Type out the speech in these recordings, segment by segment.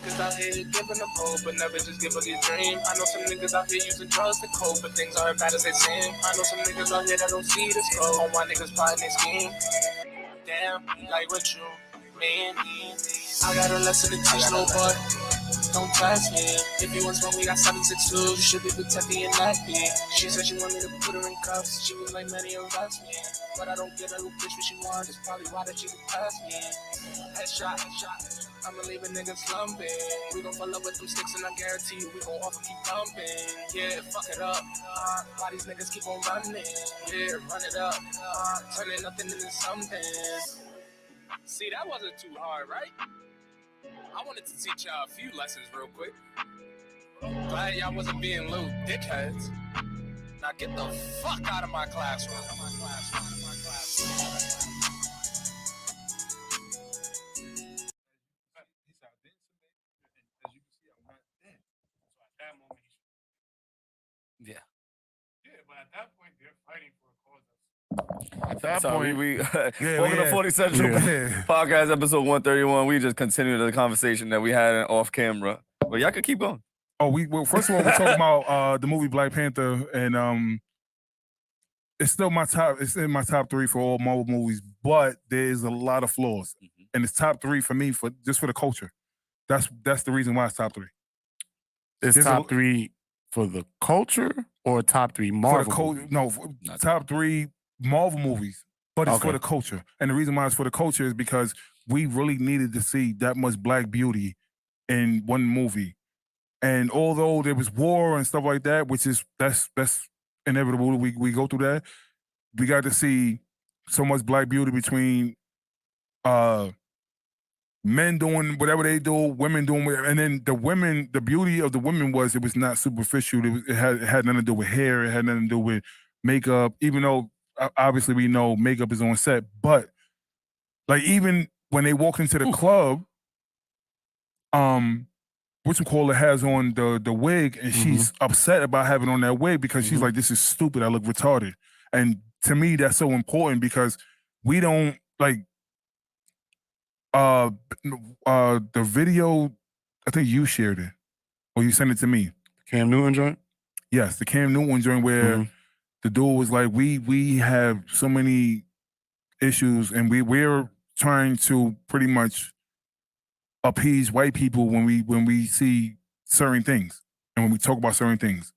niggas out here giving up hope, but never just give up your dream. I know some niggas out here using drugs to cope, but things aren't bad as they seem. I know some niggas out here that don't see this flow on why niggas plotting their scheme. Damn, like what you mean? I got a lesson to teach, little boy. Don't test me. If you want smoke, we got 762. You should be protecting your neck, B. She said she wanted me to put her in cuffs. She was like, Manny, arrest me. But I don't get her who bitch what she wants. It's probably why that she could pass me. Headshot. I'ma leave a nigga slumping. We gon' pull up with them sticks and I guarantee you we gon' offer keep pumping. Yeah, fuck it up. Why these niggas keep on running? Yeah, run it up. Turning nothing into something. See, that wasn't too hard, right? I wanted to teach y'all a few lessons real quick. Glad y'all wasn't being little dickheads. Now get the fuck out of my classroom. Yeah. Yeah, but at that point, they're fighting for a cause. At that So point, welcome to 40 Central Podcast episode 131. We just continued the conversation that we had off camera. But y'all can keep going. Oh, well, first of all, we're talking about the movie Black Panther, and it's still my top. It's in my top 3 for all Marvel movies, but there's a lot of flaws, and it's top 3 for me for the culture. That's the reason why it's top 3. It's top 3 for the culture or top 3 Marvel movies? No, top 3 Marvel movies, but it's for the culture. And the reason why it's for the culture is because we really needed to see that much black beauty in one movie. And although there was war and stuff like that, which is that's inevitable, we go through that. We got to see so much black beauty between men doing whatever they do, women doing whatever. And then the beauty of the women was it was not superficial. It had nothing to do with hair. It had nothing to do with makeup, even though obviously we know makeup is on set. But like even when they walk into the club, whatchamacallit has on the wig, and she's upset about having on that wig because she's like, this is stupid. I look retarded. And to me, that's so important because we don't like the video. I think you shared it or you sent it to me. Cam Newton joint? Yes, the Cam Newton joint where the dude was like, we have so many issues and we're trying to pretty much appease white people when we see certain things and when we talk about certain things.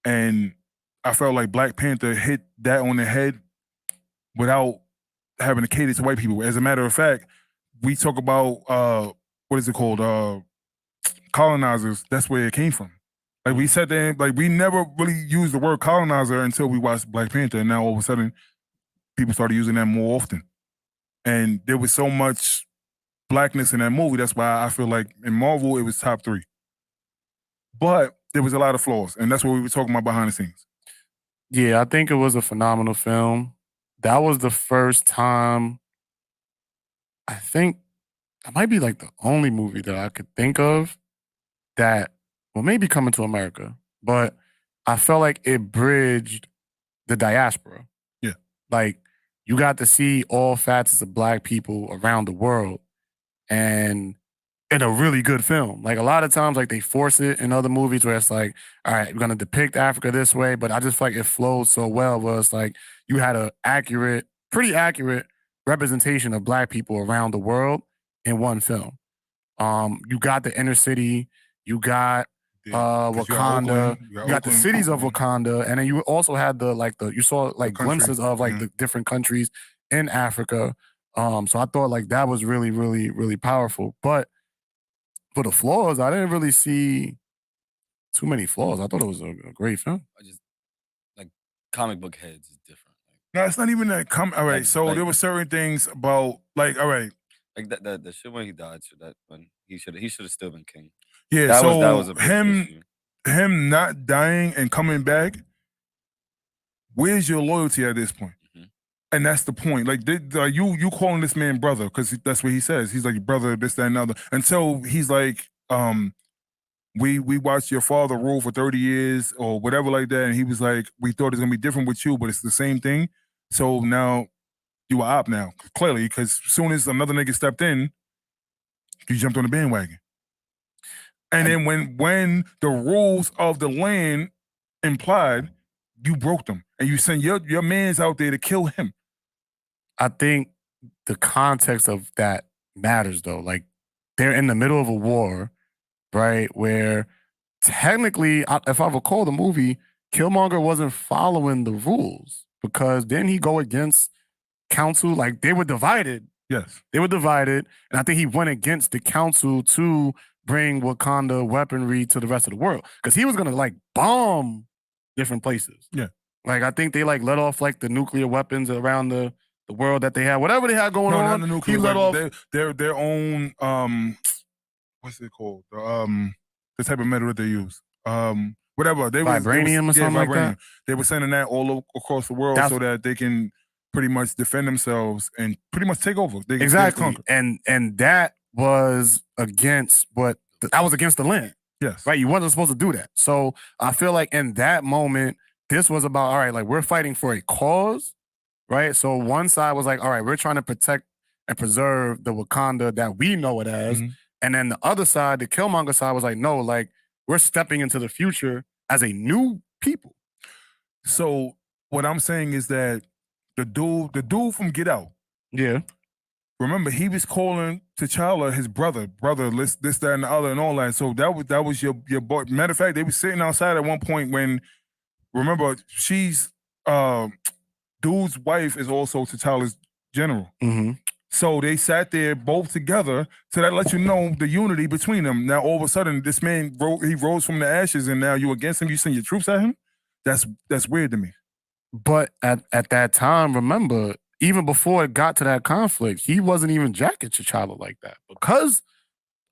And I felt like Black Panther hit that on the head without having to cater to white people. As a matter of fact, we talk about what is it called? Colonizers. That's where it came from. Like we sat there, like we never really used the word colonizer until we watched Black Panther, and now all of a sudden, people started using that more often. And there was so much blackness in that movie. That's why I feel like in Marvel it was top 3. But there was a lot of flaws, and that's what we were talking about behind the scenes. Yeah, I think it was a phenomenal film. That was the first time. I think that might be like the only movie that I could think of that, well, maybe Coming to America, but I felt like it bridged the diaspora. Yeah. Like, you got to see all facets of Black people around the world and in a really good film. Like, a lot of times, like, they force it in other movies where it's like, all right, we're going to depict Africa this way, but I just feel like it flowed so well where it's like you had a pretty accurate representation of Black people around the world in one film. You got the inner city, you got Wakanda, you got the cities of Wakanda, and then you also had you saw glimpses of the different countries in Africa. So I thought like that was really, really, really powerful. But for the flaws, I didn't really see too many flaws. I thought it was a great film. I just like comic book heads is different. No, it's not even that. All right, so there were certain things about all right, like the shit when he died. When he should have still been king. Yeah, that so was a big issue. Him not dying and coming back. Where's your loyalty at this point? And that's the point. Like you calling this man brother because that's what he says. He's like brother, this, that, and other. Until he's like, we watched your father rule for 30 years or whatever like that, and he was like, we thought it's gonna be different with you, but it's the same thing. So now you are op now, clearly, because as soon as another nigga stepped in, you jumped on the bandwagon. And then when the rules of the land implied, you broke them. And you send your man's out there to kill him. I think the context of that matters, though. Like, they're in the middle of a war, right? Where technically, if I recall the movie, Killmonger wasn't following the rules because didn't he go against council? Like, they were divided. Yes. They were divided. And I think he went against the council to bring Wakanda weaponry to the rest of the world because he was going to, like, bomb different places. Yeah. Like, I think they, like, let off, like, the nuclear weapons around the world that they had. Whatever they had going on, not the nuclear, he let off their own, what's it called? The type of metal that they use. Whatever. Vibranium or something like that? They were sending that all across the world so that they can pretty much defend themselves and pretty much take over. Exactly. And that was against the land. Yes. Right? You wasn't supposed to do that. So I feel like in that moment, this was about, all right, like we're fighting for a cause, right? So one side was like, all right, we're trying to protect and preserve the Wakanda that we know it as. Mm-hmm. And then the other side, the Killmonger side was like, no, like we're stepping into the future as a new people. So what I'm saying is that the dude from Get Out. Yeah. Remember, he was calling T'Challa his brother, this, that, and the other, and all that. So that was your boy. Matter of fact, they were sitting outside at one point when, remember, she's dude's wife is also T'Challa's general. Mm-hmm. So they sat there both together to that let you know the unity between them. Now all of a sudden, this man rose from the ashes, and now you against him. You send your troops at him. That's weird to me. But at that time, remember, even before it got to that conflict, he wasn't even jacking T'Challa like that because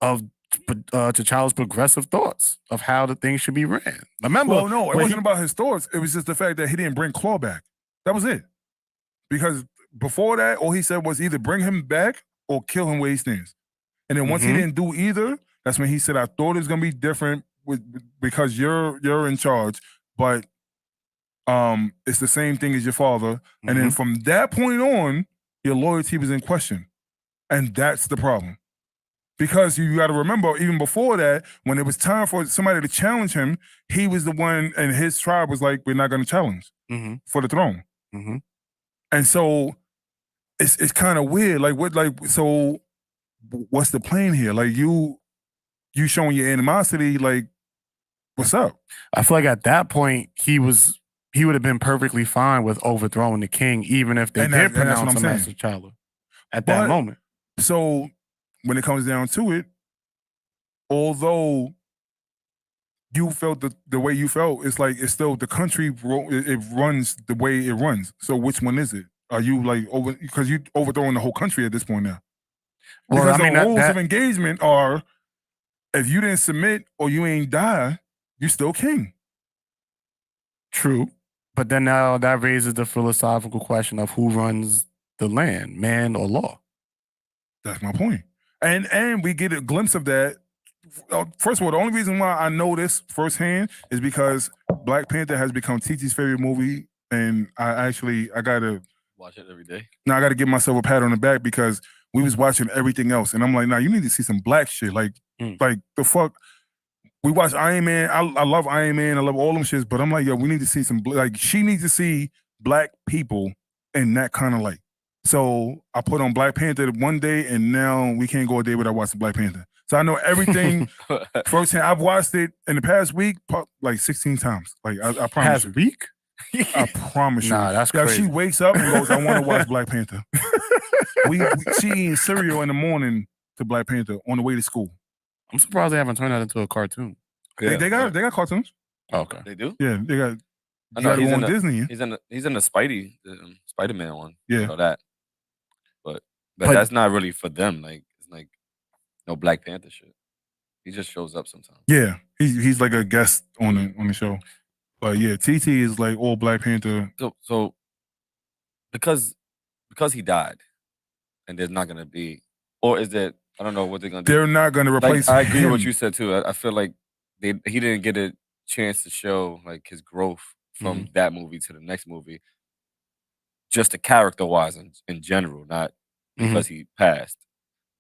of T'Challa's progressive thoughts of how the thing should be ran. Remember? Well, no, it wasn't about his thoughts. It was just the fact that he didn't bring Claw back. That was it. Because before that, all he said was either bring him back or kill him where he stands. And then once he didn't do either, that's when he said, I thought it was going to be different because you're in charge, but it's the same thing as your father. And then from that point on, your loyalty was in question. And that's the problem. Because you got to remember, even before that, when it was time for somebody to challenge him, he was the one, and his tribe was like, we're not going to challenge for the throne. Mm-hmm. And so it's kind of weird. So what's the plan here? Like you showing your animosity, like, what's up? I feel like at that point, he would have been perfectly fine with overthrowing the king, even if they did pronounce him as T'Challa at that moment. So when it comes down to it, although you felt the way you felt, it's like it's still the country. It runs the way it runs. So which one is it? Are you like over because you overthrowing the whole country at this point now? Well, because I mean, the rules of engagement are if you didn't submit or you ain't die, you still king. True. But then now that raises the philosophical question of who runs the land, man or law. That's my point. And we get a glimpse of that. First of all, the only reason why I know this firsthand is because Black Panther has become TT's favorite movie, and I gotta watch it every day. Now I gotta give myself a pat on the back because we was watching everything else, and I'm like, nah, you need to see some black shit. Like the fuck. We watch Iron Man. I love Iron Man. I love all them shits, but I'm like, yo, we need to see some she needs to see black people in that kind of light. So I put on Black Panther one day, and now we can't go a day without watching Black Panther. So I know everything firsthand. I've watched it in the past week like 16 times. Like I promise. Past week? I promise you. Nah, that's crazy. She wakes up and goes, I want to watch Black Panther. She eating cereal in the morning to Black Panther on the way to school. I'm surprised they haven't turned that into a cartoon. Yeah, they got cartoons. Oh, okay. They do? Yeah, they got. I know he's on Disney. He's in the Spidey, Spider-Man one. Yeah. I know that. But that's not really for them. Like it's like no Black Panther shit. He just shows up sometimes. Yeah, he's like a guest on the show. But yeah, TT is like all Black Panther. So because he died, and there's not gonna be, or is that I don't know what they're gonna do. They're not gonna replace. I agree him. with what you said too. I feel like he didn't get a chance to show like his growth from that movie to the next movie, just the character wise in general, not because he passed.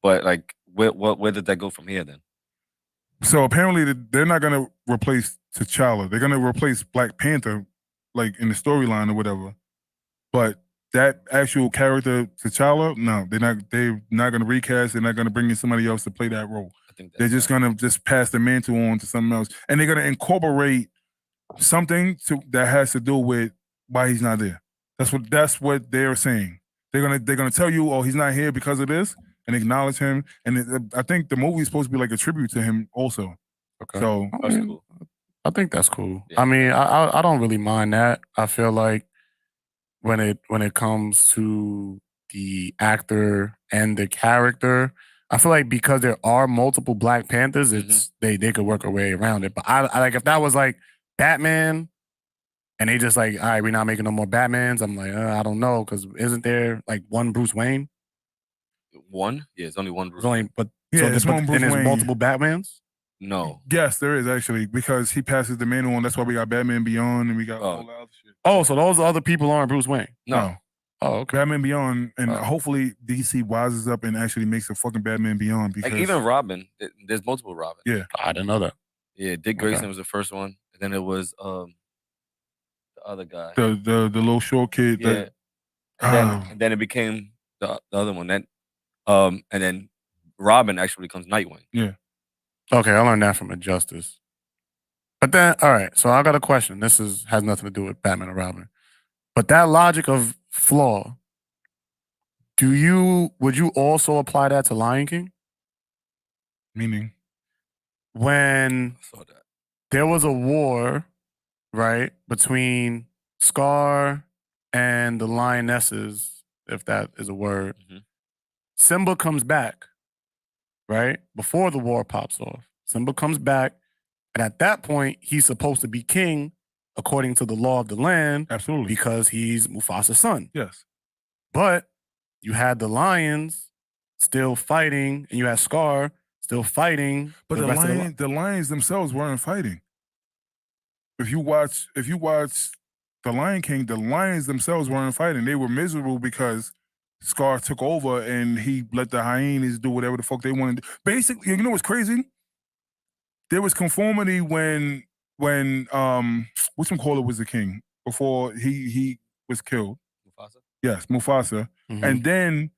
But like, where did that go from here then? So apparently they're not gonna replace T'Challa. They're gonna replace Black Panther, like in the storyline or whatever. But that actual character T'Challa, no, they're not. They're not gonna recast. They're not gonna bring in somebody else to play that role. I think They're that's just gonna just pass the mantle on to something else, and they're gonna incorporate something that has to do with why he's not there. That's what they're saying. They're gonna tell you, oh, he's not here because of this, and acknowledge him. And I think the movie is supposed to be like a tribute to him also. Okay. So that's cool. I think that's cool. Yeah. I mean, I don't really mind that. I feel like when it comes to the actor and the character, I feel like because there are multiple Black Panthers, it's they could work a way around it. But I like if that was like Batman, and they just like, all right, we're not making no more Batmans. I'm like, I don't know, because isn't there like one Bruce Wayne? One? Yeah, it's only one Bruce. There's only, but yeah, so it's one Bruce there's Wayne. multiple Batmans. No. Yes, there is actually, because he passes the mantle on. That's why we got Batman Beyond and we got all the other shit. Oh, so those other people aren't Bruce Wayne? No. Oh, okay. Batman Beyond, and hopefully DC wises up and actually makes a fucking Batman Beyond. Because like even Robin, there's multiple Robins. Yeah, I didn't know that. Yeah, Dick Grayson was the first one, and then it was the other guy, the little short kid. Yeah, and then it became the other one. That and then Robin actually becomes Nightwing. Yeah. Okay, I learned that from Injustice. But then, all right, so I got a question. This has nothing to do with Batman or Robin. But that logic of flaw, would you also apply that to Lion King? Meaning? I When saw that. there was a war, right, between Scar and the lionesses, if that is a word, Simba comes back, right? Before the war pops off. Simba comes back, and at that point, he's supposed to be king according to the law of the land. Absolutely. Because he's Mufasa's son. Yes. But you had the lions still fighting, and you had Scar still fighting. But the lions themselves weren't fighting. If you watch The Lion King, the lions themselves weren't fighting. They were miserable because Scar took over and he let the hyenas do whatever the fuck they wanted to do. Basically, you know what's crazy? There was conformity when whatchamacallit was the king before he was killed. Mufasa? Yes, Mufasa. And then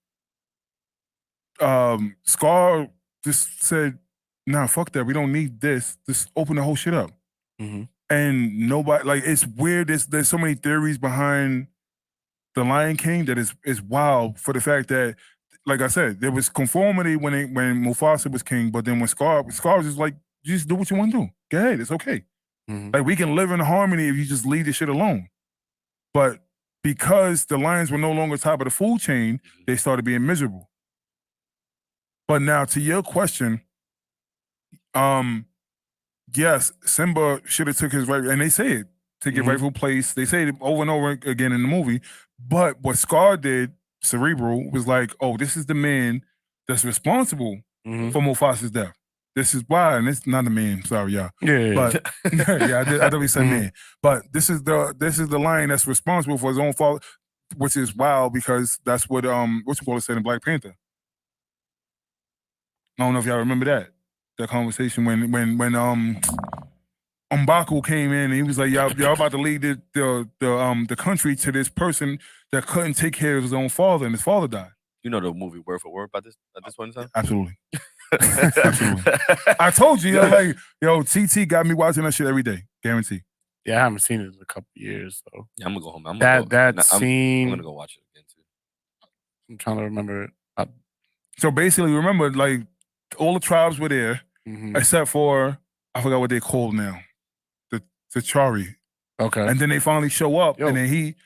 Scar just said, nah, fuck that. We don't need this. Just open the whole shit up. And nobody, like, it's weird. There's so many theories behind The Lion King that is wild, for the fact that, like I said, there was conformity when Mufasa was king, but then when Scar was just like, you just do what you want to do. Go ahead, it's okay. Like, we can live in harmony if you just leave this shit alone. But because the lions were no longer top of the food chain, they started being miserable. But now, to your question, yes, Simba should have took his right, and they say it, take your rightful place. They say it over and over again in the movie. But what Scar did, Cerebral, was like, oh, this is the man that's responsible for Mufasa's death. This is why, and it's not a man. Sorry, y'all. Yeah. But yeah, I definitely said man. But this is the lion that's responsible for his own fault, which is wild because that's what said in Black Panther. I don't know if y'all remember that conversation when M'Baku came in and he was like, y'all about to lead the country to this person that couldn't take care of his own father, and his father died. You know the movie word for word at this point in time? Absolutely. Absolutely. I told you, TT got me watching that shit every day. Guarantee. Yeah, I haven't seen it in a couple years, so. Yeah, I'm gonna go home. That scene. I'm gonna go watch it again too. I'm trying to remember it. So basically, remember, like, all the tribes were there, except for, I forgot what they called now, the Chari. Okay. And then they finally show up, and then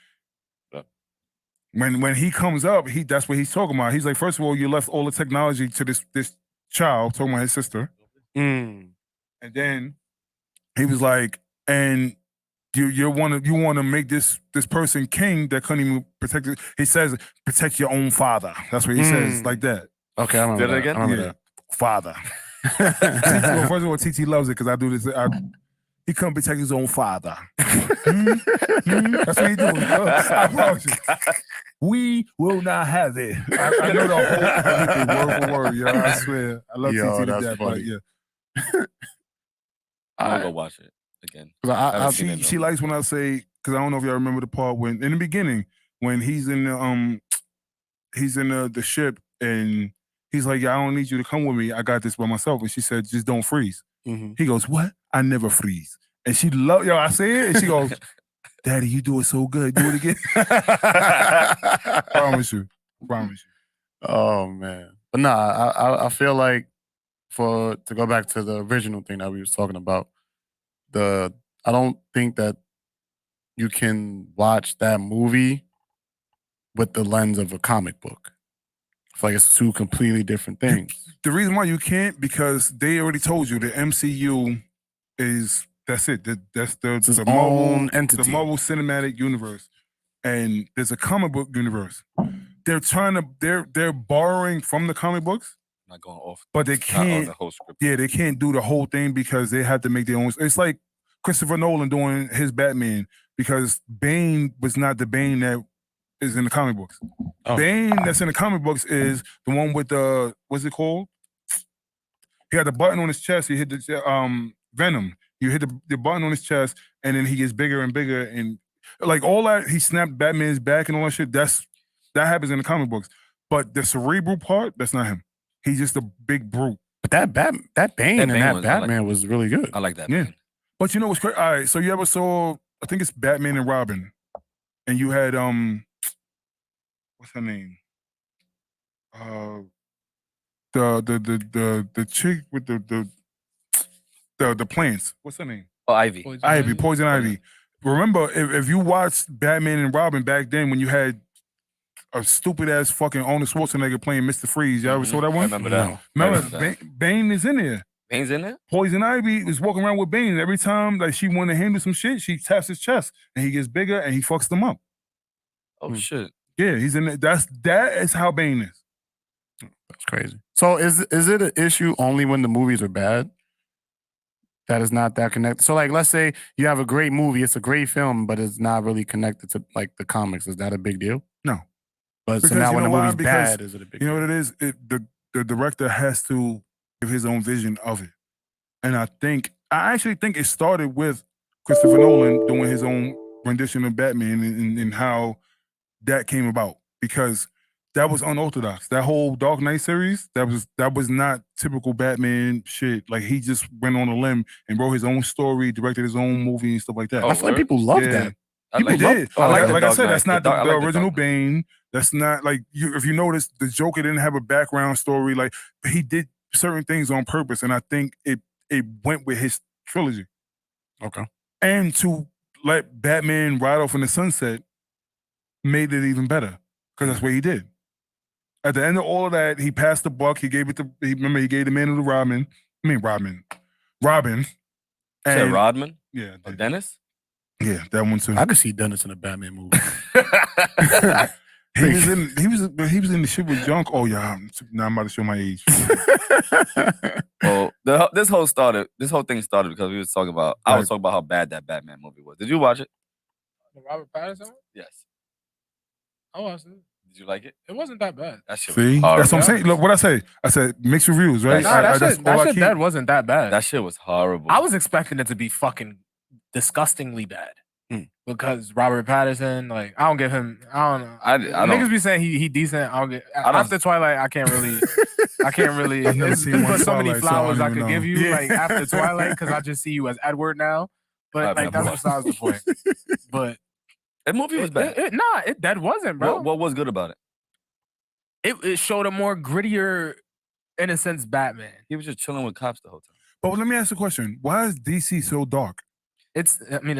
when he comes up, that's what he's talking about. He's like, first of all, you left all the technology to this child, talking about his sister. And then he was like, and you want to make this person king that couldn't even protect it. He says, protect your own father. That's what he says, like that. Okay, I remember that. Again? I remember that. Father. Well, first of all, TT loves it because I do this. He couldn't protect his own father. That's what he doing. I promise you. We will not have it. I know the whole word for word, yo. I swear. I love TT to death, but yeah. I'm gonna go watch it again. She likes when I say, because I don't know if y'all remember the part when in the beginning when he's in the ship and he's like, yeah, I don't need you to come with me. I got this by myself. And she said, just don't freeze. He goes, what? I never freeze. And she love yo. I say it, and she goes, Daddy, you do it so good. Do it again. Promise you. Oh man, but nah, I feel like to go back to the original thing that we was talking about, I don't think that you can watch that movie with the lens of a comic book. I feel like it's two completely different things. The reason why you can't, because they already told you the MCU that's it. That's the own entity. The Marvel Cinematic Universe. And there's a comic book universe. They're borrowing from the comic books. Not going off. But they can't the whole script. Yeah, they can't do the whole thing because they have to make their own. It's like Christopher Nolan doing his Batman, because Bane was not the Bane that is in the comic books. Oh. Bane that's in the comic books is the one with the, what's it called? He had the button on his chest. He hit the Venom. You hit the button on his chest, and then he gets bigger and bigger, and like all that. He snapped Batman's back and all that shit. That happens in the comic books. But the cerebral part, that's not him. He's just a big brute. But that Bane and that Batman was really good. I like that. Yeah. But you know what's crazy? All right, so you ever saw? I think it's Batman and Robin, and you had what's her name? The chick with the plants. What's her name? Oh, Ivy. Poison Ivy. Remember, if you watched Batman and Robin back then, when you had a stupid ass fucking Arnold Schwarzenegger playing Mr. Freeze, y'all ever saw that one? I remember that. Remember, Bane is in there. Bane's in there? Poison Ivy is walking around with Bane. Every time like she want to handle some shit, she taps his chest and he gets bigger and he fucks them up. Oh shit. Yeah, he's in there. That is how Bane is. That's crazy. So is it an issue only when the movies are bad? That is not that connected. So like, let's say you have a great movie, it's a great film, but it's not really connected to like the comics. Is that a big deal? No. But so now when the movie's bad, is it a big deal? You know what it is? The director has to give his own vision of it. And I actually think it started with Christopher Nolan doing his own rendition of Batman and how that came about. Because that was unorthodox. That whole Dark Knight series, that was not typical Batman shit. Like he just went on a limb and wrote his own story, directed his own movie and stuff like that. I feel like people love that. People did. Like I said, that's not the original Bane. That's not like if you notice, the Joker didn't have a background story. Like he did certain things on purpose, and I think it went with his trilogy. Okay. And to let Batman ride off in the sunset made it even better because that's what he did. At the end of all of that, he passed the buck. He gave it to. He gave the man to Robin. Robin. Said Rodman? Yeah. Or Dennis? Yeah, that one too. I could see Dennis in a Batman movie. He was in the shit with Junk. Oh yeah, now I'm about to show my age. Well, this whole thing started because we was talking about. I was talking about how bad that Batman movie was. Did you watch it? The Robert Pattinson? Yes. I watched it. Did you like it? It wasn't that bad. That shit See, that's what I'm saying. Look, what I say. I said mixed reviews, right? That wasn't that bad. That shit was horrible. I was expecting it to be fucking disgustingly bad. Because Robert Pattinson, like, I don't give him. I don't know. Niggas be saying he decent. After Twilight, I can't really. There's so many flowers I could give you, like after Twilight, because I just see you as Edward now. But like that's besides the point. But that movie was bad. That wasn't, bro. What was good about it? It showed a more grittier, in a sense, Batman. He was just chilling with cops the whole time. But let me ask you a question: why is DC so dark? It's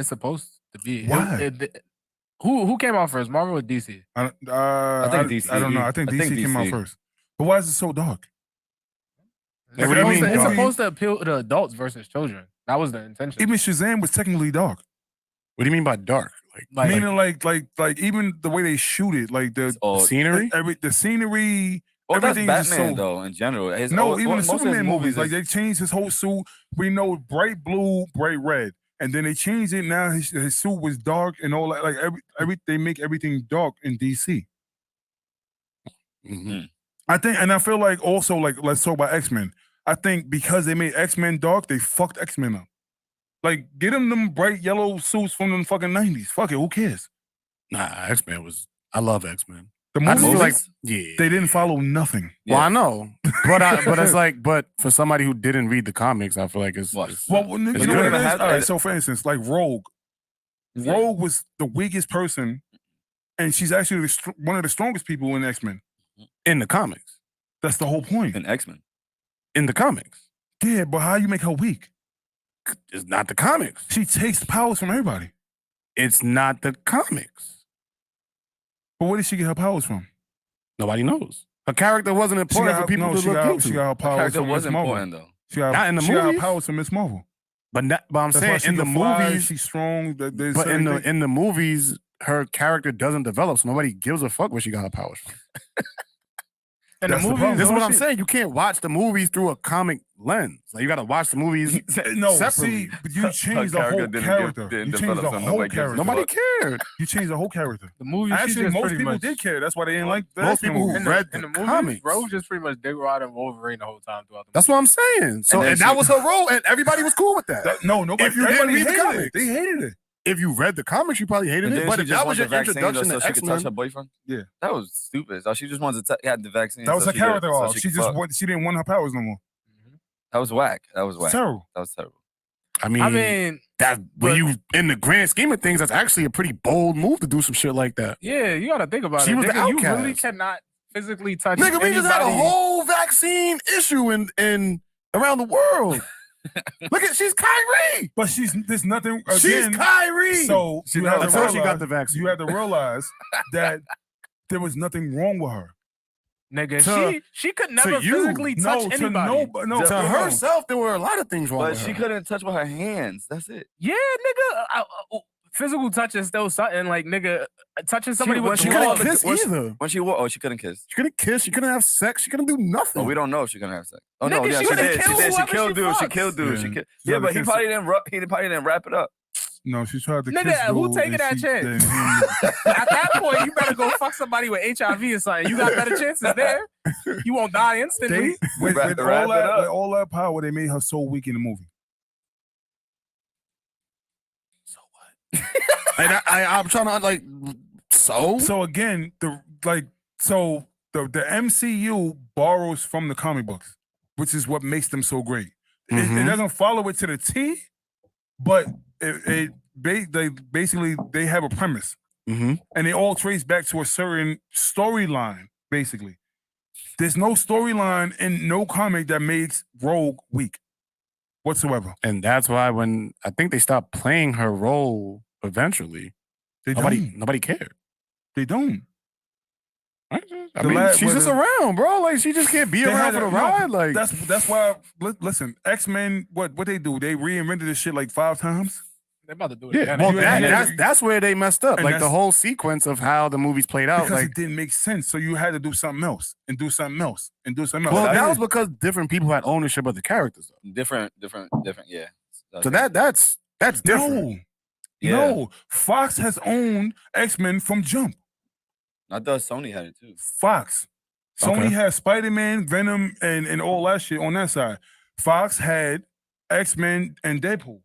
supposed to be. Why? Who came out first, Marvel or DC? I think DC. I don't know. I think DC came out first. But why is it so dark? It's supposed to appeal to adults versus children. That was the intention. Even Shazam was technically dark. What do you mean by dark? Meaning like even the way they shoot it, like the scenery, the scenery. Well, that's everything Batman though. In general, even the Superman movies, like they changed his whole suit. We know bright blue, bright red, and then they changed it. Now his suit was dark and all that. Like they make everything dark in DC. Mm-hmm. I think, and I feel like also like let's talk about X-Men. I think because they made X-Men dark, they fucked X-Men up. Like, get them bright yellow suits from the fucking 90s. Fuck it, who cares? Nah, X-Men was. I love X-Men. The I just feel like, movies, they didn't follow nothing. Well, I know, but it's like, but for somebody who didn't read the comics, I feel like it's well, you know what it is? All right, so for instance, like Rogue was the weakest person, and she's actually one of the strongest people in X-Men. In the comics. That's the whole point. In X-Men. In the comics. Yeah, but how you make her weak? It's not the comics. She takes powers from everybody. It's not the comics. But where did she get her powers from? Nobody knows. Her character wasn't important for people to look into. She got her powers from Miss Marvel. Though. Not in the she movies. got her powers from Miss Marvel. But I'm saying in the movies, she's strong. But in the movies, her character doesn't develop, so nobody gives a fuck where she got her powers from. In the movies, this is what I'm saying. You can't watch the movies through a comic lens. Like, you got to watch the movies separately. See, but you changed the whole character. You changed the whole character. Nobody cared. You changed the whole character. The movies, actually, most people did care. That's why they didn't like that. Most people who read the comics. Rose just pretty much dick riding Wolverine the whole time throughout the movie. That's what I'm saying. So, and that was her role, and everybody was cool with that. No, nobody. If you didn't read the hated comics, it. They hated it. If you read the comics, you probably hated it. But if that was your introduction to X-Men, she could touch her boyfriend. Yeah, that was stupid. So she just wanted to have the vaccine. That was her character. She didn't want her powers no more. That was whack. That was whack. Terrible. That was terrible. I mean that when you in the grand scheme of things, that's actually a pretty bold move to do some shit like that. Yeah, you got to think about it. She was the outcast. You really cannot physically touch. Nigga, we just had a whole vaccine issue in around the world. Look at she's Kyrie, but there's nothing. Again, she's Kyrie. So she got the vaccine. You had to realize that there was nothing wrong with her. Nigga, she could never physically touch anybody. To herself, there were a lot of things wrong with her. But she couldn't touch with her hands. That's it. Yeah, nigga. Physical touch is still something. Like, nigga, touching somebody with she couldn't kiss either. When she wore, she couldn't kiss. She couldn't kiss. She couldn't have sex. She couldn't do nothing. Oh, we don't know if she couldn't have sex. Oh nigga, no, yeah, she did. She killed dude. She killed dude. Yeah. Yeah, but he probably didn't wrap it up. No, she tried to nigga, kiss dude. Who taking that chance? At that point, you better go fuck somebody with HIV or something. You got better chances there. You won't die instantly. With all that power, they made her so weak in the movie. And I'm trying to like So again, the MCU borrows from the comic books, which is what makes them so great. It doesn't follow it to the T, but they have a premise, and they all trace back to a certain storyline. Basically, there's no storyline in no comic that makes Rogue weak whatsoever, and that's why when I think they stopped playing her role. Eventually, nobody cared. They don't. I mean, she's just around, bro. Like, she just can't be around for the ride. Like, that's why. Listen, X-Men. What they do? They reinvented this shit like 5 times. They're about to do it. Yeah, well, that's where they messed up. Like the whole sequence of how the movies played out. Because like, it didn't make sense. So you had to do something else and do something else and do something else. Well, that was because different people had ownership of the characters. Though. Different. Yeah. So that's different. No, Fox has owned X-Men from jump. I thought Sony had it too. Fox. Sony had Spider-Man, Venom, and all that shit on that side. Fox had X-Men and Deadpool.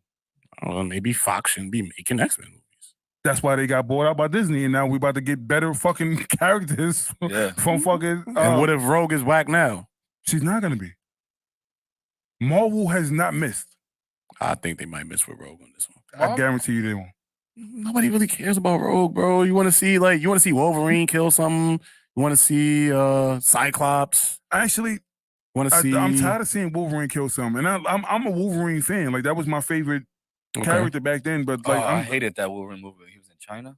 Well, maybe Fox shouldn't be making X-Men movies. That's why they got bought out by Disney, and now we about to get better fucking characters from fucking. And what if Rogue is whack now? She's not gonna be. Marvel has not missed. I think they might miss with Rogue on this one. I guarantee you they won't. Nobody really cares about Rogue, bro. You want to see Wolverine kill something. You want to see Cyclops. Actually, I'm tired of seeing Wolverine kill something, and I'm a Wolverine fan. Like, that was my favorite character back then. But like, I hated that Wolverine movie. He was in China.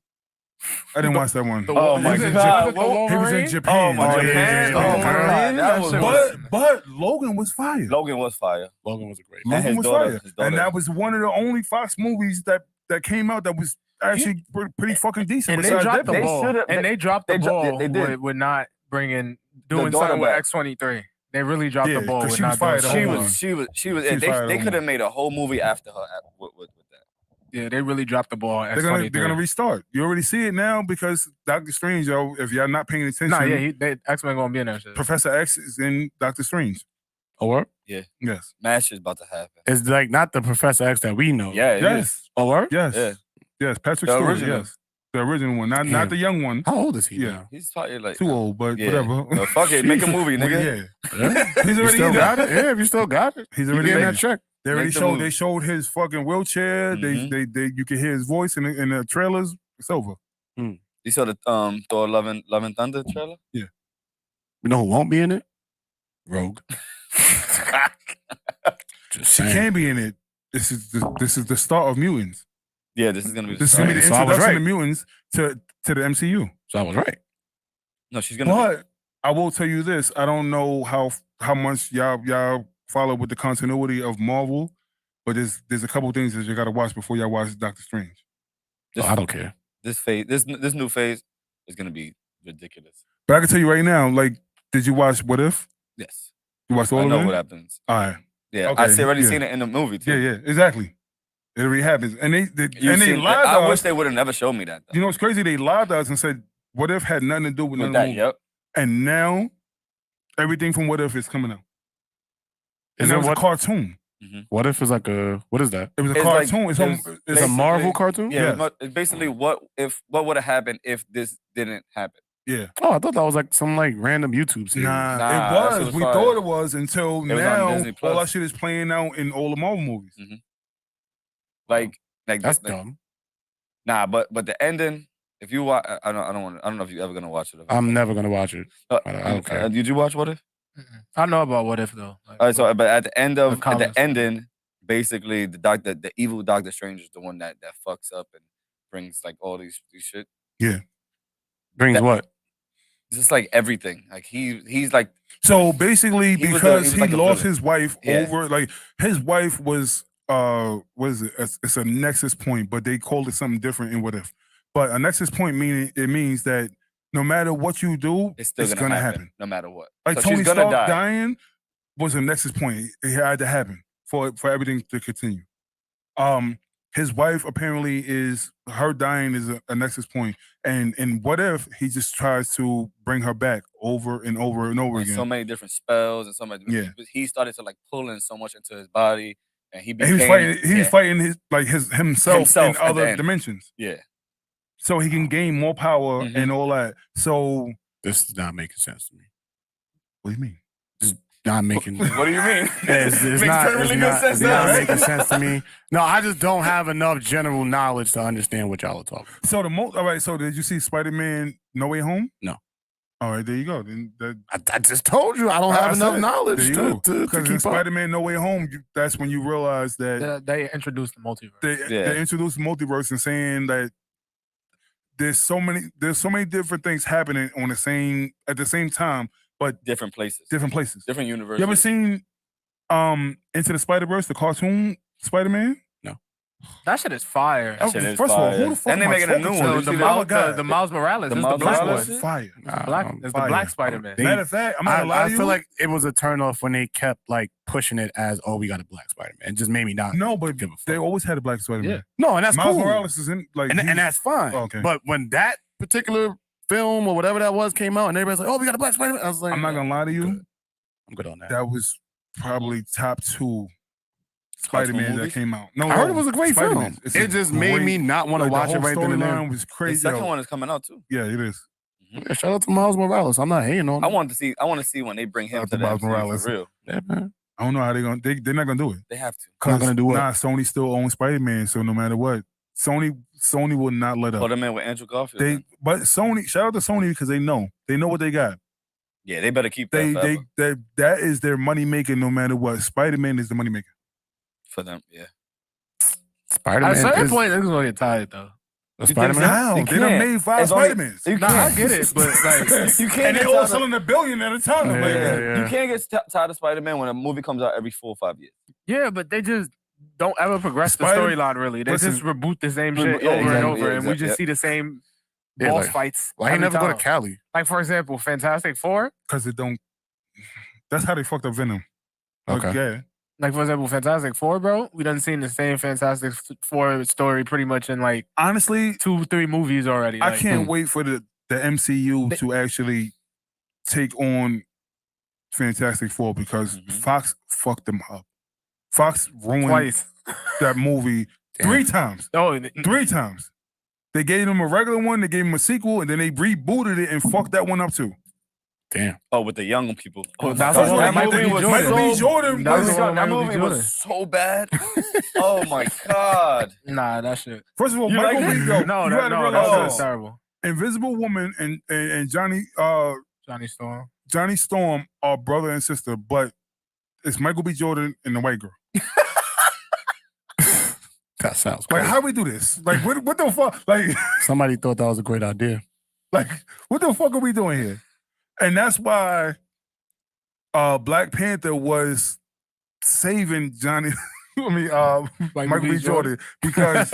I didn't watch that one. Oh my god! He was in Japan. But Logan was fire. Logan was fire. Logan was a great. Logan was fire, and that was one of the only Fox movies that came out that was actually pretty fucking decent. And they dropped the ball. They dropped the ball. With not doing something with X-23. They really dropped the ball. She was fired. She was. They could have made a whole movie after her with that. Yeah, they really dropped the ball. They're gonna restart. You already see it now because Doctor Strange. If y'all not paying attention, X-Men gonna be in there. Shit. Professor X is in Doctor Strange. Or Yeah. Yes. Mash is about to happen. It's like not the Professor X that we know. Yeah. Yes. Oh, word? Yes. Yeah. Yes. Patrick The Stewart. original. Yes. The original one, not the young one. How old is he Yeah. now? He's probably like Too old, but yeah. whatever. Well, fuck it, make a movie, nigga. Yeah. He's You already still in got it. it? Yeah, if you still got it. He's You already getting in that it. check. They already Make the showed. movie. They showed his fucking wheelchair. Mhm. They you can hear his voice in the trailers. It's over. You saw the Thor Love and Thunder trailer? Yeah. You know who won't be in it? Rogue. Just She saying. can be in it. This is the start of mutants. Yeah, this is gonna be. This is gonna be the So I was introduction right. of mutants to the MCU. So I was right. No, she's gonna. But I will tell you this: I don't know how much y'all follow with the continuity of Marvel, but there's a couple things that you got to watch before y'all watch Doctor Strange. I don't care. This new phase is gonna be ridiculous. But I can tell you right now, like, did you watch What If? Yes, You watched all I of know it? what happens. All right. Yeah, Okay, I already yeah. seen it in the movie too. Yeah, exactly. It already happens, and they lied to I us. wish they would have never showed me that. Though. You know what's crazy? They lied to us and said What If had nothing to do with none of the that, movie. yep. And now everything from What If is coming out. And Is that it was what? a cartoon. What if it's like a? What is that? It was a It's cartoon. like- it's It's a Marvel Basically- cartoon. Yeah, it's basically what would have happened if this didn't happen. yeah. Oh, I thought that was like some like random YouTube series. Nah, Nah, it that was. shit was We fire. thought it was until It was on now. Disney Plus. All that shit is playing out in all the Marvel movies. Like That's like, dumb. Nah, but the ending. If you watch, I don't know if you're ever gonna watch it. I'm never gonna watch it. I don't care. Did you watch What If? I know about What If though. Like, All right, so but at the end of comics. the ending, basically the evil Doctor Strange is the one that fucks up and brings like all these shit. Brings That- what? It's just like everything. Like he's like So basically, He was because he like a lost villain. his wife Yeah. over, like his wife was, what is it? It's a nexus point, but they called it something different in What If. But a nexus point means that no matter what you do, it's still it's gonna happen. no matter what. Like So Tony she's gonna Stark die. dying was a nexus point. It had to happen for everything to continue. His wife apparently her dying is a nexus point, and What If he just tries to bring her back over and over and over And again. so many different spells and so many. Yeah. He started to like pulling so much into his body, and he And became. he was fighting himself in at the other end. dimensions, Yeah. so he can gain more power Mhm. and all that. So This is not making sense to me. what do you mean? Not making. What do you mean? It's Makes not, perfectly it's good not, sense it's to not us. making sense to me. No, I just don't have enough general knowledge to understand what y'all are talking about. So all right. So did you see Spider-Man No Way Home? No. All right, there you go. Then I just told you I don't have enough said, knowledge there you to go. Because in keep up. Spider-Man No Way Home, that's when you realize that they introduced the multiverse. they introduced multiverse and saying that there's so many different things happening at the same time, but Different places, different places. different universes. You ever seen Into the Spider-Verse, the cartoon Spider-Man? That shit is fire. That shit is First of all, fire. who the fuck And they am I making a new talking one. to? You the, see Miles, God. the Miles Morales. The It's Miles the black Morales one. shit? Fire. It's the Fire. black Spider-Man. Matter of fact, I'm not gonna lie to you. feel like it was a turnoff when they kept like pushing it as, oh, we got a black Spider-Man. It just made me not no, but give a fuck. they always had a black Spider-Man. Yeah. No, and that's Miles cool. Morales is in like, and that's fine. Oh, okay. But when that particular film or whatever that was came out and everybody's like, oh, we got a black Spider-Man, I was like, I'm not gonna lie to you. I'm good on that. That was probably top 2 Spider-Man that movies? came out. No, I heard it was a great Spider-Man. film. It's It just made me not want to watch it right then and there. Storyline was The crazy. second Yo, one is coming out too. yeah, it is. Yeah, shout out to Miles Morales. I'm not hating on him. I want to see when they bring him Shout out to to the Miles MCU Morales. for real. Yeah, man. I don't know how they're not gonna do it. They have to. Not gonna do what? Nah, Sony still owns Spider-Man, so no matter what, Sony will not let Put up. him in with Andrew Garfield. But Sony, shout out to Sony because they know what they got. Yeah, they better keep that forever. That is their money maker no matter what. Spider-Man is the money maker. For them. Yeah. Spider-Man At a certain is point, niggas gonna get tired though. Spider-Man. How? You They done can't. made 5 As long as- Spider-Mans. You Nah, I can't. get it, but like, You can't And they get all tired of- selling $1 billion at a time. Yeah, Like, yeah. You can't get tired of Spider-Man when a movie comes out every 4 or 5 years. yeah, but they just don't ever progress the Spider- storyline. Really, they Listen. just reboot the same Yeah, shit over exactly, and over, yeah, and we exactly, just yeah. see the same Yeah, boss like, fights. Why he every never go to time. Cali? Like for example, Fantastic Four. because it don't. That's how they fucked up Venom. Okay. Yeah. Like for example, Fantastic Four, bro. We done seen the same Fantastic Four story pretty much in like Honestly, 2-3 movies already. I Like, can't wait for the MCU They- to actually take on Fantastic Four because Fox fucked them up. Fox ruined Twice. that movie 3 times. Oh, 3 times. They gave them a regular one, they gave them a sequel, and then they rebooted it and fucked that one up too. Damn. Oh, with the young people. Oh, that's God. what That Michael movie B. was Jordan. Michael B. Jordan. That movie was so bad. Oh my God. Nah, that shit. First of all, You Michael like B. it? Yo, No, you had to realize that this. was terrible. Invisible Woman and Johnny Storm are brother and sister, but it's Michael B. Jordan and the white girl. That sounds Like, crazy. how we do this? Like, what the fuck? Like, Somebody thought that was a great idea. like, what the fuck are we doing here? And that's why Black Panther was saving Johnny. Michael B. Jordan because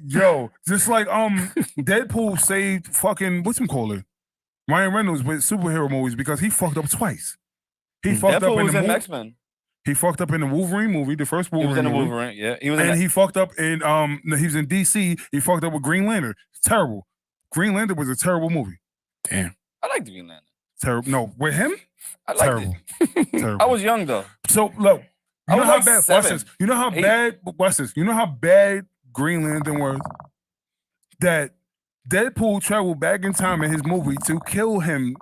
yo, just like Deadpool saved fucking whatchamacallit Ryan Reynolds with superhero movies because he fucked up twice. He fucked Deadpool up in was the in X-Men. He fucked up in the Wolverine movie, the first Wolverine. He was in the movie. Wolverine, yeah. He was and in he fucked up in he was in DC. He fucked up with Green Lantern. It's terrible. Green Lantern was a terrible movie. Damn. I liked Green Lantern. Terrible. No, with him, I liked terrible. Terrible. I was young though. So look, you I know was how like bad. 7, Watch this. You know how 8. bad. Watch this. You know how bad Green Lantern was. That Deadpool traveled back in time in his movie to kill him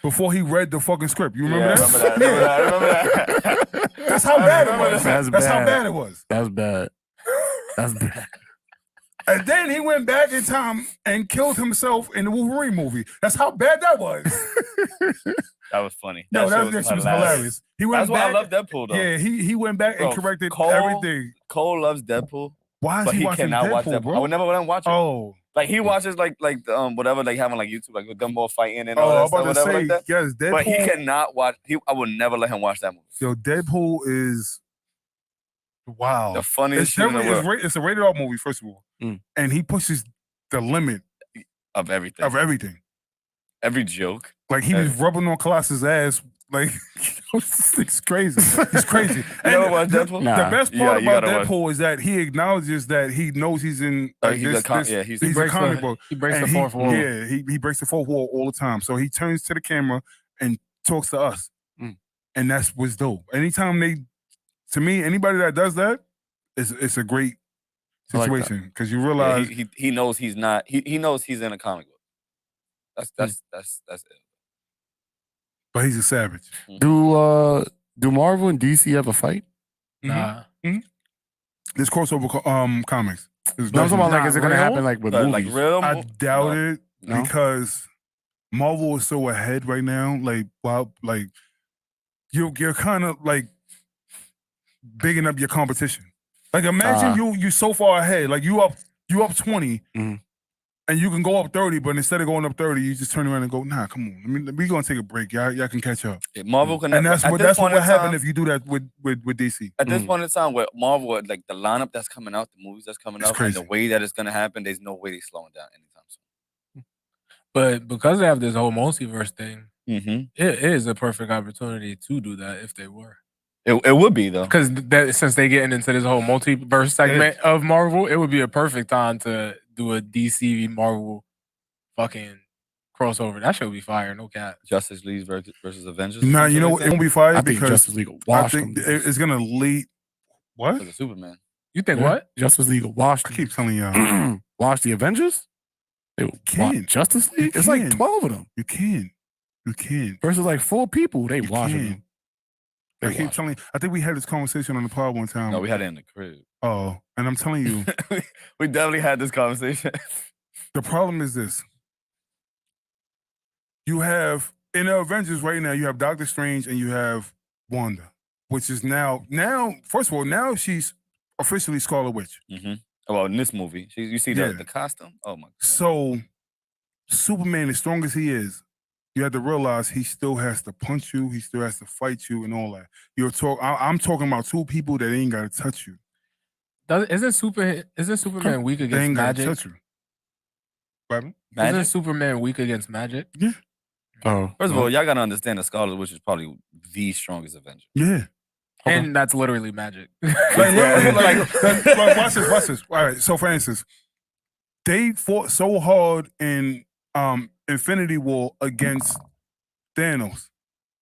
before he read the fucking script. You remember that? I remember that. That's how bad it was. That's That's how bad. bad it was. That's bad. That's bad. And then he went back in time and killed himself in the Wolverine movie. That's how bad that was. That was funny. No, That that was hilarious. He went That's why I back. love Deadpool though. Yeah, he went back and Bro, corrected Cole- everything. Cole loves Deadpool, Why is but he he watching cannot Deadpool, watch Deadpool. bro? I would never let him watch it. Oh, Like he watches like whatever like having like YouTube like with them all fighting and oh, all I'm that about stuff, to whatever say like that. yes, Deadpool. But he cannot watch. I would never let him watch that movie. Yo, Deadpool is wow. The funniest It's shit in the definitely world it's a rated R movie, first of all, and he pushes the limit of everything. of everything. Every joke. Like he was rubbing on Colossus' ass. Like it's crazy. It's crazy. You ever watch Deadpool? Nah. The best You part gotta about watch. Deadpool is that he acknowledges that he knows he's in He's this, a comic book. He breaks And the fourth wall. Yeah, he breaks the fourth wall all the time. So he turns to the camera and talks to us. And that's what's dope. Anytime to me, anybody that does that, it's a great I like that. situation. Because you Yeah, realize he knows he's not. He knows he's in a comic book. That's it. but he's a savage. Do Marvel and DC ever fight? Nah. This crossover comics. No, I'm talking about like, is it gonna real? happen like with movies? Like real. I doubt it No? because Marvel is so ahead right now. Like, wow, like you're kind of like bigging up your competition. Like, imagine you so far ahead. Like you up 20, and you can go up 30, but instead of going up 30, you just turn around and go, nah, come on. I mean, we're gonna take a break. Y'all can catch up. Marvel can. And that's at what this that's what point would in happen time- if you do that with DC. At this point in time, with Marvel, like the lineup that's coming out, the movies that's coming It's out, crazy. and the way that it's gonna happen, there's no way they're slowing down anytime soon. But because they have this whole multiverse thing, Mm-hmm. it is a perfect opportunity to do that if they were. It would be though. Because since they getting into this whole multiverse segment of Marvel, it would be a perfect time to do a DC Marvel fucking crossover. That should be fire, no cap. Justice League versus Avengers. Nah, you know it won't be fire I think because Justice League will I wash them. think it's gonna lead. What? Because of Superman. You think Yeah. what? Justice League will wash I them. keep telling y'all, Watch the Avengers? They will can. watch Justice League? You It's like can. 12 of them you can. versus like 4 people. They You watching can. them. I They keep watch telling. I think we had this conversation on the pod one time. No, we had it in the crib. Oh, and I'm telling you, We definitely had this conversation. the problem is this. You have in the Avengers right now, you have Doctor Strange and you have Wanda, which is now first of all, now she's officially Scarlet Witch. Mm-hmm. Well, in this movie, you see Yeah. the costume. Oh my god. So Superman, as strong as he is, you have to realize he still has to punch you, he still has to fight you, and all that. I'm talking about 2 people that ain't gotta touch you. Isn't Superman weak They against ain't gotta magic? touch you. What happened? Isn't Magic. Superman weak against magic? Oh, First of all, y'all gotta understand that Scarlet Witch is probably the strongest Avenger. Yeah. And that's literally magic. Like, literally, like, watch this. All right. So, for instance, they fought so hard in Infinity War against Thanos.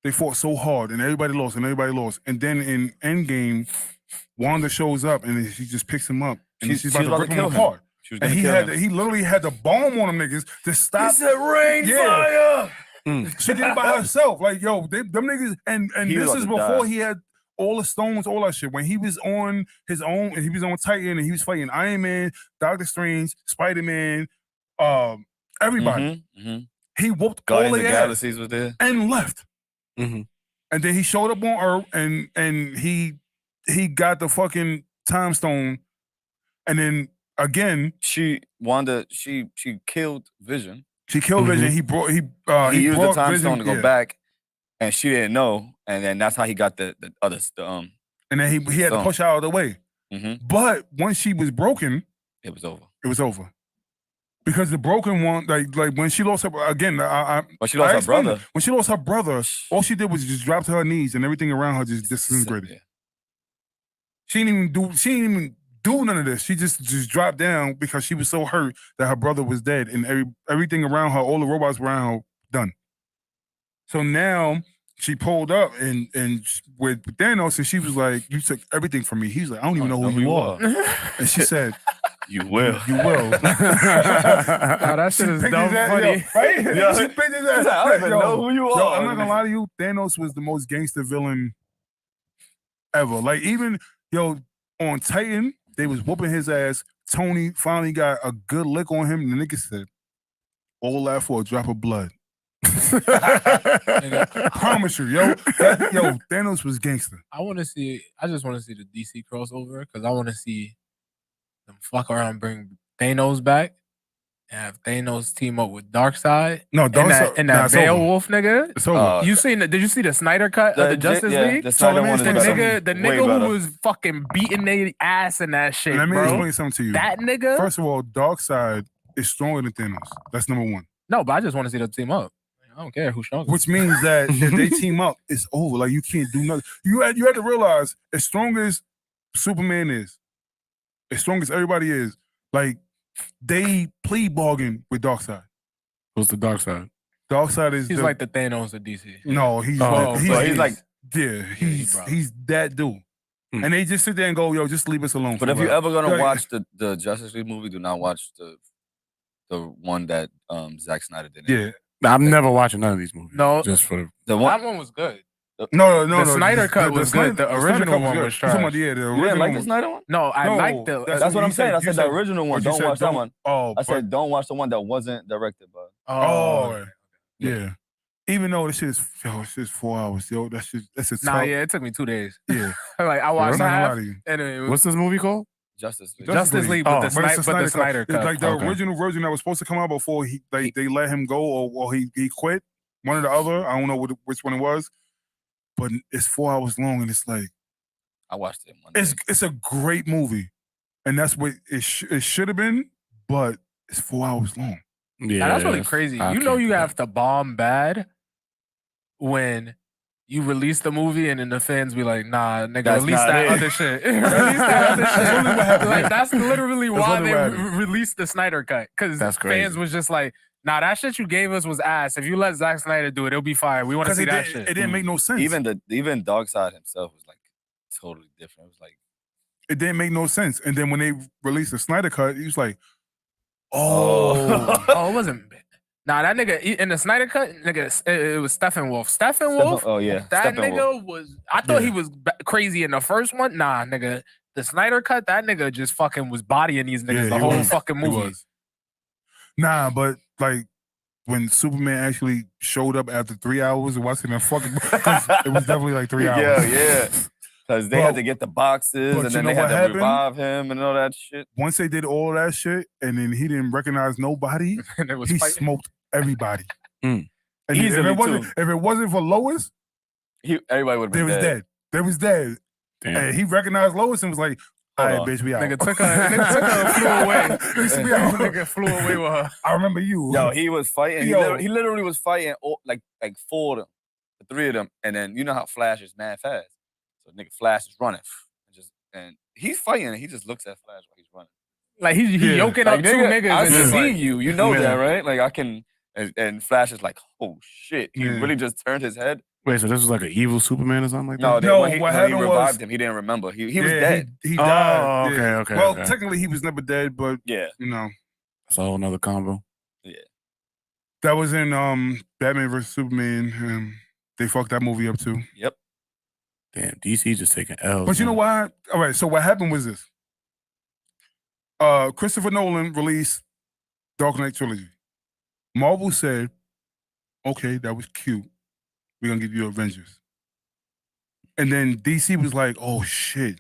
they fought so hard, and everybody lost, and then in Endgame, Wanda shows up, and she just picks him up, and she's about to rip him apart. And he literally had the bomb on them niggas to stop. He said, "Rain fire." She did it by herself. Like, yo, them niggas, and this is before he had all the stones, all that shit. When he was on his own, and he was on Titan, and he was fighting Iron Man, Doctor Strange, Spider-Man, everybody. He whooped all the Galaxies was there and left. And then he showed up on Earth, and he got the fucking time stone, and then again, Wanda killed Vision. She killed Vision. He used the time Vision, stone to go back, and she didn't know, and then that's how he got the others. And then he had to push her out of the way. But once she was broken, it was over. It was over. Because the broken one, like when she lost her again, but she lost her brother. When she lost her brother, all she did was just drop to her knees, and everything around her just disintegrated. Yeah. She didn't even do none of this. She just dropped down because she was so hurt that her brother was dead, and everything around her, all the robots around her, done. So now she pulled up and with Thanos, and she was like, "You took everything from me." He's like, "I don't even know who you are." And she said, "You will. You will." Oh, that shit is dumb funny. Right? She picked his ass. I don't even know who you are. Yo, I'm not gonna lie to you. Thanos was the most gangster villain ever. Like, even, on Titan, they was whooping his ass. Tony finally got a good lick on him, and the nigga said, "All that for a drop of blood." I promise you, Thanos was gangster. I just want to see the DC crossover, because I want to see them fuck around and bring Thanos back and have Thanos team up with Darkseid. No, Darkseid and that Beowulf nigga. It's over. Did you see the Snyder cut of the Justice League? The Snyder one the nigga who was fucking beating their ass in that shit. Let me explain something to you. That nigga. First of all, Darkseid is stronger than Thanos. That's number one. No, but I just want to see them team up. I don't care who's stronger. Which means that if they team up, it's over. Like, you can't do nothing. You had to realize, as strong as Superman is, as strong as everybody is, like, they plea bargain with Darkseid. What's the Darkseid? Darkseid is he's like the Thanos of DC. No, he's that dude. And they just sit there and go, "Yo, just leave us alone." But if you're ever gonna watch the Justice League movie, do not watch the one that Zack Snyder did. Yeah. I'm never watching none of these movies. No, just for that one was good. No. The Snyder cut was good. The original one was trash. The original you didn't like the Snyder one? No, I liked the. That's what I'm saying. I said the original one. Don't watch that one. I said don't watch the one that wasn't directed by. Yeah. Even though this shit is, it's just 4 hours, that's a Nah, yeah, it took me 2 days. Yeah. Like, I watched half. And what's this movie called? Justice League. Justice League, but the Snyder cut. It's like the original version that was supposed to come out before they let him go or he quit. One or the other. I don't know which one it was. But it's 4 hours long, and it's like, I watched it one day. It's a great movie, and that's what it should have been. But it's 4 hours long. Yeah, now, that's really crazy. You have to bomb bad when you release the movie, and then the fans be like, "Nah, nigga, release that other shit." Release that other shit. Like, that's literally why they released the Snyder cut, because fans was just like, "Nah, that shit you gave us was ass. If you let Zack Snyder do it, it'll be fire. We want to see that shit." It didn't make no sense. Even Darkseid himself was like totally different. It was like, it didn't make no sense. And then when they released the Snyder cut, he was like, "Oh, it wasn't." Nah, that nigga in the Snyder cut, nigga, it was Steppenwolf. Steppenwolf. Oh yeah, that nigga was. I thought he was crazy in the first one. Nah, nigga, the Snyder cut, that nigga just fucking was bodying these niggas the whole fucking movie. Nah, but like when Superman actually showed up after 3 hours of watching that fucking, it was definitely like 3 hours. Yeah. Because they had to get the boxes, and then they had to revive him and all that shit. Once they did all that shit, and then he didn't recognize nobody, he smoked everybody. And if it wasn't for Lois, everybody would have been dead. They was dead. Damn. And he recognized Lois and was like, "All right, bitch, we out." Nigga took her, flew away. Nigga flew away with her. I remember you. Yo, he was fighting. He literally was fighting like 4 of them, the 3 of them, and then you know how Flash is mad fast. So nigga Flash is running, and he's fighting, and he just looks at Flash while he's running. Like he's yoking up 2 niggas. I and see you know that, right? Like I can, and Flash is like, "Oh shit!" He really just turned his head. Wait, so this was like an evil Superman or something like No, that? when he revived him, he didn't remember. He was dead. He died. Oh, okay, yeah. okay. Well, okay. technically, he was never dead, but Yeah. you know, That's a whole nother combo. Yeah. That was in Batman vs Superman. They fucked that movie up too. Yep. Damn, DC just taking L's. But you know why? All right, so what happened was this. Christopher Nolan released Dark Knight Trilogy. Marvel said, okay, that was cute. We're going to give you Avengers. And then DC was like, oh, shit.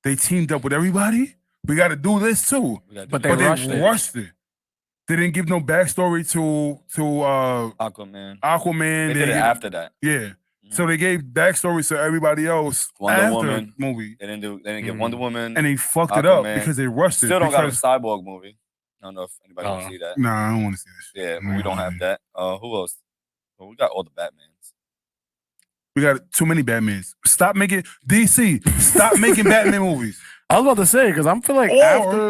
They teamed up with everybody? We got to do this, too. But they rushed it. They didn't give no backstory to Aquaman. They did it after that. Yeah. Mm-hmm. So they gave backstories to everybody else Wonder Woman movie. They didn't get Wonder Woman. And they fucked it up because they rushed it. Still don't got a Cyborg movie. I don't know if anybody wants to see that. Nah, I don't want to see this. Yeah, but we don't have that. Who else? Well, we got all the Batmans. We got too many Batmans. Stop making DC. Stop making Batman movies. I was about to say because I'm feeling like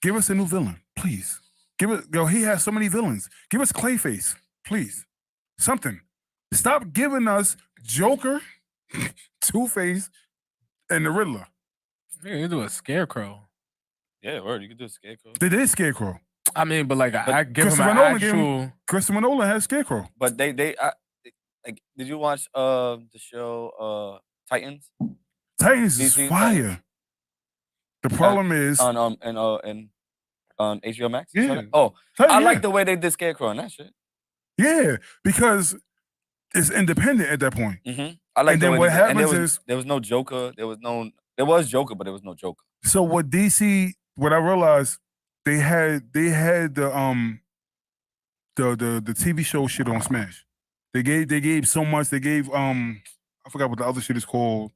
give us a new villain, please. He has so many villains. Give us Clayface, please. Something. Stop giving us Joker, Two-Face, and the Riddler. Yeah, you do a Scarecrow. Yeah, word. You could do a Scarecrow. They did Scarecrow. I mean, but like I give him an actual. Christopher Nolan has Scarecrow. But they like. Did you watch the show Titans? Titans is fire. Titans. The problem is on HBO Max. Yeah. I like the way they did Scarecrow and that shit. Yeah, because it's independent at that point. Mm-hmm. I like. And then what happens is there was no Joker. There was Joker, but there was no Joker. So what I realized they had the TV show shit on Smash. They gave so much. They gave I forgot what the other shit is called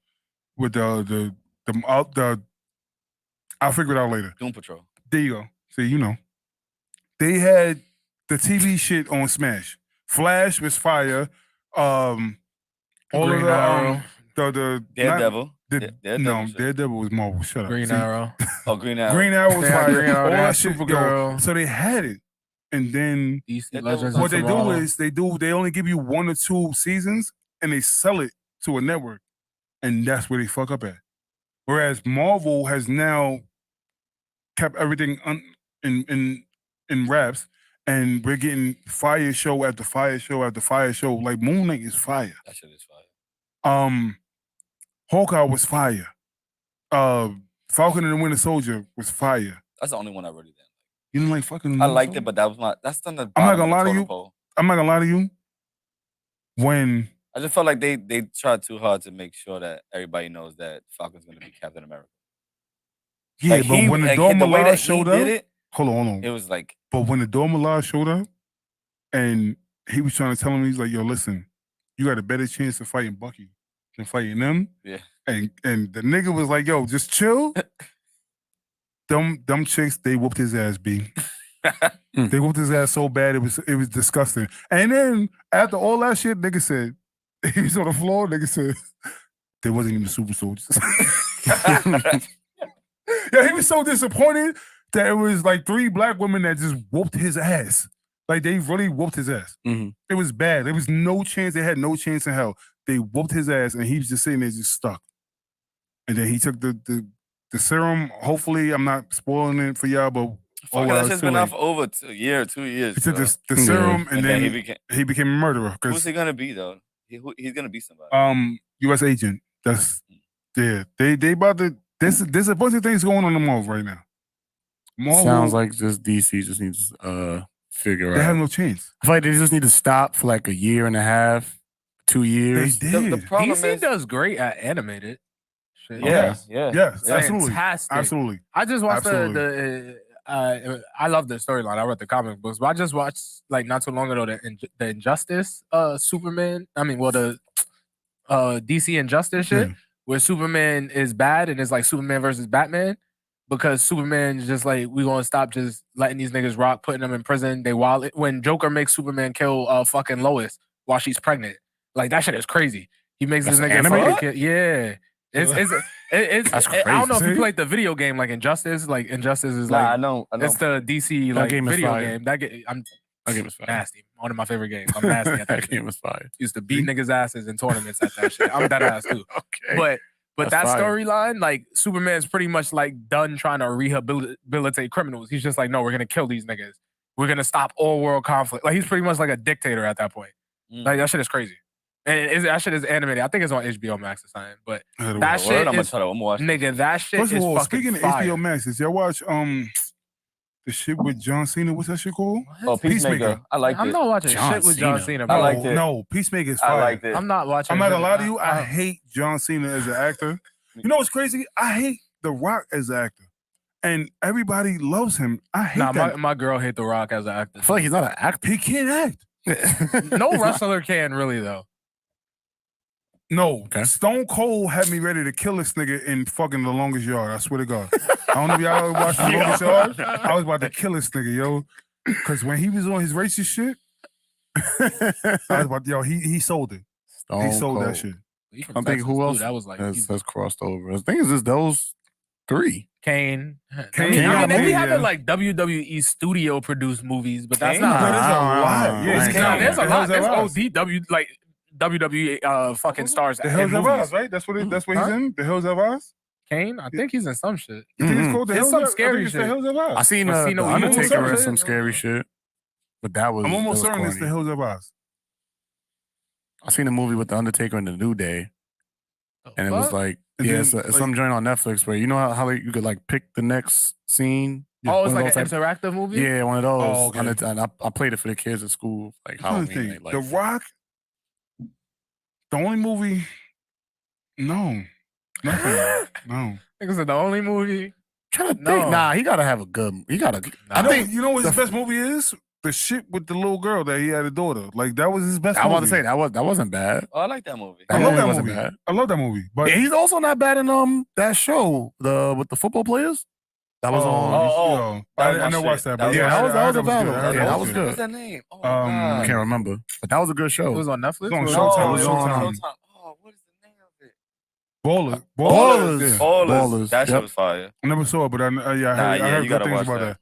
with the I'll figure it out later. Doom Patrol. There you go. See, you know. They had the TV shit on Smash. Flash was fire. All Green of the Daredevil. Daredevil was Marvel. Shut up. Green Arrow. Oh, Green Arrow. Green Arrow was fire. Green Arrow, all that shit. Supergirl. So they had it. And then what they do is they only give you 1 or 2 seasons and they sell it to a network. And that's where they fuck up at. Whereas Marvel has now kept everything in wraps, and we're getting fire show after fire show after fire show. Like Moon Knight is fire. That shit is fire. Hawkeye was fire. Falcon and the Winter Soldier was fire. That's the only one I really didn't like. You didn't like fucking? I liked it, but that's on the. I'm not gonna lie to you. I'm not gonna lie to you. When I just felt like they tried too hard to make sure that everybody knows that Falcon's gonna be Captain America. Yeah, like but when the Dora Milaje showed up, hold on. It was like, but when the Dora Milaje showed up, and he was trying to tell him, he's like, "Yo, listen, you got a better chance of fighting Bucky than fighting them." Yeah. And the nigga was like, "Yo, just chill." Them chicks, they whooped his ass, B. They whooped his ass so bad it was disgusting. And then after all that shit, nigga said he was on the floor. Nigga said they wasn't even super soldiers. Yeah, he was so disappointed that it was like 3 black women that just whooped his ass. Like they really whooped his ass. Mm-hmm. It was bad. There was no chance. They had no chance in hell. They whooped his ass, and he was just sitting there, just stuck. And then he took the serum. Hopefully, I'm not spoiling it for y'all, but that's just been out for over 2 years. He took the serum, and then he became a murderer. Who's he gonna be though? He's gonna be somebody. U.S. agent. That's They about to. There's a bunch of things going on in Marvel right now. Sounds like just DC just needs to figure out. They have no chance. I feel like they just need to stop for like a year and a half, 2 years. They did. The problem DC does great at animated shit. Yes, absolutely. Fantastic. Absolutely. I just watched I love the storyline. I read the comic books, but I just watched like not too long ago the Injustice Superman. I mean, well, the DC Injustice shit. Where Superman is bad and it's like Superman versus Batman, because Superman is just like, we gonna stop just letting these niggas rock, putting them in prison. They wild when Joker makes Superman kill fucking Lois while she's pregnant. Like that shit is crazy. He makes this nigga fucking kill. Yeah. It's That's crazy. I don't know if you played the video game like Injustice. Like Injustice is like I know. It's the DC like video game. That That game was fire. Nasty. One of my favorite games. I'm nasty at that That shit. game was fire. Used to beat niggas' asses in tournaments at that shit. I'm that ass too. Okay. But That's that fire. storyline, like Superman's pretty much like done trying to rehabilitate criminals. He's just like, no, we're gonna kill these niggas. We're gonna stop all world conflict. Like he's pretty much like a dictator at that point. Like that shit is crazy. And that shit is animated. I think it's on HBO Max or something. But that shit is, nigga, that shit First is of all, fucking speaking of fire. HBO Max, did y'all watch the shit with John Cena? What's that shit called? Oh, Peacemaker. I like it. I'm not watching John shit with John Cena. Cena. Bro. I liked it. No, Peacemaker is fire. I liked it. I'm not watching. I'm not gonna lie to you. I hate John Cena as an actor. You know what's crazy? I hate The Rock as an actor, and everybody loves him. I hate that. My girl hate The Rock as an actor. I feel like he's not an actor. He can't act. No wrestler can really though. No, Okay. Stone Cold had me ready to kill this nigga in fucking The Longest Yard. I swear to God. I don't know if y'all ever watched The Longest Yard. I was about to kill this nigga, yo. Because when he was on his racist shit, I was about to, he sold it. He sold that shit. I think who else That was like has crossed over? I think it's just those three. Kane. Kane, I mean, they be yeah. having like WWE studio produced movies, but that's Kane? not. There's a lot. Yeah, it's Nah, Kane. there's a The lot. Hills There's Have Eyes. OD like WWE fucking stars. The in Hills Have movies. Eyes, right? That's what he's Huh? in. The Hills Have Eyes. Kane, I think he's in some shit. I think it's called The It's Hills. some I think scary it's The shit. Hills Have I Eyes. seen But the see, no, you Undertaker almost in said some it. scary shit, but that was I'm almost that was certain it's The corny. Hills Have Eyes. I seen a movie with the Undertaker and the New Day, and it was like, And yeah, then, it's like- some joint on Netflix where you know how like, you could like pick the next scene. Oh, it's One of like an those interactive movie? Yeah, one of those. Oh, okay. And I played it for the kids at school, like I'm trying to Halloween. think. Like, The Rock. The only movie. No. Nothing. No. Think it's the only movie. trying to think. No. Nah, he gotta have a good. He gotta. I think You know what his best movie is? The shit with the little girl that he had a daughter. Like that was his best I movie. want to say that wasn't bad. Oh, I like that movie. I love that wasn't movie. bad. I love that movie. But Yeah, he's also not bad in that show with the football players. That was on. I never watched that. But Yeah, that was I heard a it valid good. one. I heard Yeah, it that was was good. good. What's that name? Oh, I God. can't remember, but that was a good show. It was on Netflix. It's on or- Showtime. Oh, It was Showtime. Oh, what is the name of it? Ballers. Ballers. Yeah. Ballers. That shit Yep. was fire. I never saw it, but I heard, Nah, I yeah, heard you good gotta things watch about that.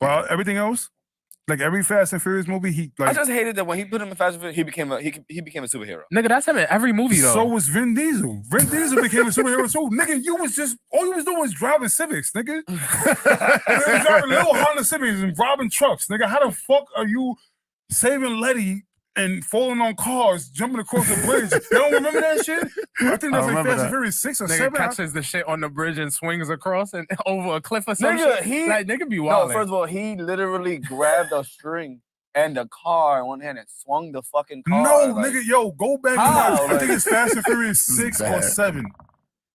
that. Well, everything else, like every Fast and Furious movie, he I like. just hated that when he put him in Fast and Furious, he became a superhero. Nigga, that's him in every movie though. So was Vin Diesel. Vin Diesel became a superhero too. Nigga, all you was doing was driving Civics, nigga. You was driving little Honda Civics and robbing trucks, nigga. How the fuck are you saving Letty and falling on cars, jumping across the bridge? You don't remember that shit? I think that's like remember Fast that. and Furious 6 or Nigga 7. catches the shit on the bridge and swings across and over a cliff or something. Nigga be No, wild. first of all, he literally grabbed a string and the car in one hand and swung the fucking car. No, like, nigga, yo, go back. How? I think it's Fast and Furious This is 6 or bad. 7.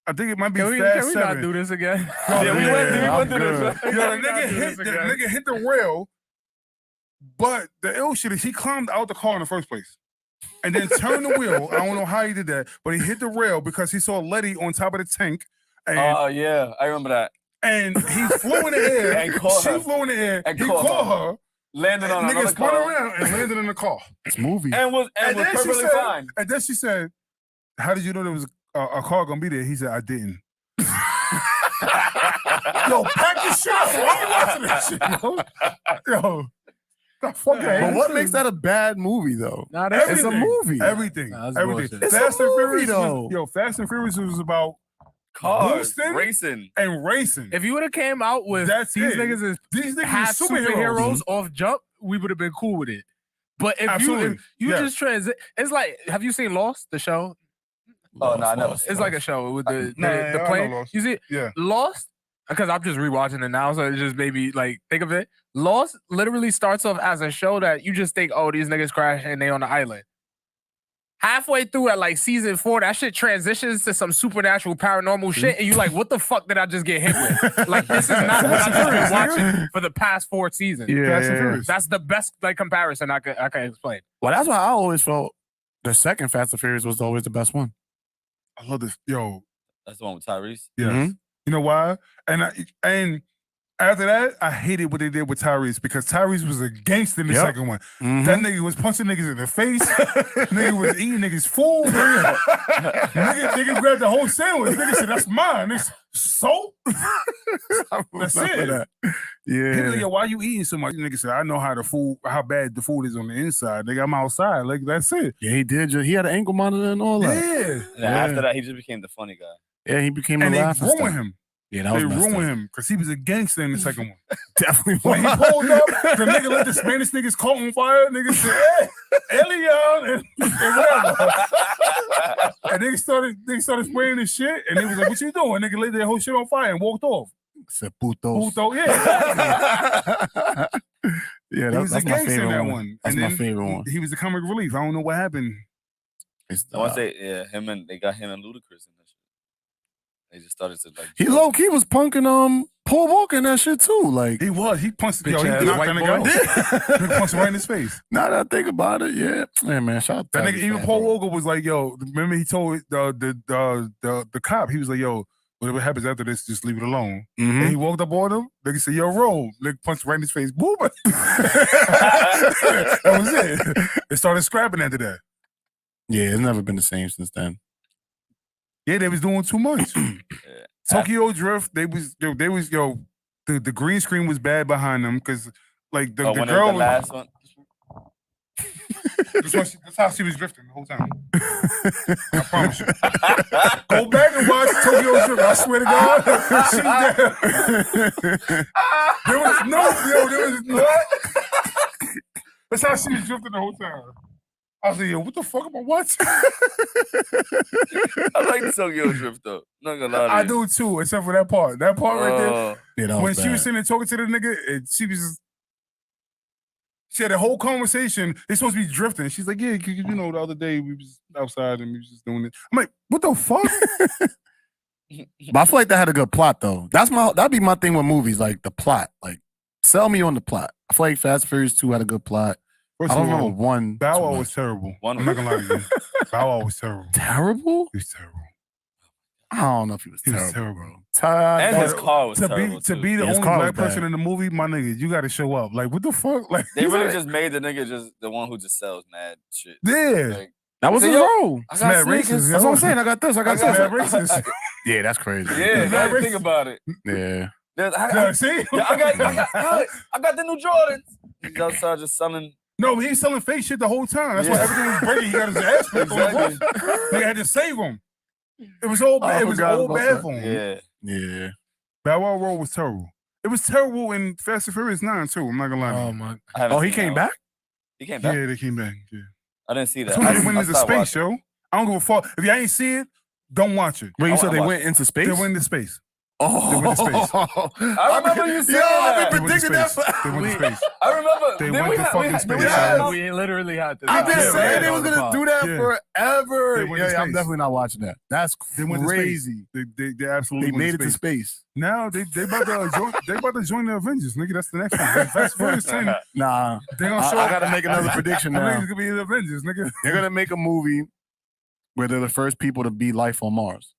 I think it might be Can we Fast 7. not do this again? Yeah, we went through good. this. Yo, the Can we not nigga do hit this the again? nigga hit the rail, but the ill shit is he climbed out the car in the first place. And then turned the wheel. I don't know how he did that, but he hit the rail because he saw Letty on top of the tank. And Oh, yeah, I remember that. and he flew in the air. And caught she her. flew in the air. And he caught caught her. Landed on Nigga another spun car. around and landed in the car. It's movie. And was then she perfectly said- fine. And then she said, "How did you know there was a car gonna be there?" He said, "I didn't." Yo, pack your shit up. Why are you watching that shit, yo? The fuck But what makes that a bad movie though? Nah, that's It's a movie. Everything. Nah, that's Everything. bullshit. It's a Fast and movie, Furious though. was, yo, Fast and Furious was about Cars, Boosting? racing. and racing. If you would have came out with That's these it. niggas is These niggas half are superheroes off jump, we would have been cool with it. But if Absolutely. you Yes. just transit, it's like, have you seen Lost, the show? Oh, no, I never. It's like a show with the Nah, I know plane. Lost. You see, Yeah. Lost, because I'm just rewatching it now, so it just made me like think of it. Lost literally starts off as a show that you just think, oh, these niggas crash and they on the island. Halfway through at like season 4, that shit transitions to some supernatural paranormal shit, and you like, what the fuck did I just get hit with? Like, this is not what I've been watching for the past 4 seasons. Yeah, Fast and yeah. Furious. That's the best like comparison I can explain. Well, that's why I always felt the second Fast and Furious was always the best one. I love this. Yo, That's the one with Tyrese. yes. Mhm. You know why? And After that, I hated what they did with Tyrese because Tyrese was a gangster in the second one. Mm-hmm. That nigga was punching niggas in the face. Nigga was eating niggas' food. Nigga grabbed the whole sandwich. Nigga said, "That's mine." Nigga, so that's it. That. Yeah. He was like, "Yo, why you eating so much?" Nigga said, "I know how bad the food is on the inside. Nigga, I'm outside. Like that's it." Yeah, he did. He had an ankle monitor and all that. Yeah. And after that, he just became the funny guy. Yeah, he became and the they laughing ruined stock. him. Yeah, that was they messed ruined up. him because he was a gangster in the second one. Definitely. When he pulled up, the nigga let the Spanish niggas caught on fire. Niggas said, "Hey, Elion," and whatever. And they started spraying this shit, and they was like, "What you doing?" Nigga lit their whole shit on fire and walked off. Said putos. Puto, yeah. Yeah, He was that's a my gangster favorite in that one. one. That's And my then favorite one. He was the comic relief. I don't know what happened. I want to say, they got him and Ludacris in that shit. They just started to like. He low key was punking Paul Walker in that shit too. Like He punched. Bitch Yo, he ass knocked white that nigga boy. out. He punched him right in his face. now that I think about it, yeah, man, shout out to That nigga, Tyrese even fan, Paul bro. Walker was like, "Yo," remember he told the cop, he was like, "Yo, whatever happens after this, just leave it alone." Mhm. And he walked up on him. Nigga said, "Yo, roll." Nigga punched right in his face. Boom. That was it. They started scrapping after that. Yeah, it's never been the same since then. Yeah, they was doing too much. Tokyo Drift, they was the green screen was bad behind them because like the when girl the last one. that's how she was drifting the whole time. I promise you. Go back and watch Tokyo Drift. I swear to God. There was no. That's how she was drifting the whole time. I was like, "Yo, what the fuck am I watching?" I like the Tokyo Drift though. Not gonna lie to you. I do too, except for that part. That part right there. Yeah, that When was she was bad. sitting there talking to the nigga, and she had a whole conversation. They supposed to be drifting. She's like, "Yeah, you know, the other day we was outside and we was just doing it." I'm like, "What the fuck?" But I feel like that had a good plot though. That'd be my thing with movies, like the plot. Like, sell me on the plot. I feel like Fast and Furious 2 had a good plot. First I don't of all, remember one. Bow too Wow much. was terrible. One- I'm not gonna lie to you. Bow Wow was terrible. Terrible? He was terrible. I don't know if he was He was terrible. terrible. And his But car was to terrible be too. the His only car was black person bad. in the movie, my nigga, you got to show up. Like, what the fuck? Like, They he's really like, just made the nigga just the one who just sells mad shit. yeah. Like, That was Say, his yo, role. I It's mad got sneakers. racist. That's what I'm saying. I got this. I got That's mad this. racist. Yeah, that's crazy. Yeah, Mad now you racist. think about it. Yeah. Yeah, see? I got the new Jordans. He's outside just selling. No, he was selling fake shit the whole time. That's why Yeah. everything was breaking. He got his ass kicked on the Exactly. bus. They had to save him. It was all bad. I It was forgot all about bad that. for him. Yeah. Yeah. Bow Wow role was terrible. It was terrible in Fast and Furious 9 too. I'm not gonna lie. To Oh you. my! I haven't Oh, he seen came that one. back? He came back. Yeah, they came back. Yeah. I didn't see that. That's when they I went into stopped space, watching. yo. I don't give a fuck. If y'all ain't see it, don't watch it. Wait, you I said they watched went into space? They went into space. Oh, They went to space. I remember you saying that. I've been They went to predicting that space. for They went to space. I remember. They Did went we to have- fucking did we space, have- yo. We literally had to. I've been Yeah, saying yeah, they was gonna do that Yeah. forever. They went to Yeah, I'm space. definitely not watching that. That's They went to space. crazy. They absolutely They went made it to to space. space. Now they about to join the Avengers, nigga. That's the next one. Fast and Furious 10. Nah, They gonna I show. gotta make another prediction I think now. it's gonna be the Avengers, nigga. They're gonna make a movie where they're the first people to be life on Mars.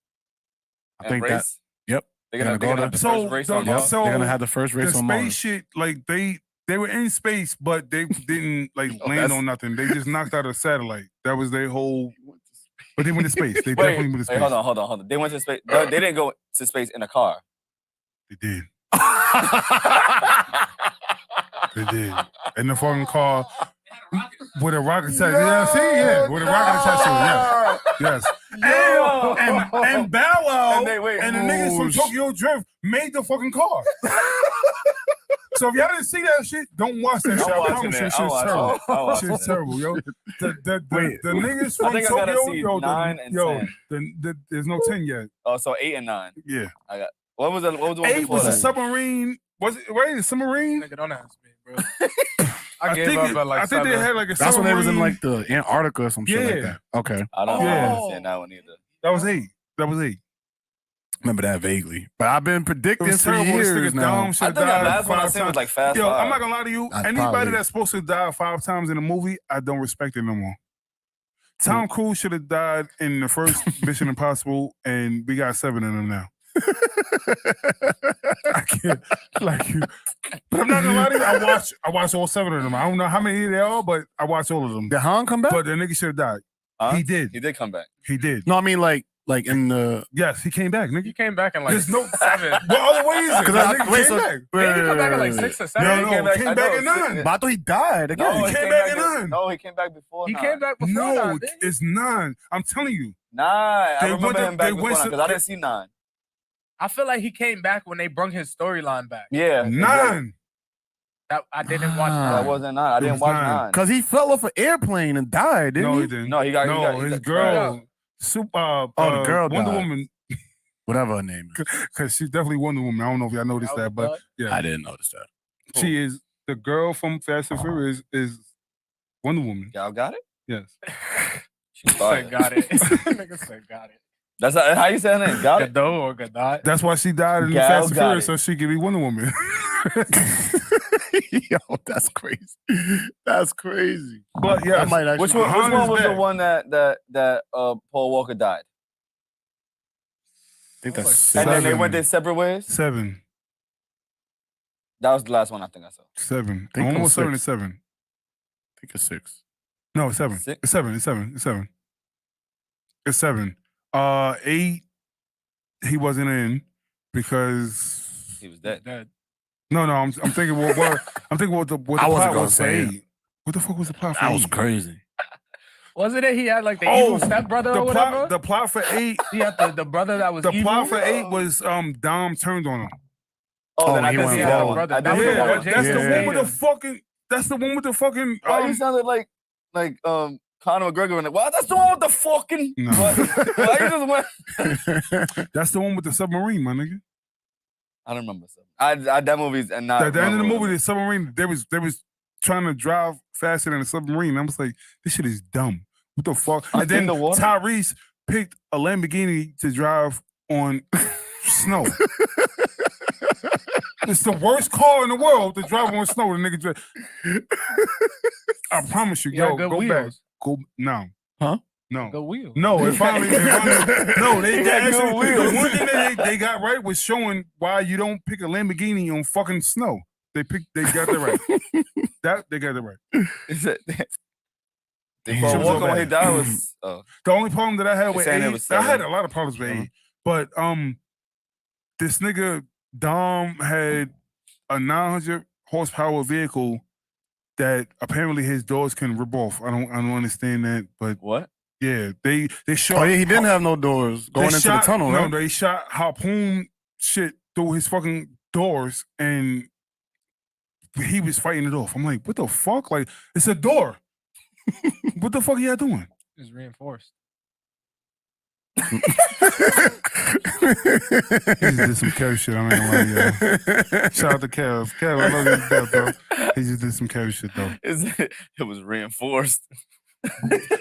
I think that. race? Yep. They're gonna have the So, first race on the- Mars. so They're gonna have the first race the on space Mars. shit, like they were in space, but they didn't land that's- on nothing. They just knocked out a satellite. That was their whole. But they went to space. They definitely went to space. Hold on. They went to space. They didn't go to space in a car. They did. They did. In the fucking car with a rocket attached. Yeah, see, yeah, with a rocket attached to it. Yes. And Bow Wow And they- wait. and the niggas from Tokyo Drift made the fucking car. So if y'all didn't see that shit, don't watch that shit. I watching promise you, it. shit's terrible. I'm watching Shit's it. terrible, yo. The niggas I from think I gotta Tokyo, see yo, 9 and 10. There's no 10 yet. Oh, so 8 and 9. Yeah. What was the one 8 before was a that? submarine. Was it right? A submarine? Nigga, don't ask me, bro. I gave think up at like I think they 7. had like a That's when they was in submarine. like the Antarctica or some shit like Yeah. that. Okay. I don't know. Yeah. I haven't seen that one either. That was 8. That was 8. Remember that vaguely. But I've been It predicting was for terrible. This years nigga now. Dom I should think have that died last one I 5 seen was times. like Fast Yo, 5. I'm not gonna lie to you. I'd Anybody probably- that's supposed to die 5 times in a movie, I don't respect it no more. Tom Cruise should have died in the first Mission Impossible, and we got 7 of them now. I can't like you. But I'm not gonna lie to you. I watched all 7 of them. I don't know how many they are, but I watched all of them. Did Han come back? But the nigga should have died. He did. He did come back. He did. No, I mean like in the. Yes, he came back, nigga. He came back in like There's no 7. What other way is it? Because That nigga came back. Didn't he come back in like 6 or 7? No, he came back in 9. But I thought he died again. No, he came back in 9. No, he came back before. He came back before. No, 9, it's 9. I'm telling you. 9. I They remember went to- him back they before went 9 to- because I didn't see 9. I feel like he came back when they brought his storyline back. Yeah, 9. That I didn't watch. That wasn't 9. I didn't watch 9. Because he fell off an airplane and died, didn't No, he? he didn't. No, he got his got girl. Super. the girl Wonder died. Woman. Whatever her name is. Because she's definitely Wonder Woman. I don't know if y'all noticed that, but yeah, I didn't notice that. she is the girl from Fast and Furious. Is Wonder Woman? Y'all got it? Yes. She's Said fire. got it. Nigga said got it. That's how you say her name. Got it. Godot or Godot. That's why she died in Gal Fast and got Furious, it. so she could be Wonder Woman. Yo, that's crazy. That's crazy. But yeah, That might actually. Which one Han is was the back. one that Paul Walker died? I think that's And six. then they 7. went their separate ways? 7. That was the last one I think I saw. 7. think it was Almost 7 6. and 7. I think it's 6. No, it's 7. 6? It's 7. It's 7. It's 7. It's 7. 8. He wasn't in because He was dead. no. I'm thinking what I'm thinking what the I wasn't plot gonna was for say it. 8. What the fuck was the plot for That was 8? crazy. Wasn't it? He had like the Oh, evil stepbrother or whatever. The plot for 8. He had the brother that was The evil. plot for 8 was Dom turned on him. Oh, then Oh, I he can went see wrong. that one. Brother, I that's did the see one that with one. That's Jason the one with the Statham. fucking. That's the one with the fucking. Why you sounded like Conor McGregor and wow, that's the one with the fucking. No. What? Why you just went? That's the one with the submarine, my nigga. I don't remember. That movie's and not. At the end of the movie, the submarine, they was trying to drive faster than a submarine. I was like, this shit is dumb. What the fuck? And then In the water? Tyrese picked a Lamborghini to drive on snow. It's the worst car in the world to drive on snow. The nigga drive. I promise you, He had yo, good go back. wheels. Go no. Huh? No. The wheel. No, it finally no. They got good actually wheels. the one thing that they got right was showing why you don't pick a Lamborghini on fucking snow. They got that right. They got it right. Paul was Walker so when he bad. died was. The only problem that I had with saying it 8, was I had 7. a lot of problems with 8, but this nigga Dom had a 900 horsepower vehicle that apparently his doors can rip off. I don't understand that, but What? yeah, they shot. Oh yeah, he didn't have no doors going into the tunnel, No, right? they shot harpoon shit through his fucking doors, and he was fighting it off. I'm like, what the fuck? Like, it's a door. What the fuck are y'all doing? It's reinforced. He just did some Kev shit. I ain't gonna lie, yo. Shout out to Kev. Kev, I love you to death, bro. He just did some Kev shit though. It was reinforced.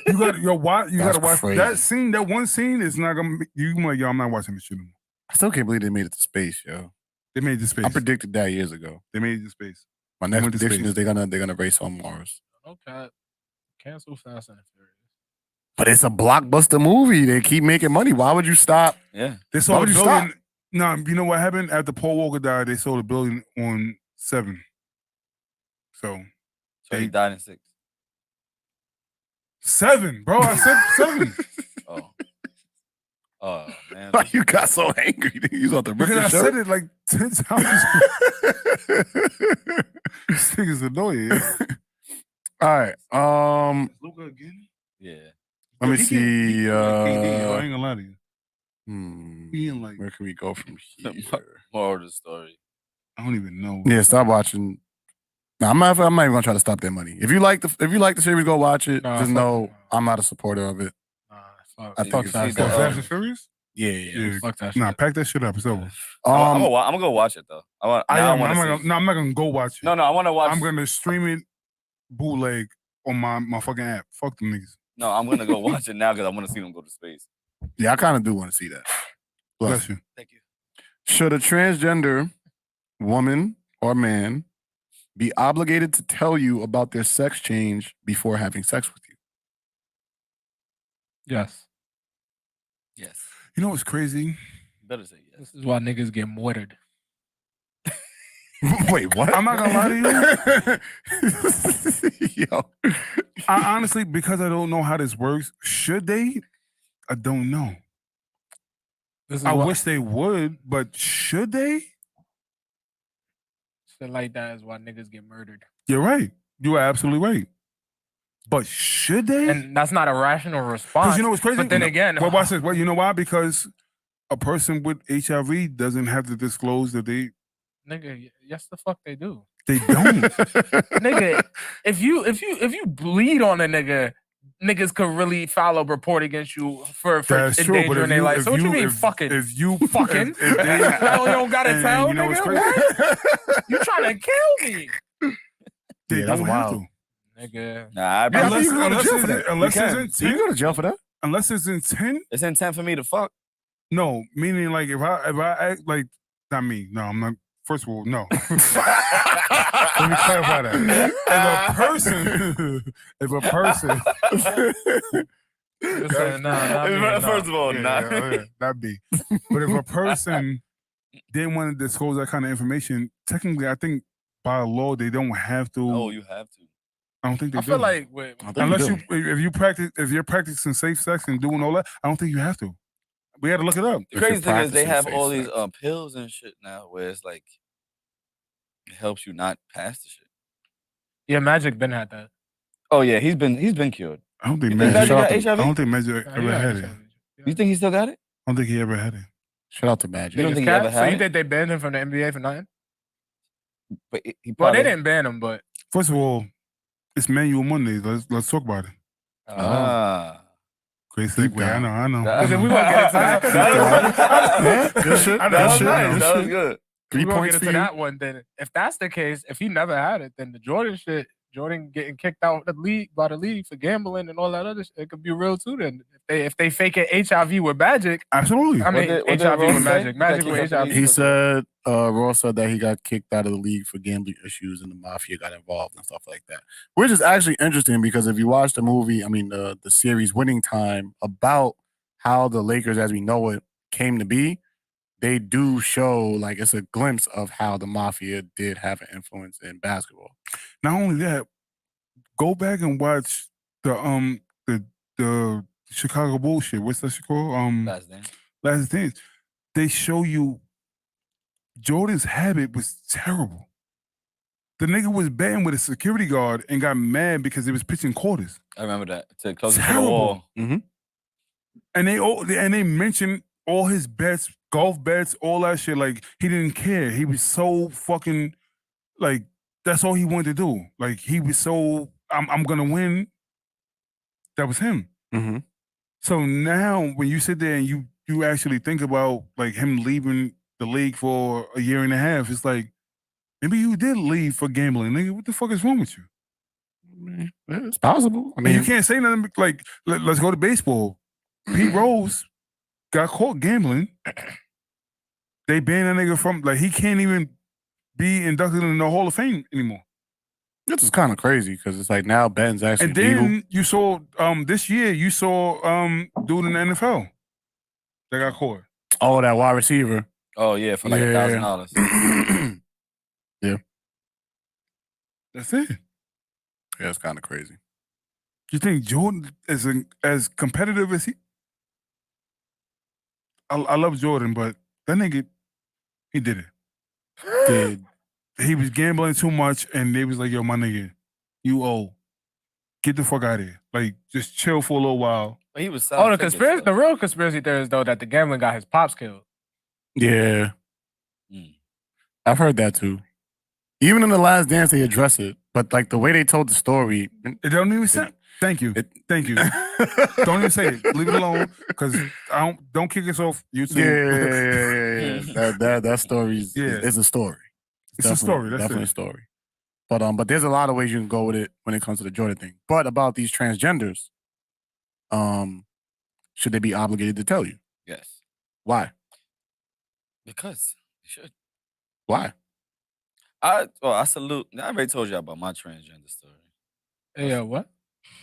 You gotta watch crazy. that scene. That one scene is not gonna. You like, yo, I'm not watching this shit anymore. I still can't believe they made it to space, yo. They made the space. I predicted that years ago. They made the space. My next went to prediction space. is they're gonna race on Mars. Okay. Cancel Fast and Furious. But it's a blockbuster movie. They keep making money. Why would you stop? Yeah. They Why sold would the you building. stop? No, you know what happened after Paul Walker died? They sold the building on 7. So So he died in 6. 7, bro. I said 7 Oh. Oh man. Why you got so angry? You was on the because I said it like 10 times. This nigga's annoying. All right. Luka again. Yeah. Let me He see. can't- I ain't gonna lie to you. Hmm, He ain't like. where can we go from here? More of the story. I don't even know. Yeah, stop watching. No, I'm not even gonna try to stop their money. If you like the series, go watch it. Nah, Just fuck know it. I'm not a supporter of it. Fuck. I Fuck think Fast it's- Oh, and Fast Furious. and Furious? Yeah. Fuck that Nah, shit. pack that shit up. It's over. I'm gonna go watch it though. I'm not gonna go watch it. No, I want to watch. I'm gonna stream it bootleg on my fucking app. Fuck them niggas. No, I'm gonna go watch it now because I want to see them go to space. Yeah, I kind of do want to see that. Bless you. Thank you. Should a transgender woman or man be obligated to tell you about their sex change before having sex with you? Yes. Yes. You know what's crazy? Better say yes. This is why niggas get murdered. Wait, what? I'm not gonna lie to you. Yo. I honestly, because I don't know how this works, should they? I don't know. I wish they would, but should they? Shit like that is why niggas get murdered. You're right. You are absolutely right. But should they? And that's not a rational response. Because you know what's crazy? But then again, well, watch this. Well, you know why? Because a person with HIV doesn't have to disclose that they. Nigga, yes, the fuck they do. They don't. Nigga, if you bleed on a nigga, niggas could really file a report against you for endangering their life. So what you mean fucking? If you fucking, you don't gotta tell, you know nigga. What? You trying to kill me? They don't have to. Nigga. Nah, unless it's intent. You go to jail for that. Unless it's intent. It's intent for me to fuck. No, meaning like if I act like not me. No, I'm not. First of all, no. Let me clarify that. If a person, first of all, not me. But if a person didn't want to disclose that kind of information, technically, I think by law they don't have to. Oh, you have to. I don't think they do. I feel like unless if you're practicing safe sex and doing all that, I don't think you have to. We had to look it up. The crazy thing is they have all these pills and shit now where it's like it helps you not pass the shit. Yeah, Magic Ben had that. Oh yeah, he's been cured. I don't think Magic got HIV. I don't think Magic ever had it. You think he still got it? I don't think he ever had it. Shout out to Magic. You don't think he ever had So you it? think they banned him from the NBA for nothing? But he Well, probably, they didn't ban him, but First of all, it's Manual Mondays. Let's talk about it. Great segue. I know. We won't get into that. Good shit. That was good. We won't get into that one. Then, if that's the case, if he never had it, then the Jordan shit, Jordan getting kicked out of the league by the league for gambling and all that other shit, it could be real too. Then, if they fake it HIV with Magic, absolutely. I mean, HIV with Magic, Magic with HIV. He said, Ross said that he got kicked out of the league for gambling issues and the mafia got involved and stuff like that. Which is actually interesting because if you watch the movie, the series Winning Time, about how the Lakers as we know it came to be, they do show like it's a glimpse of how the mafia did have an influence in basketball. Not only that, go back and watch the Chicago bullshit. What's that shit called? Last Dance. They show you Jordan's habit was terrible. The nigga was betting with a security guard and got mad because he was pitching quarters. I remember that. To close to the wall. Mm-hmm. And they mentioned all his bets, golf bets, all that shit. Like he didn't care. He was so fucking like that's all he wanted to do. Like he was so I'm gonna win. That was him. Mm-hmm. So now when you sit there and you actually think about like him leaving the league for a year and a half, it's like maybe you did leave for gambling, nigga. What the fuck is wrong with you? It's possible. I mean, you can't say nothing like let's go to baseball. Pete Rose got caught gambling. They banned that nigga from he can't even be inducted in the Hall of Fame anymore. This is kind of crazy because it's like now Ben's actually and then legal. You saw this year you saw dude in the NFL that got caught. Oh, that wide receiver. Oh yeah, for like $1,000. Yeah, that's it. Yeah, it's kind of crazy. You think Jordan is as competitive as he? I love Jordan, but that nigga, he did it. He was gambling too much, and they was like, "Yo, my nigga, you owe. Get the fuck out of here. Like, just chill for a little while." But he was the real conspiracy theory is though that the gambling got his pops killed. Yeah, I've heard that too. Even in The Last Dance, they address it, but like the way they told the story, it don't even say. Thank you. Thank you. Don't even say it. Leave it alone, because don't kick us off YouTube. Yeah. That story is a story. It's a story. That's definitely a story. But there's a lot of ways you can go with it when it comes to the Jordan thing. But about these transgenders, should they be obligated to tell you? Yes. Why? Because you should. Why? I salute. I already told you about my transgender story. Yeah, what?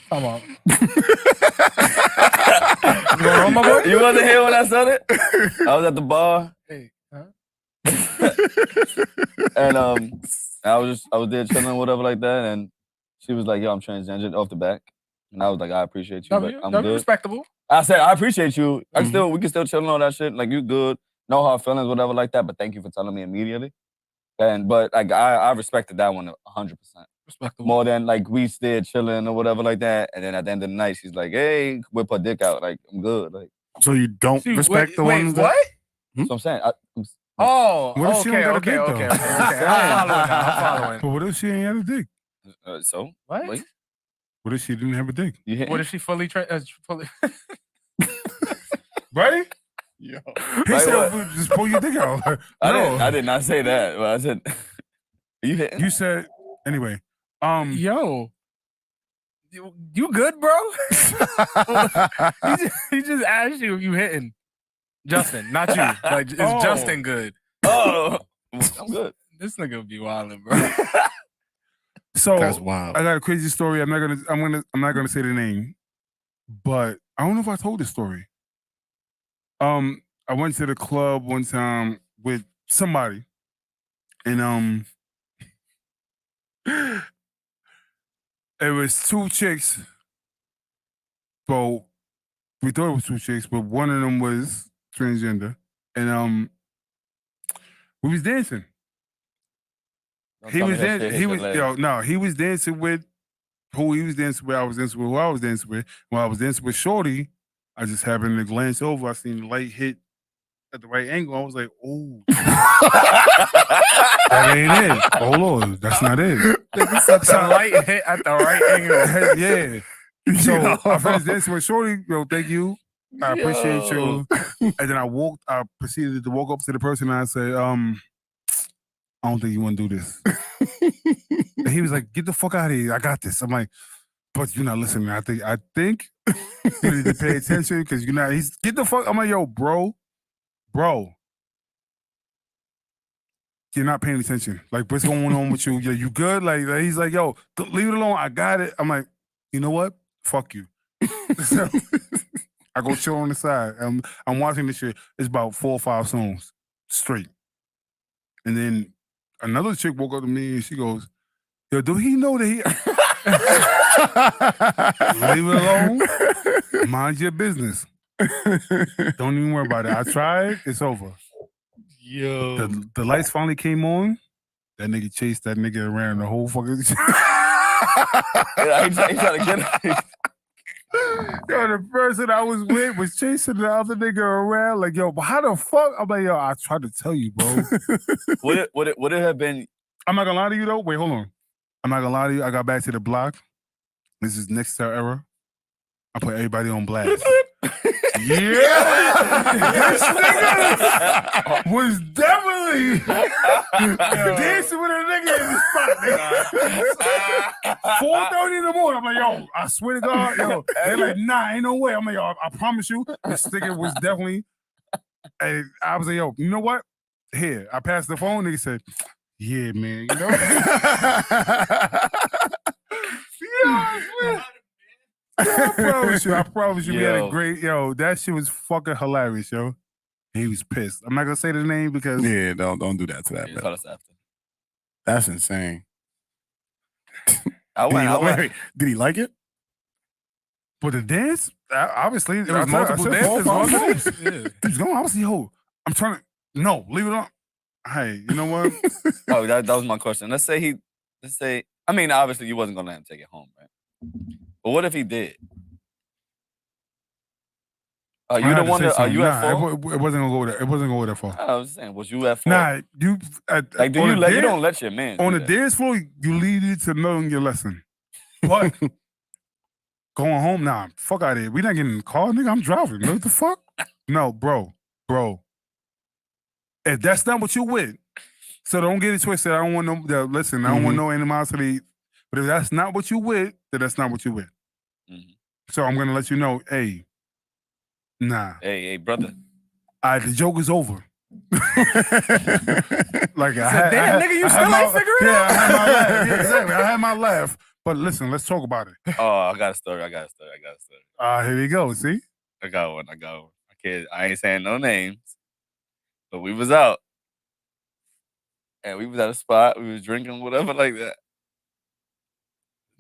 Come on. You going home, my boy? You wasn't here when I said it? I was at the bar. Hey, huh? And I was there chilling, whatever like that, and she was like, "Yo, I'm transgender," off the back, and I was like, "I appreciate you, but I'm good." Respectable. I said, "I appreciate you. We can still chill and all that shit. Like, you good, no hard feelings, whatever like that. But thank you for telling me immediately." But like, I respected that one 100%. Respectable. More than like we stayed chilling or whatever like that, and then at the end of the night, she's like, "Hey, whip her dick out. Like, I'm good." Like, so you don't respect the ones that. What? So I'm saying. What if she okay. don't got a dick, though? I'm following. But what if she ain't had a dick? So what? Wait. What if she didn't have a dick? What if she fully Right? Yo. He said, just pull your dick out. I did not say that. But I said, you hitting? You said, anyway. Yo. You good, bro? he just asked you if you hitting. Justin, not you. Like, is Justin good? Oh, I'm good. This nigga be wildin', bro. So that's wild. I got a crazy story. I'm not gonna say the name, but I don't know if I told this story. I went to the club one time with somebody, and it was two chicks. Well, we thought it was two chicks, but one of them was transgender, and we was dancing. He was dancing. He was he was dancing with who he was dancing with. I was dancing with who I was dancing with. When I was dancing with Shorty, I just happened to glance over. I seen the light hit at the right angle. I was like, "Oh, that ain't it. Hold on, that's not it." The light hit at the right angle. Yeah. So I finished dancing with Shorty. Yo, thank you. I appreciate you. And then I proceeded to walk up to the person and I said, I don't think you want to do this. And he was like, "Get the fuck out of here. I got this." I'm like, "But you're not listening. I think you need to pay attention because you're not." He's get the fuck. I'm like, "Yo, bro, you're not paying attention. Like, what's going on with you? Yeah, you good?" Like he's like, "Yo, leave it alone. I got it." I'm like, "You know what? Fuck you." So, I go chill on the side. I'm watching this shit. It's about 4 or 5 songs straight, and then another chick woke up to me and she goes, "Yo, do he know that he?" Leave it alone. Mind your business. Don't even worry about it. I tried. It's over. Yo. The lights finally came on. That nigga chased that nigga around the whole fucking. He trying to get it. Yo, the person I was with was chasing the other nigga around. Like, yo, but how the fuck? I'm like, yo, I tried to tell you, bro. Would it have been? I'm not gonna lie to you though. Wait, hold on. I'm not gonna lie to you. I got back to the block. This is next to our era. I put everybody on blast. Yeah, this nigga was definitely dancing with a nigga in the spot, nigga. 4:30 in the morning. I'm like, yo, I swear to God, yo. They're like, nah, ain't no way. I'm like, yo, I promise you, this nigga was definitely. And I was like, yo, you know what? Here, I passed the phone. Nigga said, "Yeah, man, you know." I promise you, we had a great, that shit was fucking hilarious, yo. He was pissed. I'm not gonna say the name because don't do that to that. Call us after. That's insane. Wait. Did he like it? For the dance, obviously there was multiple dances. He's going. Obviously, I'm trying to. No, leave it on. Hey, you know what? Oh, that was my question. Let's say, I mean, obviously you wasn't gonna let him take it home, right? But what if he did? Are you the one that? Are you at fault? It wasn't gonna go there. It wasn't gonna go that far. I was saying, was you at fault? Nah, you. Like, do you let? You don't let your man on the dance floor. You lead it to knowing your lesson. But going home, nah, fuck out of here. We not getting in the car, nigga. I'm driving. What the fuck? No, bro. If that's not what you with, so don't get it twisted. I don't want no. Listen, I don't want no animosity. But if that's not what you with, then that's not what you with. Mm-hmm. So I'm gonna let you know, hey, nah. Hey, brother. The joke is over. Like damn, nigga, you still ain't figuring it out? Yeah, I had my laugh. Yeah, exactly. I had my laugh. But listen, let's talk about it. Oh, I got a story. Here we go. See? I got one. I ain't saying no names, but we was out. And we was at a spot. We was drinking, whatever like that.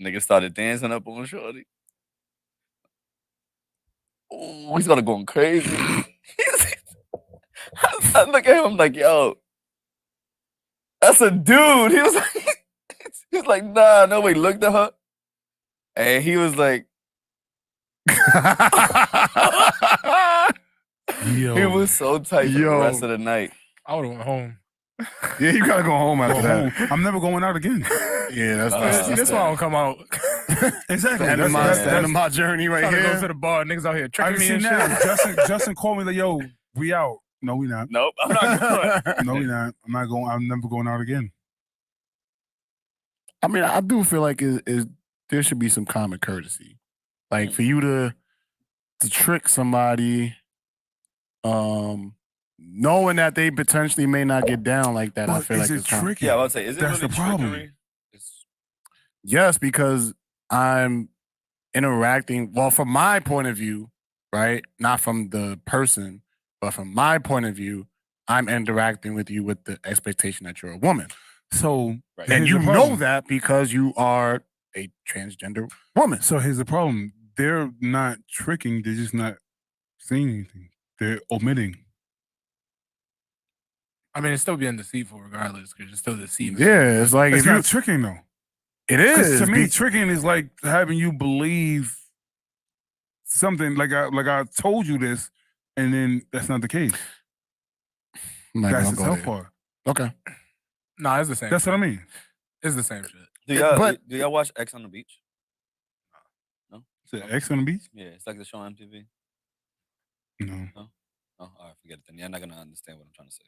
Nigga started dancing up on shorty. Oh, he started going crazy. I look at him like, yo, that's a dude. He was like, nah, nobody looked at her. And he was like, Yo. He was so tight for the rest of the night. I would have went home. Yeah, you gotta go home after that. I'm never going out again. Yeah, that's why I don't come out. Exactly. That's my journey right Trying here. to go to the bar, niggas out here tricking me and shit. Justin called me like, yo, we out. No, we not. Nope, I'm not going. No, we not. I'm not going. I'm never going out again. I mean, I do feel like there should be some common courtesy. Like for you to trick somebody, knowing that they potentially may not get down like that, I feel like it's tricky. Yeah, I would say, is it That's really the problem. trickery? Yes, because I'm interacting. Well, from my point of view, right? Not from the person, but from my point of view, I'm interacting with you with the expectation that you're a woman. So, right. And you know that because you are a transgender woman. So here's the problem. They're not tricking. They're just not saying anything. They're omitting. I mean, it's still being deceitful regardless because you're still deceiving. Yeah, it's like it's not tricking though. It is. To me, tricking is like having you believe something like I told you this, and then that's not the case. That's the tough part. Okay. No, it's the same. That's what I mean. It's the same shit. Do y'all watch X on the Beach? No. Is it X on the Beach? Yeah, it's like the show on MTV. No. Oh, all right, forget it then. You're not gonna understand what I'm trying to say.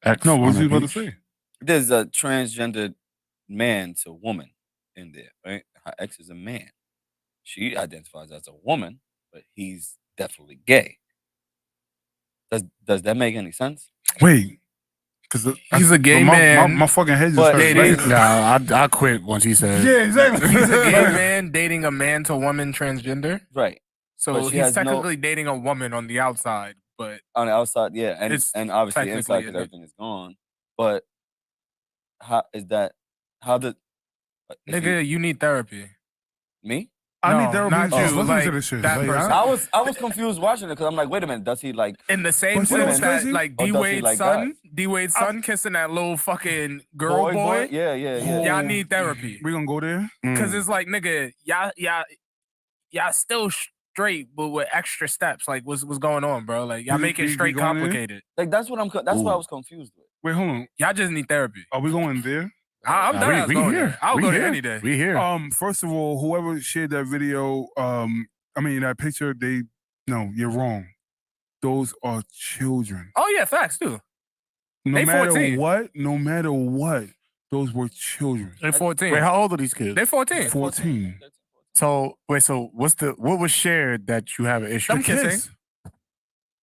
X no, what was you about beach. to say? There's a transgendered man to woman in there, right? Her ex is a man. She identifies as a woman, but he's definitely gay. Does that make any sense? Wait, because he's a gay man. My fucking head just hurt. Nah, I quit once he said. Yeah, exactly. He's a gay man dating a man to woman transgender. Right. So he's technically dating a woman on the outside, but on the outside, yeah, and obviously inside because everything is gone. But how is that? How did nigga? You need therapy. Me? I need therapy. Not you. Listen like, to this shit. That like, person. I was confused watching it because I'm like, wait a minute, does he like in the same sense that like D Wade's son kissing that little fucking girl boy? Yeah. Y'all need therapy. We gonna go there because it's like nigga, y'all still straight, but with extra steps. Like what's going on, bro? Like y'all make it straight complicated. Like that's what I was confused with. Wait, hold on. Y'all just need therapy. Are we going there? I'm done. We here. I'll go there any day. We here. First of all, whoever shared that video, that picture, you're wrong. Those are children. Oh yeah, facts too. No matter what, those were children. They're 14. Wait, how old are these kids? They're 14. 14. So what was shared that you have an issue? Them kissing.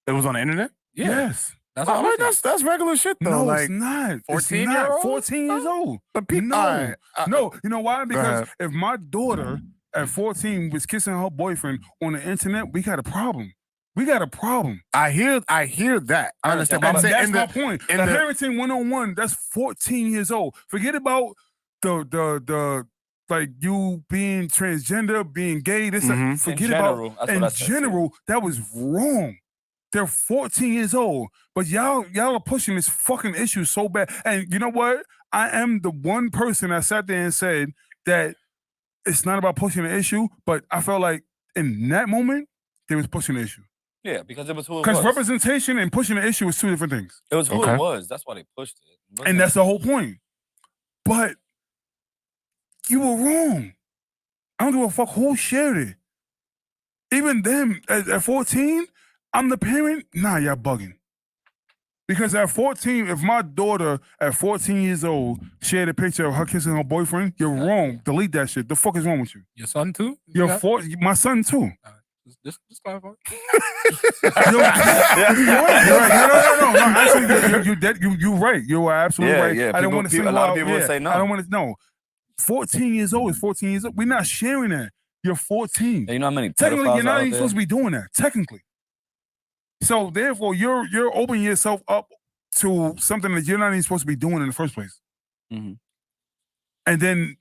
It was on the internet? Yeah. Yes. That's regular shit though. No, it's not. 14-year-old? 14 years old. But people, no. You know why? Because if my daughter at 14 was kissing her boyfriend on the internet, we got a problem. I hear that. I understand. But that's my point. The parenting 101, that's 14 years old. Forget about the like you being transgender, being gay. This forget about in general. That was wrong. They're 14 years old, but y'all are pushing this fucking issue so bad. And you know what? I am the one person that sat there and said that it's not about pushing the issue, but I felt like in that moment, they was pushing the issue. Yeah, because it was who it was. Because representation and pushing the issue is two different things. It was who it was. That's why they pushed it. And that's the whole point. But you were wrong. I don't give a fuck who shared it. Even them at 14, I'm the parent. Nah, y'all bugging. Because at 14, if my daughter at 14 years old shared a picture of her kissing her boyfriend, you're wrong. Delete that shit. The fuck is wrong with you? Your son too? My son too. Just clarify. You're right. No. Actually, you're right. You are absolutely right. Yeah. I don't want to say a lot of people would say no. I don't want to know. 14 years old is 14 years old. We're not sharing that. You're 14. Yeah, you know how many technically, pedophiles you're not out even there? supposed to be doing that. Technically. So therefore, you're opening yourself up to something that you're not even supposed to be doing in the first place. Mm-hmm. And then,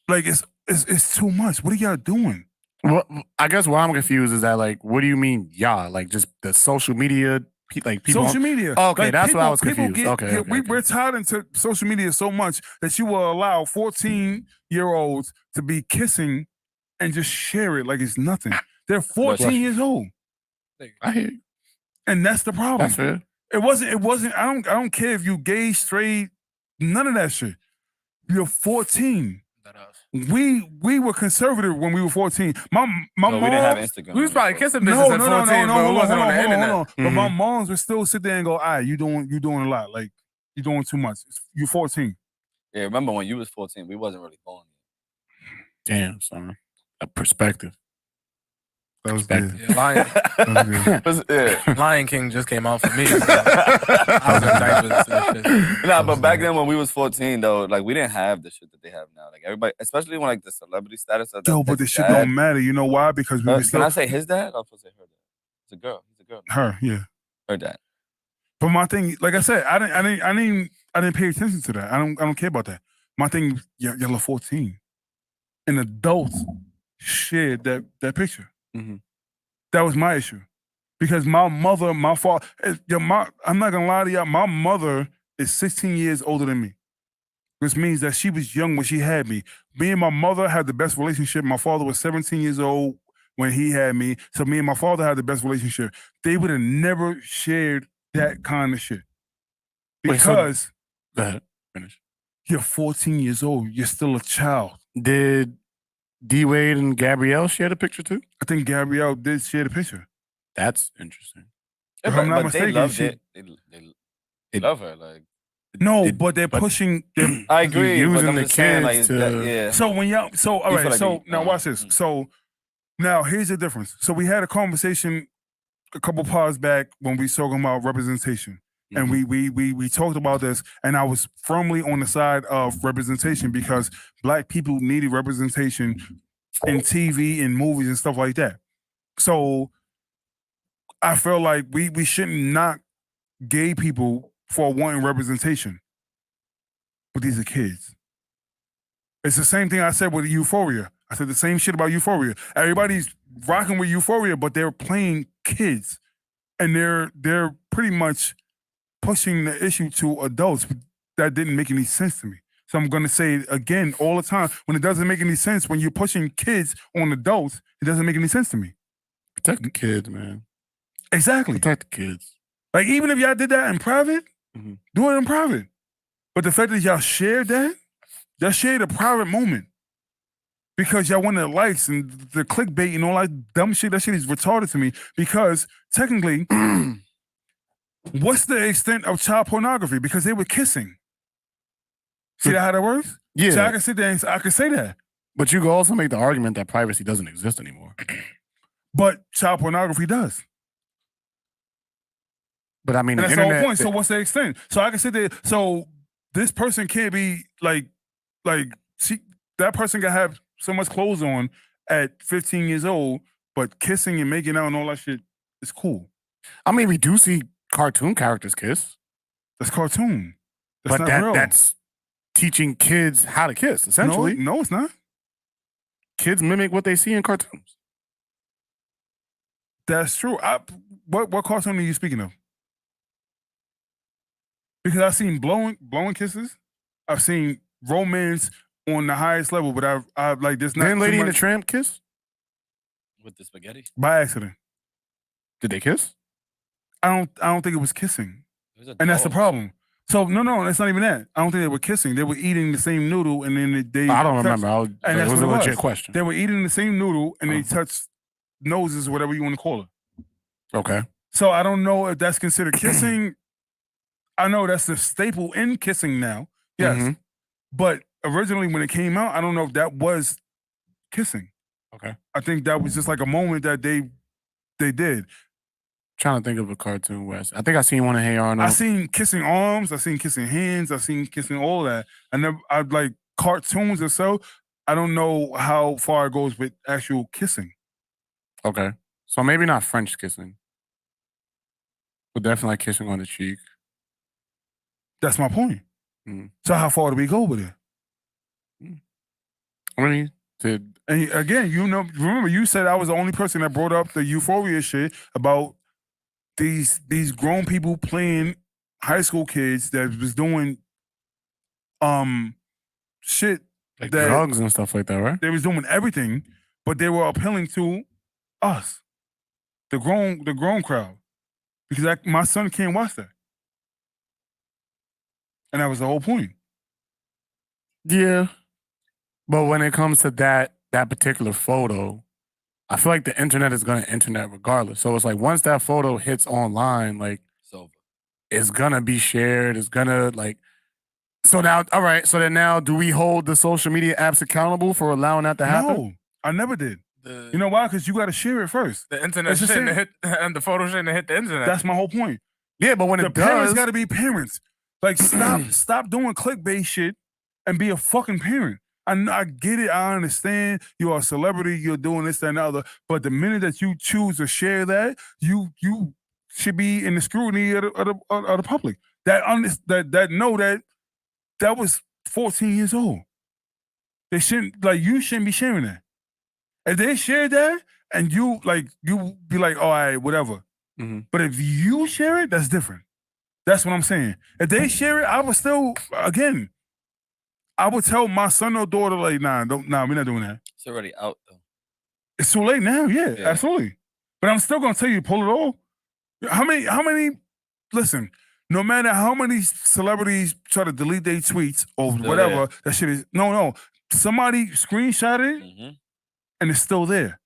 like, it's too much. What are y'all doing? Well, I guess what I'm confused is that, like, what do you mean, y'all? Like, just the social media, like people. Social media. Oh, okay, like, that's people, what I was confused. okay. We're tied into social media so much that you will allow 14-year-olds to be kissing and just share it like it's nothing. They're 14 years old. I hear you. And that's the problem. That's fair. It wasn't. I don't care if you gay, straight, none of that shit. You're 14. We were conservative when we were 14. My mom, we didn't have Instagram. We was probably kissing bitches no, at 14, but it wasn't on the internet. Hold on. But my moms would still sit there and go, "All right, you doing a lot. Like, you're doing too much. You're 14." Yeah, remember when you was 14, we wasn't really born yet. Damn, son. A perspective. That was good. Yeah, Lion King just came out for me. So I was in diapers and shit. Nah, but back then when we was 14 though, like we didn't have the shit that they have now. Like everybody, especially when like the celebrity status of that. Yo, but the shit don't matter. You know why? Because we were still. Can I say his dad? I'm supposed to say her dad. It's a girl. He's a girl. Her, yeah. Her dad. But my thing, like I said, I didn't pay attention to that. I don't care about that. My thing, y'all are 14, and adults shared that picture. Mm-hmm. That was my issue, because my mother, my father, I'm not gonna lie to y'all. My mother is 16 years older than me, which means that she was young when she had me. Me and my mother had the best relationship. My father was 17 years old when he had me, so me and my father had the best relationship. They would have never shared that kind of shit, because go ahead, finish. You're 14 years old. You're still a child. Did D-Wade and Gabrielle share the picture too? I think Gabrielle did share the picture. That's interesting. If I'm not mistaken, they loved it. They love her. Like but they're pushing. I agree. Using the kids to. Yeah. So when y'all, all right. So now watch this. Mm-hmm. So now here's the difference. So we had a conversation a couple pods back when we was talking about representation. And we talked about this, and I was firmly on the side of representation because Black people needed representation in TV and movies and stuff like that. So I feel like we shouldn't knock gay people for wanting representation. But these are kids. It's the same thing I said with Euphoria. I said the same shit about Euphoria. Everybody's rocking with Euphoria, but they're playing kids, and they're pretty much pushing the issue to adults. That didn't make any sense to me. So I'm going to say it again all the time. When it doesn't make any sense, when you're pushing kids on adults, it doesn't make any sense to me. Protect the kids, man. Exactly. Protect the kids. Like, even if y'all did that in private, do it in private. But the fact that y'all shared y'all shared a private moment because y'all wanted likes and the clickbait and all that dumb shit. That shit is retarded to me because technically, what's the extent of child pornography? Because they were kissing. See how that works? Yeah. So I can sit there and I can say that. But you can also make the argument that privacy doesn't exist anymore. But child pornography does. But I mean, and the that's the whole internet, point. So what's the extent? So I can sit there. So this person can't be like that person can have so much clothes on at 15 years old, but kissing and making out and all that shit is cool. I mean, we do see cartoon characters kiss. That's cartoon. That's not real. That's teaching kids how to kiss, essentially. No, it's not. Kids mimic what they see in cartoons. That's true. What cartoon are you speaking of? Because I've seen blowing kisses. I've seen romance on the highest level, but I've like this. Didn't Lady and the Tramp kiss? With the spaghetti? By accident. Did they kiss? I don't think it was kissing. And that's the problem. So no, that's not even that. I don't think they were kissing. They were eating the same noodle, and then they. I don't remember. And it was a legit question. They were eating the same noodle, and they touched noses, whatever you want to call it. Okay. So I don't know if that's considered kissing. I know that's the staple in kissing now. Yes, but originally when it came out, I don't know if that was kissing. Okay. I think that was just like a moment that they did. Trying to think of a cartoon, Wes. I think I seen one in Hey Arnold. I seen kissing arms. I seen kissing hands. I seen kissing all that. I cartoons itself, I don't know how far it goes with actual kissing. Okay. So maybe not French kissing, but definitely like kissing on the cheek. That's my point. So how far do we go with it? I mean, and again, remember you said I was the only person that brought up the Euphoria shit about these grown people playing high school kids that was doing shit like that drugs and stuff like that, right? They was doing everything, but they were appealing to us, the grown crowd, because my son can't watch that, and that was the whole point. Yeah, but when it comes to that particular photo, I feel like the internet is going to internet regardless. So it's like once that photo hits online, like it's gonna be shared. It's gonna like. So now, all right. So then now, do we hold the social media apps accountable for allowing that to happen? No, I never did. You know why? Because you got to share it first. The internet shouldn't hit, and the photo shouldn't hit the internet. That's my whole point. Yeah, but when the parents got to be parents. Like stop doing clickbait shit and be a fucking parent. I get it. I understand. You are a celebrity. You're doing this, that, and the other. But the minute that you choose to share that, you should be in the scrutiny of the public. That know that was 14 years old. They shouldn't you shouldn't be sharing that. If they share that and you be like, all right, whatever. But if you share it, that's different. That's what I'm saying. If they share it, I would still I would tell my son or daughter, like, nah, we're not doing that. It's already out though. It's too late now, yeah, absolutely. But I'm still gonna tell you to pull it off. How many listen, no matter how many celebrities try to delete their tweets or whatever, that shit is no. Somebody screenshot it and it's still there.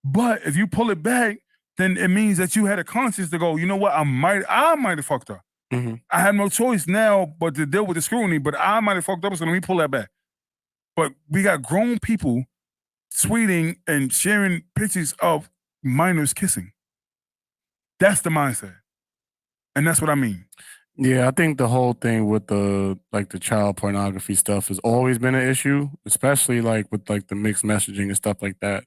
But if you pull it back, then it means that you had a conscience to go, you know what, I might have fucked up. I have no choice now but to deal with the scrutiny, but I might have fucked up, so let me pull that back. But we got grown people tweeting and sharing pictures of minors kissing. That's the mindset. And that's what I mean. Yeah, I think the whole thing with the child pornography stuff has always been an issue, especially with the mixed messaging and stuff like that.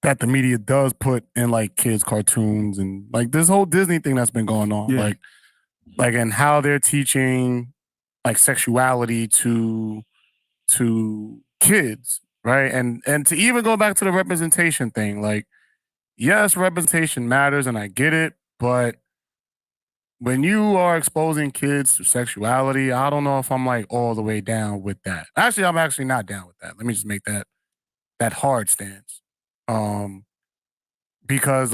That the media does put in kids' cartoons and this whole Disney thing that's been going on. Yeah. And how they're teaching sexuality to kids, right? And to even go back to the representation thing, yes, representation matters and I get it, but when you are exposing kids to sexuality, I don't know if I'm all the way down with that. Actually, I'm actually not down with that. Let me just make that hard stance. Because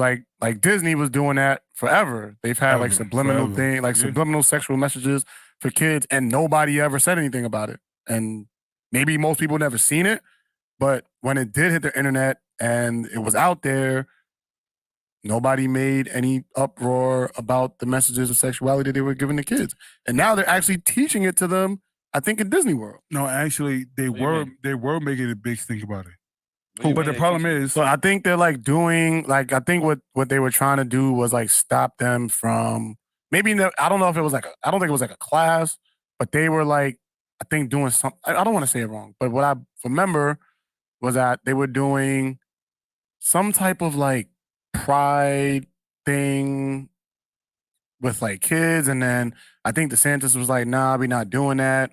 Disney was doing that forever. They've had subliminal thing, subliminal sexual messages for kids, and nobody ever said anything about it. And maybe most people never seen it, but when it did hit the internet and it was out there, nobody made any uproar about the messages of sexuality they were giving to kids. And now they're actually teaching it to them, I think, in Disney World. No, actually, they were making a big stink about it. But the problem is, so I think they're doing I think what they were trying to do was stop them from I don't know if it was I don't think it was a class, but they were I think doing some. I don't want to say it wrong, but what I remember was that they were doing some type of pride thing with kids, and then I think DeSantis was nah, we're not doing that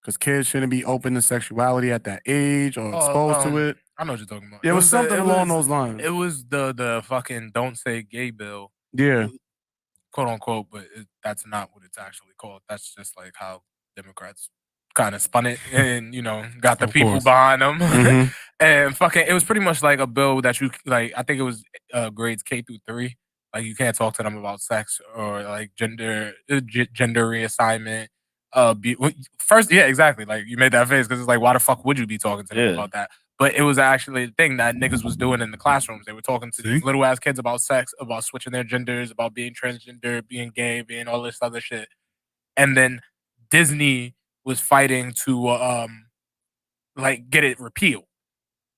because kids shouldn't be open to sexuality at that age or exposed to it. I know what you're talking about. It was something along those lines. It was the fucking don't say gay bill. Yeah. Quote unquote, but that's not what it's actually called. That's just how Democrats kind of spun it and, got the people behind them. And fucking, it was pretty much a bill that you, I think it was grades K through 3. You can't talk to them about sex or gender reassignment. First, yeah, exactly. You made that face because it's why the fuck would you be talking to them about that? But it was actually the thing that niggas was doing in the classrooms. They were talking to these little ass kids about sex, about switching their genders, about being transgender, being gay, being all this other shit. And then Disney was fighting to get it repealed.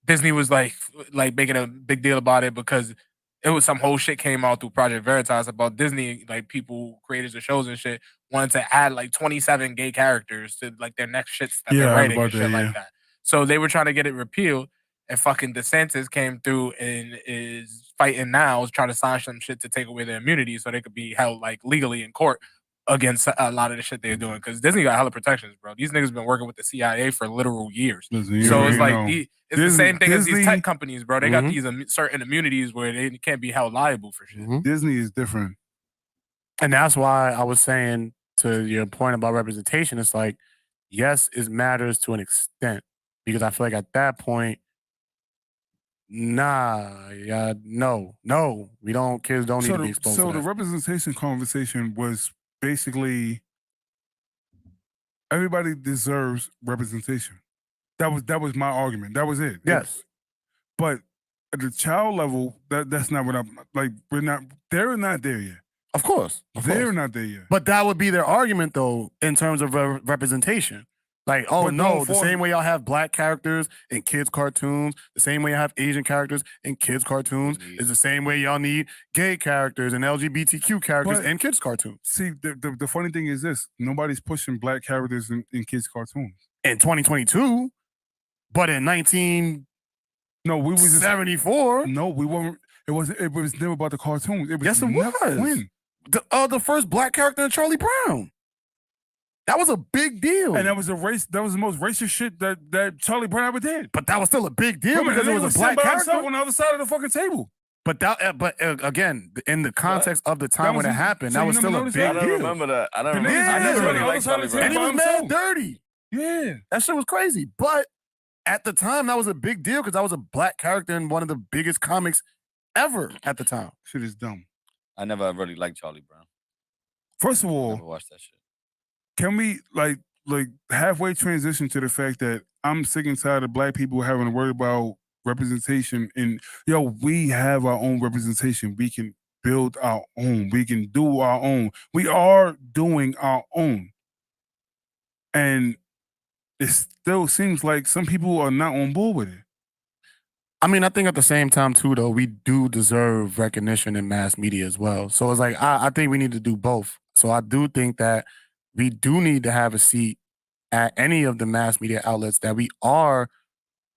Disney was making a big deal about it because it was some whole shit came out through Project Veritas about Disney, like people, creators of shows and shit, wanted to add like 27 gay characters to like their next shits that they're writing and shit like that. So they were trying to get it repealed, and fucking DeSantis came through and is fighting now, is trying to sign some shit to take away their immunity so they could be held like legally in court against a lot of the shit they're doing. Because Disney got hella protections, bro. These niggas been working with the CIA for literal years. So it's like it's the same thing as these tech companies, bro. They got these certain immunities where they can't be held liable for shit. Disney is different. And that's why I was saying, to your point about representation, it's like, yes, it matters to an extent. Because I feel like at that point, no, we don't, kids don't need to be exposed to that. So the representation conversation was basically everybody deserves representation. That was my argument. That was it. Yes. But at the child level, that's not what I'm like. They're not there yet. Of course. They're not there yet. But that would be their argument, though, in terms of representation. Like, oh, no, the same way y'all have black characters in kids' cartoons, the same way y'all have Asian characters in kids' cartoons, is the same way y'all need gay characters and LGBTQ characters in kids' cartoons. See, the funny thing is this. Nobody's pushing black characters in kids' cartoons. In 2022, but in 1974. No, we weren't. It was never about the cartoons. Yes, it was. When? The first black character in Charlie Brown. That was a big deal. And that was the most racist shit that Charlie Brown ever did. But that was still a big deal because it was a black character on the other side of the fucking table. But again, in the context of the time when it happened, that was still a big deal. I don't remember that. I never really liked Charlie Brown. And he was mad dirty. Yeah. That shit was crazy. But at the time, that was a big deal because that was a black character in one of the biggest comics ever at the time. Shit is dumb. I never really liked Charlie Brown. First of all, I never watched that shit. Can we like halfway transition to the fact that I'm sick and tired of black people having to worry about representation? And we have our own representation. We can build our own. We can do our own. We are doing our own. And it still seems like some people are not on board with it. I mean, I think at the same time, too, though, we do deserve recognition in mass media as well. So it's like, I think we need to do both. So I do think that we do need to have a seat at any of the mass media outlets that we are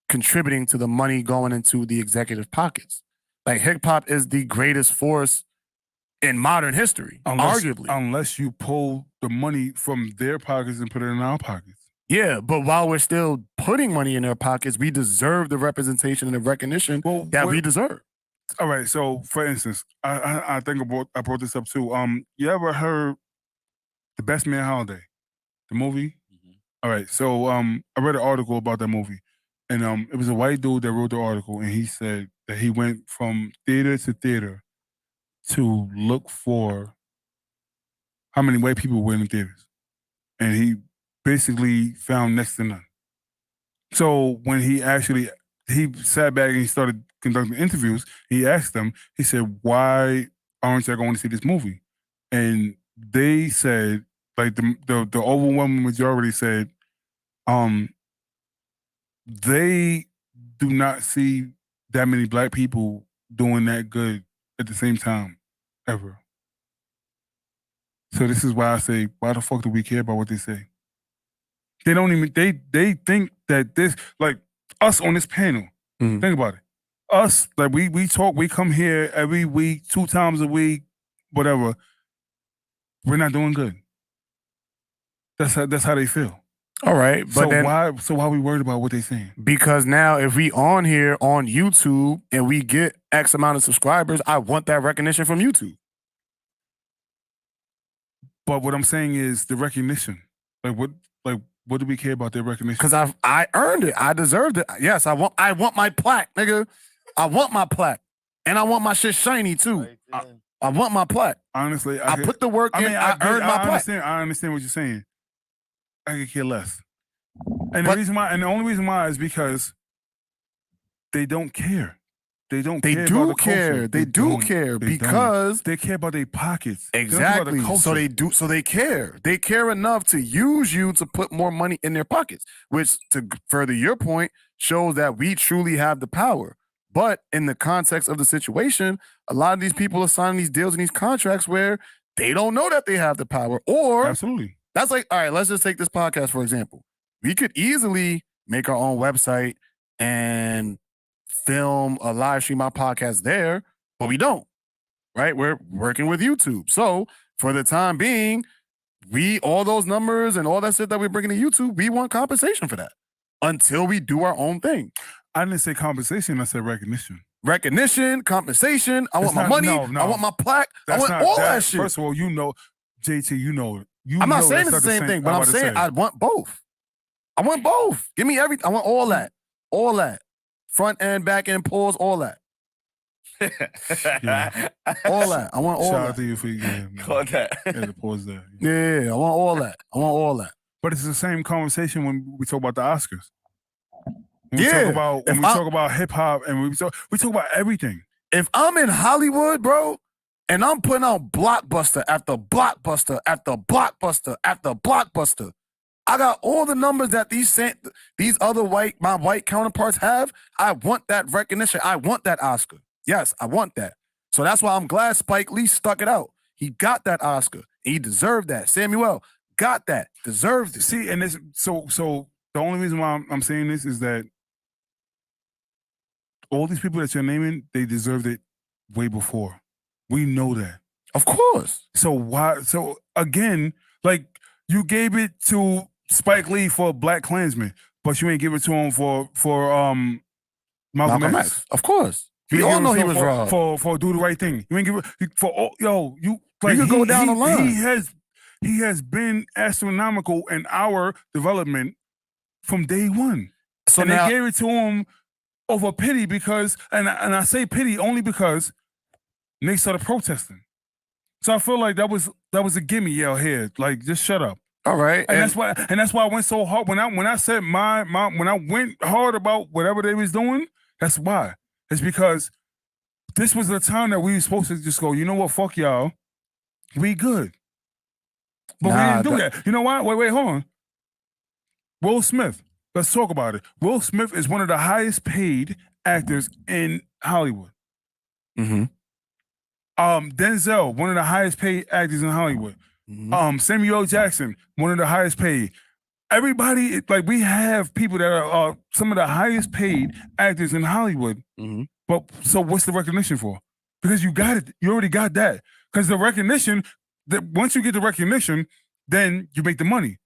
contributing to the money going into the executive pockets. Like, hip hop is the greatest force in modern history, arguably. Unless you pull the money from their pockets and put it in our pockets. Yeah, but while we're still putting money in their pockets, we deserve the representation and the recognition that we deserve. All right, so for instance, I think I brought this up too. You ever heard The Best Man Holiday, the movie? Mm-hmm. All right, so I read an article about that movie, and it was a white dude that wrote the article, and he said that he went from theater to theater to look for how many white people were in the theaters, and he basically found next to none. So when he sat back and he started conducting interviews, he asked them, he said, why aren't y'all going to see this movie? And they said, like the overwhelming majority said, they do not see that many black people doing that good at the same time, ever. So this is why I say, why the fuck do we care about what they say? They don't even, they think that this, like us on this panel, think about it. Us, like we talk, we come here every week, 2 times a week, whatever. We're not doing good. That's how they feel. All right, but why are we worried about what they're saying? Because now if we on here on YouTube and we get X amount of subscribers, I want that recognition from YouTube. But what I'm saying is the recognition. What do we care about their recognition? Because I earned it. I deserved it. Yes, I want my plaque, nigga. I want my plaque. And I want my shit shiny too. I want my plaque. Honestly, I put the work in. I earned my plaque. I understand what you're saying. I could care less. And the only reason why is because they don't care. They don't care. They do care because they care about their pockets. Exactly. So they care. They care enough to use you to put more money in their pockets, which, to further your point, shows that we truly have the power. But in the context of the situation, a lot of these people are signing these deals and these contracts where they don't know that they have the power. Or absolutely. That's like, all right, let's just take this podcast, for example. We could easily make our own website and film a live stream our podcast there, but we don't, right? We're working with YouTube. So for the time being, all those numbers and all that shit that we're bringing to YouTube, we want compensation for that until we do our own thing. I didn't say compensation, I said recognition. Recognition, compensation. I want my money. I want my plaque. I want all that shit. First of all, JT, you know it. I'm not saying it's the same thing, but I'm saying I want both. I want both. Give me everything. I want all that. All that. Front end, back end, pause, all that. Yeah. All that. I want all that. Shout out to you for Call that. The pause there. Yeah, I want all that. I want all that. But it's the same conversation when we talk about the Oscars. When we talk about hip hop and we talk about everything. If I'm in Hollywood, bro, and I'm putting out blockbuster after blockbuster after blockbuster after blockbuster, I got all the numbers that these other my white counterparts have. I want that recognition. I want that Oscar. Yes, I want that. So that's why I'm glad Spike Lee stuck it out. He got that Oscar. He deserved that. Samuel got that. Deserved it. See, and this so the only reason why I'm saying this is that all these people that you're naming, they deserved it way before. We know that. Of course. So why? So again, like you gave it to Spike Lee for Black Klansman, but you ain't give it to him for Malcolm X. Of course. We all know he was wrong. For Do the Right Thing. You ain't give it for you like you go down the line. He has been astronomical in our development from day one. So and they gave it to him over pity because, and I say pity only because they started protesting. So I feel like that was a gimme yell here. Like, just shut up. All right. And that's why I went so hard. When I said when I went hard about whatever they was doing, that's why. It's because this was the time that we were supposed to just go, you know what, fuck y'all. We good. But we didn't do that. You know why? Wait, hold on. Will Smith. Let's talk about it. Will Smith is one of the highest paid actors in Hollywood. Mm-hmm. Denzel, one of the highest paid actors in Hollywood. Mm-hmm. Samuel Jackson, one of the highest paid. Everybody, like we have people that are some of the highest paid actors in Hollywood. Mm-hmm. But so what's the recognition for? Because you got it. You already got that. Because the recognition, once you get the recognition, then you make the money.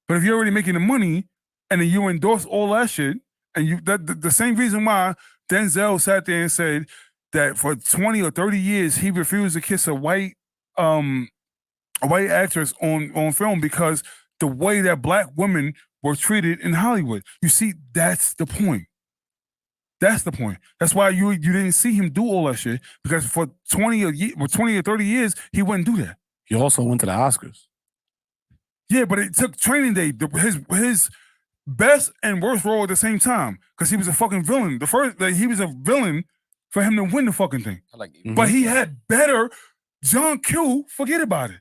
But if you're already making the money and then you endorse all that shit, and the same reason why Denzel sat there and said that for 20 or 30 years he refused to kiss a white actress on film because the way that Black women were treated in Hollywood. You see, that's the point. That's the point. That's why you didn't see him do all that shit, because for 20 or 30 years he wouldn't do that. He also went to the Oscars. Yeah, but it took Training Day, his best and worst role at the same time, because he was a fucking villain. He was a villain for him to win the fucking thing. But he had better. John Q, forget about it.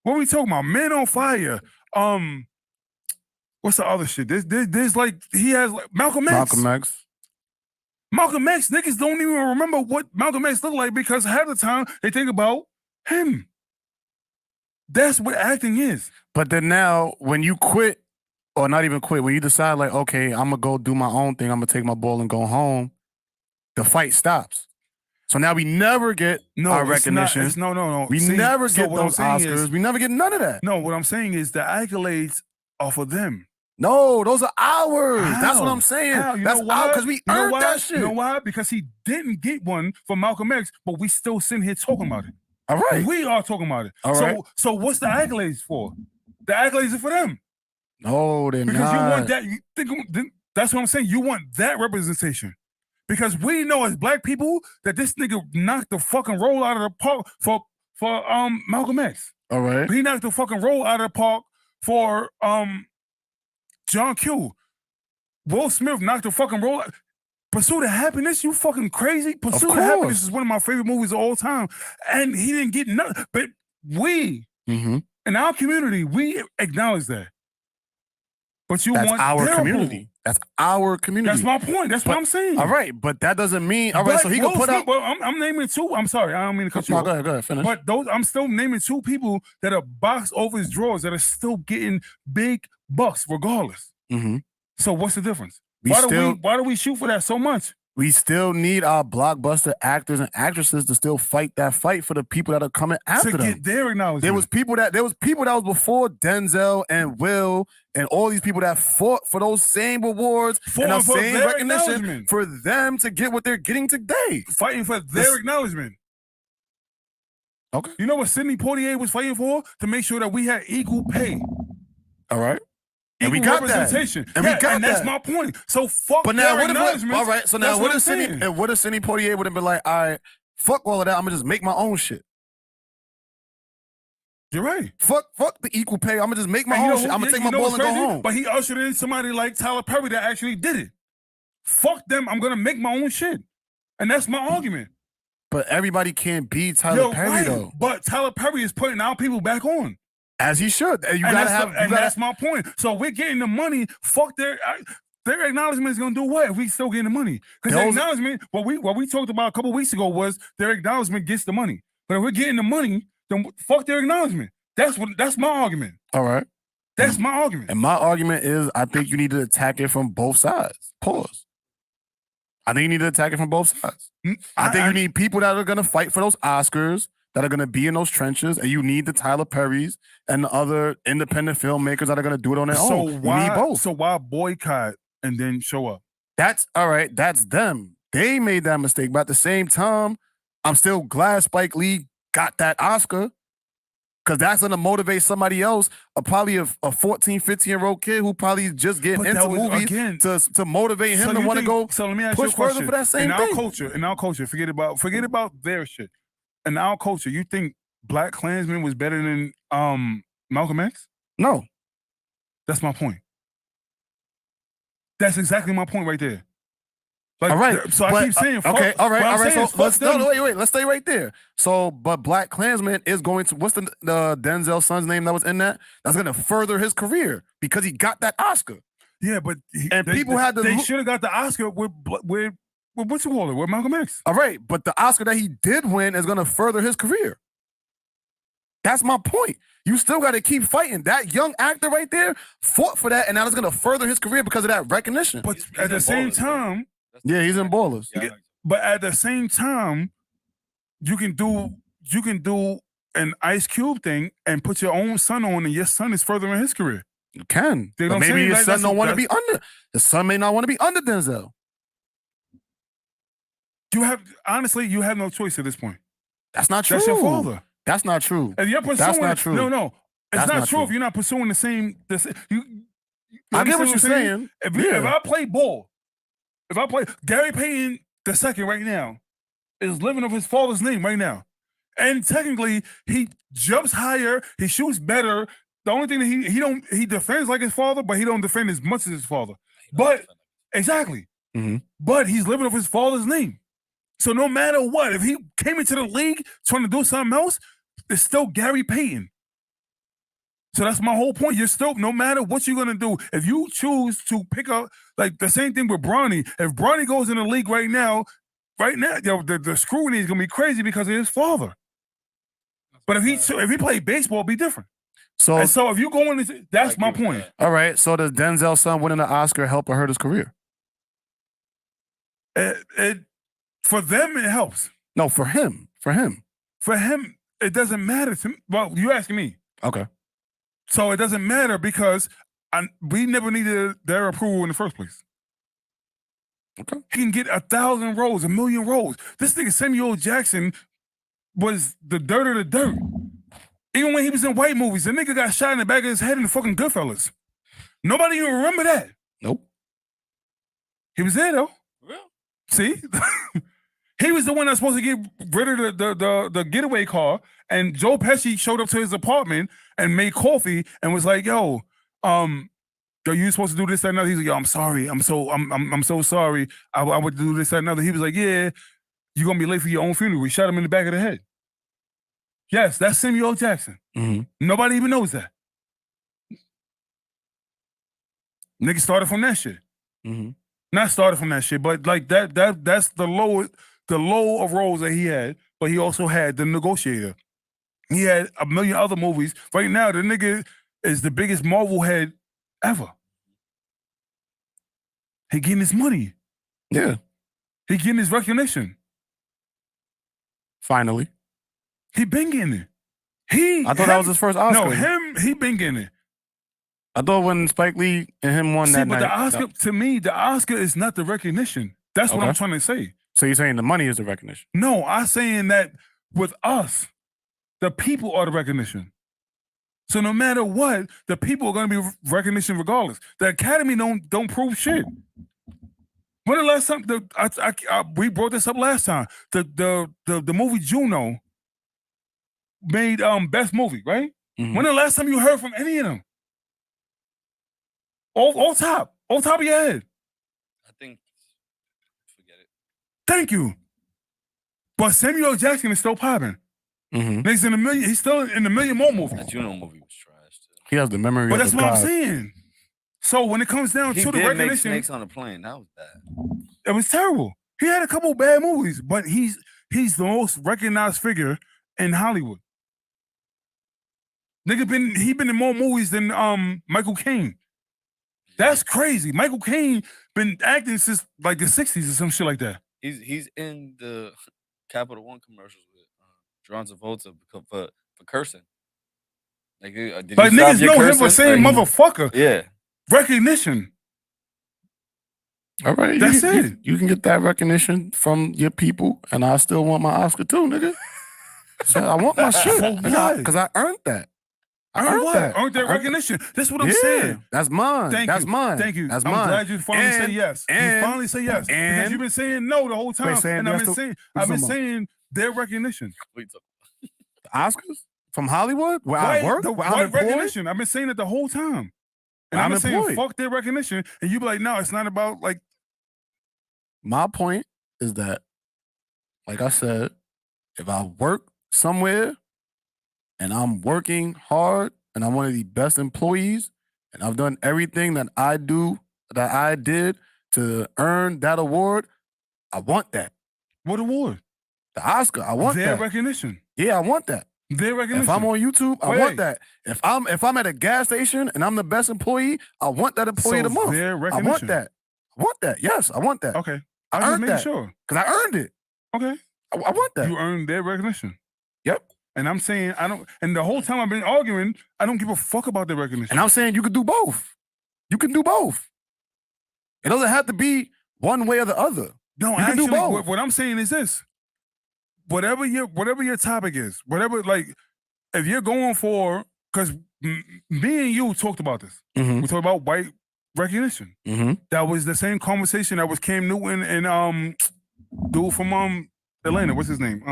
What are we talking about? Man on Fire. What's the other shit? There's like, he has like Malcolm X. Malcolm X, niggas don't even remember what Malcolm X looked like because half the time they think about him. That's what acting is. But then now, when you quit, or not even quit, when you decide like, okay, I'm going to go do my own thing, I'm going to take my ball and go home, the fight stops. So now we never get our recognition. No. We never get those Oscars. We never get none of that. No, what I'm saying is the accolades are for them. No, those are ours. How? That's what I'm saying. That's ours because we earned that shit. You know why? Because he didn't get one for Malcolm X, but we still sitting here talking about it. All right. We are talking about it. All right. So what's the accolades for? The accolades are for them. No, they're because not. You want that. That's what I'm saying. You want that representation. Because we know as Black people that this nigga knocked the fucking roll out of the park for Malcolm X. All right. He knocked the fucking roll out of the park for John Q. Will Smith knocked the fucking roll out. Pursuit of Happiness, you fucking crazy? Pursuit of Happiness is one of my favorite movies of all time. And he didn't get nothing. But we, in our community, we acknowledge that. But That's our community. That's our community. That's my point. That's what I'm saying. All right, but that doesn't mean all right. So he can put out. Well, I'm naming two. I'm sorry, I don't mean to cut you off. Go ahead, finish. But I'm still naming two people that are box office draws that are still getting big bucks regardless. Mm-hmm. So what's the difference? Why do we shoot for that so much? We still need our blockbuster actors and actresses to still fight that fight for the people that are coming after them. To get their acknowledgement. There was people that was before Denzel and Will and all these people that fought for those same awards and the same recognition for them to get what they're getting today. Fighting for their acknowledgement. Okay. You know what Sidney Poitier was fighting for? To make sure that we had equal pay. All right. And we got representation. And we got that. That's my point. So fuck but now, what if, all right, so now what if Sidney Poitier would have been like, all right, fuck all of that, I'm gonna just make my own shit. You're right. Fuck the equal pay. I'm gonna just make my own shit. I'm gonna take my ball and go home. But he ushered in somebody like Tyler Perry that actually did it. Fuck them, I'm gonna make my own shit. And that's my argument. But everybody can't be Tyler Perry though. But Tyler Perry is putting our people back on. As he should. That's my point. So we're getting the money. Fuck their acknowledgement is gonna do what if we still getting the money? Because their acknowledgement, what we talked about a couple weeks ago was their acknowledgement gets the money. But if we're getting the money, then fuck their acknowledgement. That's my argument. All right. That's my argument. And my argument is I think you need to attack it from both sides. Pause. I think you need to attack it from both sides. I think you need people that are gonna fight for those Oscars, that are going to be in those trenches, and you need the Tyler Perrys and the other independent filmmakers that are going to do it on their own. You need both. So why boycott and then show up? That's all right. That's them. They made that mistake. But at the same time, I'm still glad Spike Lee got that Oscar because that's going to motivate somebody else, probably a 14, 15-year-old kid who probably just getting into movies to motivate him to want to go so let me ask push you a question. further for that same thing. In our culture, forget about their shit. In our culture, you think Black Klansman was better than Malcolm X? No. That's my point. That's exactly my point right there. Like, all right. So I keep saying, fuck, okay, all right. So wait. Let's stay right there. So, but Black Klansman is going to, what's the Denzel son's name that was in that? That's going to further his career because he got that Oscar. Yeah, but they should have got the Oscar with what's it called? With Malcolm X. All right, but the Oscar that he did win is going to further his career. That's my point. You still got to keep fighting. That young actor right there fought for that, and now it's going to further his career because of that recognition. But at the same time, yeah, he's in Ballers. Yeah, but at the same time, you can do an Ice Cube thing and put your own son on, and your son is furthering his career. You can. You know but maybe his son don't want to be under. The son may not want to be under Denzel. You have no choice at this point. That's not true. That's your father. That's not true. If you're pursuing, that's not true. No, it's not true if you're not pursuing the same. I get what you're saying. If I play ball, Gary Payton II right now is living off his father's name right now, and technically he jumps higher, he shoots better. The only thing that he defends like his father, but he don't defend as much as his father. But exactly, but he's living off his father's name. So no matter what, if he came into the league trying to do something else, it's still Gary Payton. So that's my whole point. You're still, no matter what you're going to do, if you choose to pick up, like the same thing with Brandi, if Brandi goes in the league right now, the scrutiny is going to be crazy because of his father. But if he played baseball, it'd be different. So if you go in, that's my point. All right. So does Denzel's son winning the Oscar help or hurt his career? For them, it helps. No, for him. For him, it doesn't matter to me. Well, you asking me. Okay. So it doesn't matter because we never needed their approval in the first place. Okay. He can get 1,000 roles, 1,000,000 roles. This nigga Samuel Jackson was the dirt of the dirt. Even when he was in white movies, the nigga got shot in the back of his head in the fucking Goodfellas. Nobody even remember that. Nope. He was there though. Real? See? He was the one that's supposed to get rid of the getaway car, and Joe Pesci showed up to his apartment and made coffee and was like, "Yo, you supposed to do this, that, and another." He's like, "Yo, I'm sorry. I'm so sorry. I would do this, that, and another." He was like, "Yeah, you're gonna be late for your own funeral." We shot him in the back of the head. Yes, that's Samuel Jackson. Nobody even knows that. Nigga started from that shit. Not started from that shit, but like that's the low of roles that he had. But he also had The Negotiator. He had a million other movies. Right now, the nigga is the biggest Marvel head ever. He getting his money. Yeah. He getting his recognition. Finally. He been getting it. I thought that was his first Oscar. No, he been getting it. I thought when Spike Lee and him won that night. But the Oscar, to me, the Oscar is not the recognition. That's what I'm trying to say. So you're saying the money is the recognition? No, I'm saying that with us, the people are the recognition. So no matter what, the people are going to be recognition regardless. The Academy don't prove shit. When the last time we brought this up last time? The movie Juno made best movie, right? When the last time you heard from any of them? All top of your head. I think forget it. Thank you. But Samuel L. Jackson is still popping. He's in a million. He's still in a million more movies. That Juno movie was trash too. He has the memory. But of that's the what God. I'm saying. So when it comes down to the recognition, make Snakes on a Plane. That was bad. It was terrible. He had a couple bad movies, but he's the most recognized figure in Hollywood. Nigga he been in more movies than Michael Caine. That's crazy. Michael Caine been acting since like the 60s or some shit like that. He's in the Capital One commercials with John Travolta for cursing. Like niggas know him for saying motherfucker. Yeah. Recognition. All right. That's it. You can get that recognition from your people, and I still want my Oscar too, nigga. So I want my shit. Because I earned that. Earned that recognition. That's what I'm saying. That's mine. That's mine. Thank you. That's I'm mine. glad you finally say yes. You finally say yes. Because you've been saying no the whole time. And I've been saying their recognition. The Oscars? From Hollywood? Where I work? The where I'm recognition. I've been saying it the whole time. And I've been saying fuck their recognition. And you be like, no, it's not about like. My point is that, like I said, if I work somewhere and I'm working hard and I'm one of the best employees and I've done everything that I did to earn that award, I want that. What award? The Oscar. I want their that. recognition. Yeah, I want that. Their recognition. If I'm on YouTube, I want that. If I'm at a gas station and I'm the best employee, I want that employee of the month. Their recognition. I want that. I want that. Yes, I want that. Okay. I earned that. Sure. Because I earned it. Okay. I want that. You earned their recognition. Yep. And I'm saying I don't. And the whole time I've been arguing, I don't give a fuck about their recognition. And I'm saying you can do both. You can do both. It doesn't have to be one way or the other. No, you actually, can do both. What I'm saying is this: whatever your topic is, whatever, like, if you're going for, because me and you talked about this. We talked about white recognition. That was the same conversation that was Cam Newton and dude from Atlanta. What's his name?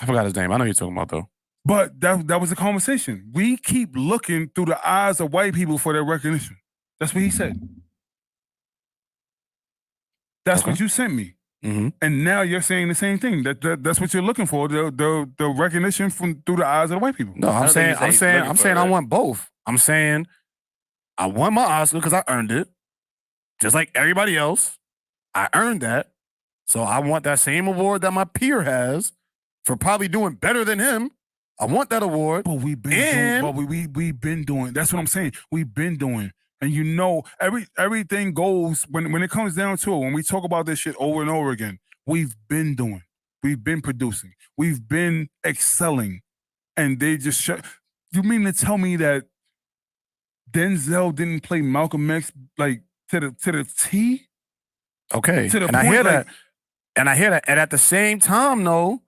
I forgot his name. I know you're talking about though. But that was a conversation. We keep looking through the eyes of white people for their recognition. That's what he said. That's what you sent me. And now you're saying the same thing. That's what you're looking for. The recognition from through the eyes of the white people. No, I'm saying I want both. I'm saying I won my Oscar because I earned it. Just like everybody else. I earned that. So I want that same award that my peer has for probably doing better than him. I want that award. But we've been doing. That's what I'm saying. We've been doing. And you know, everything goes when it comes down to it, when we talk about this shit over and over again, we've been doing. We've been producing. We've been excelling. And they just you mean to tell me that Denzel didn't play Malcolm X like to the T? Okay. To the and point, I hear that. And I hear that. And at the same time, though,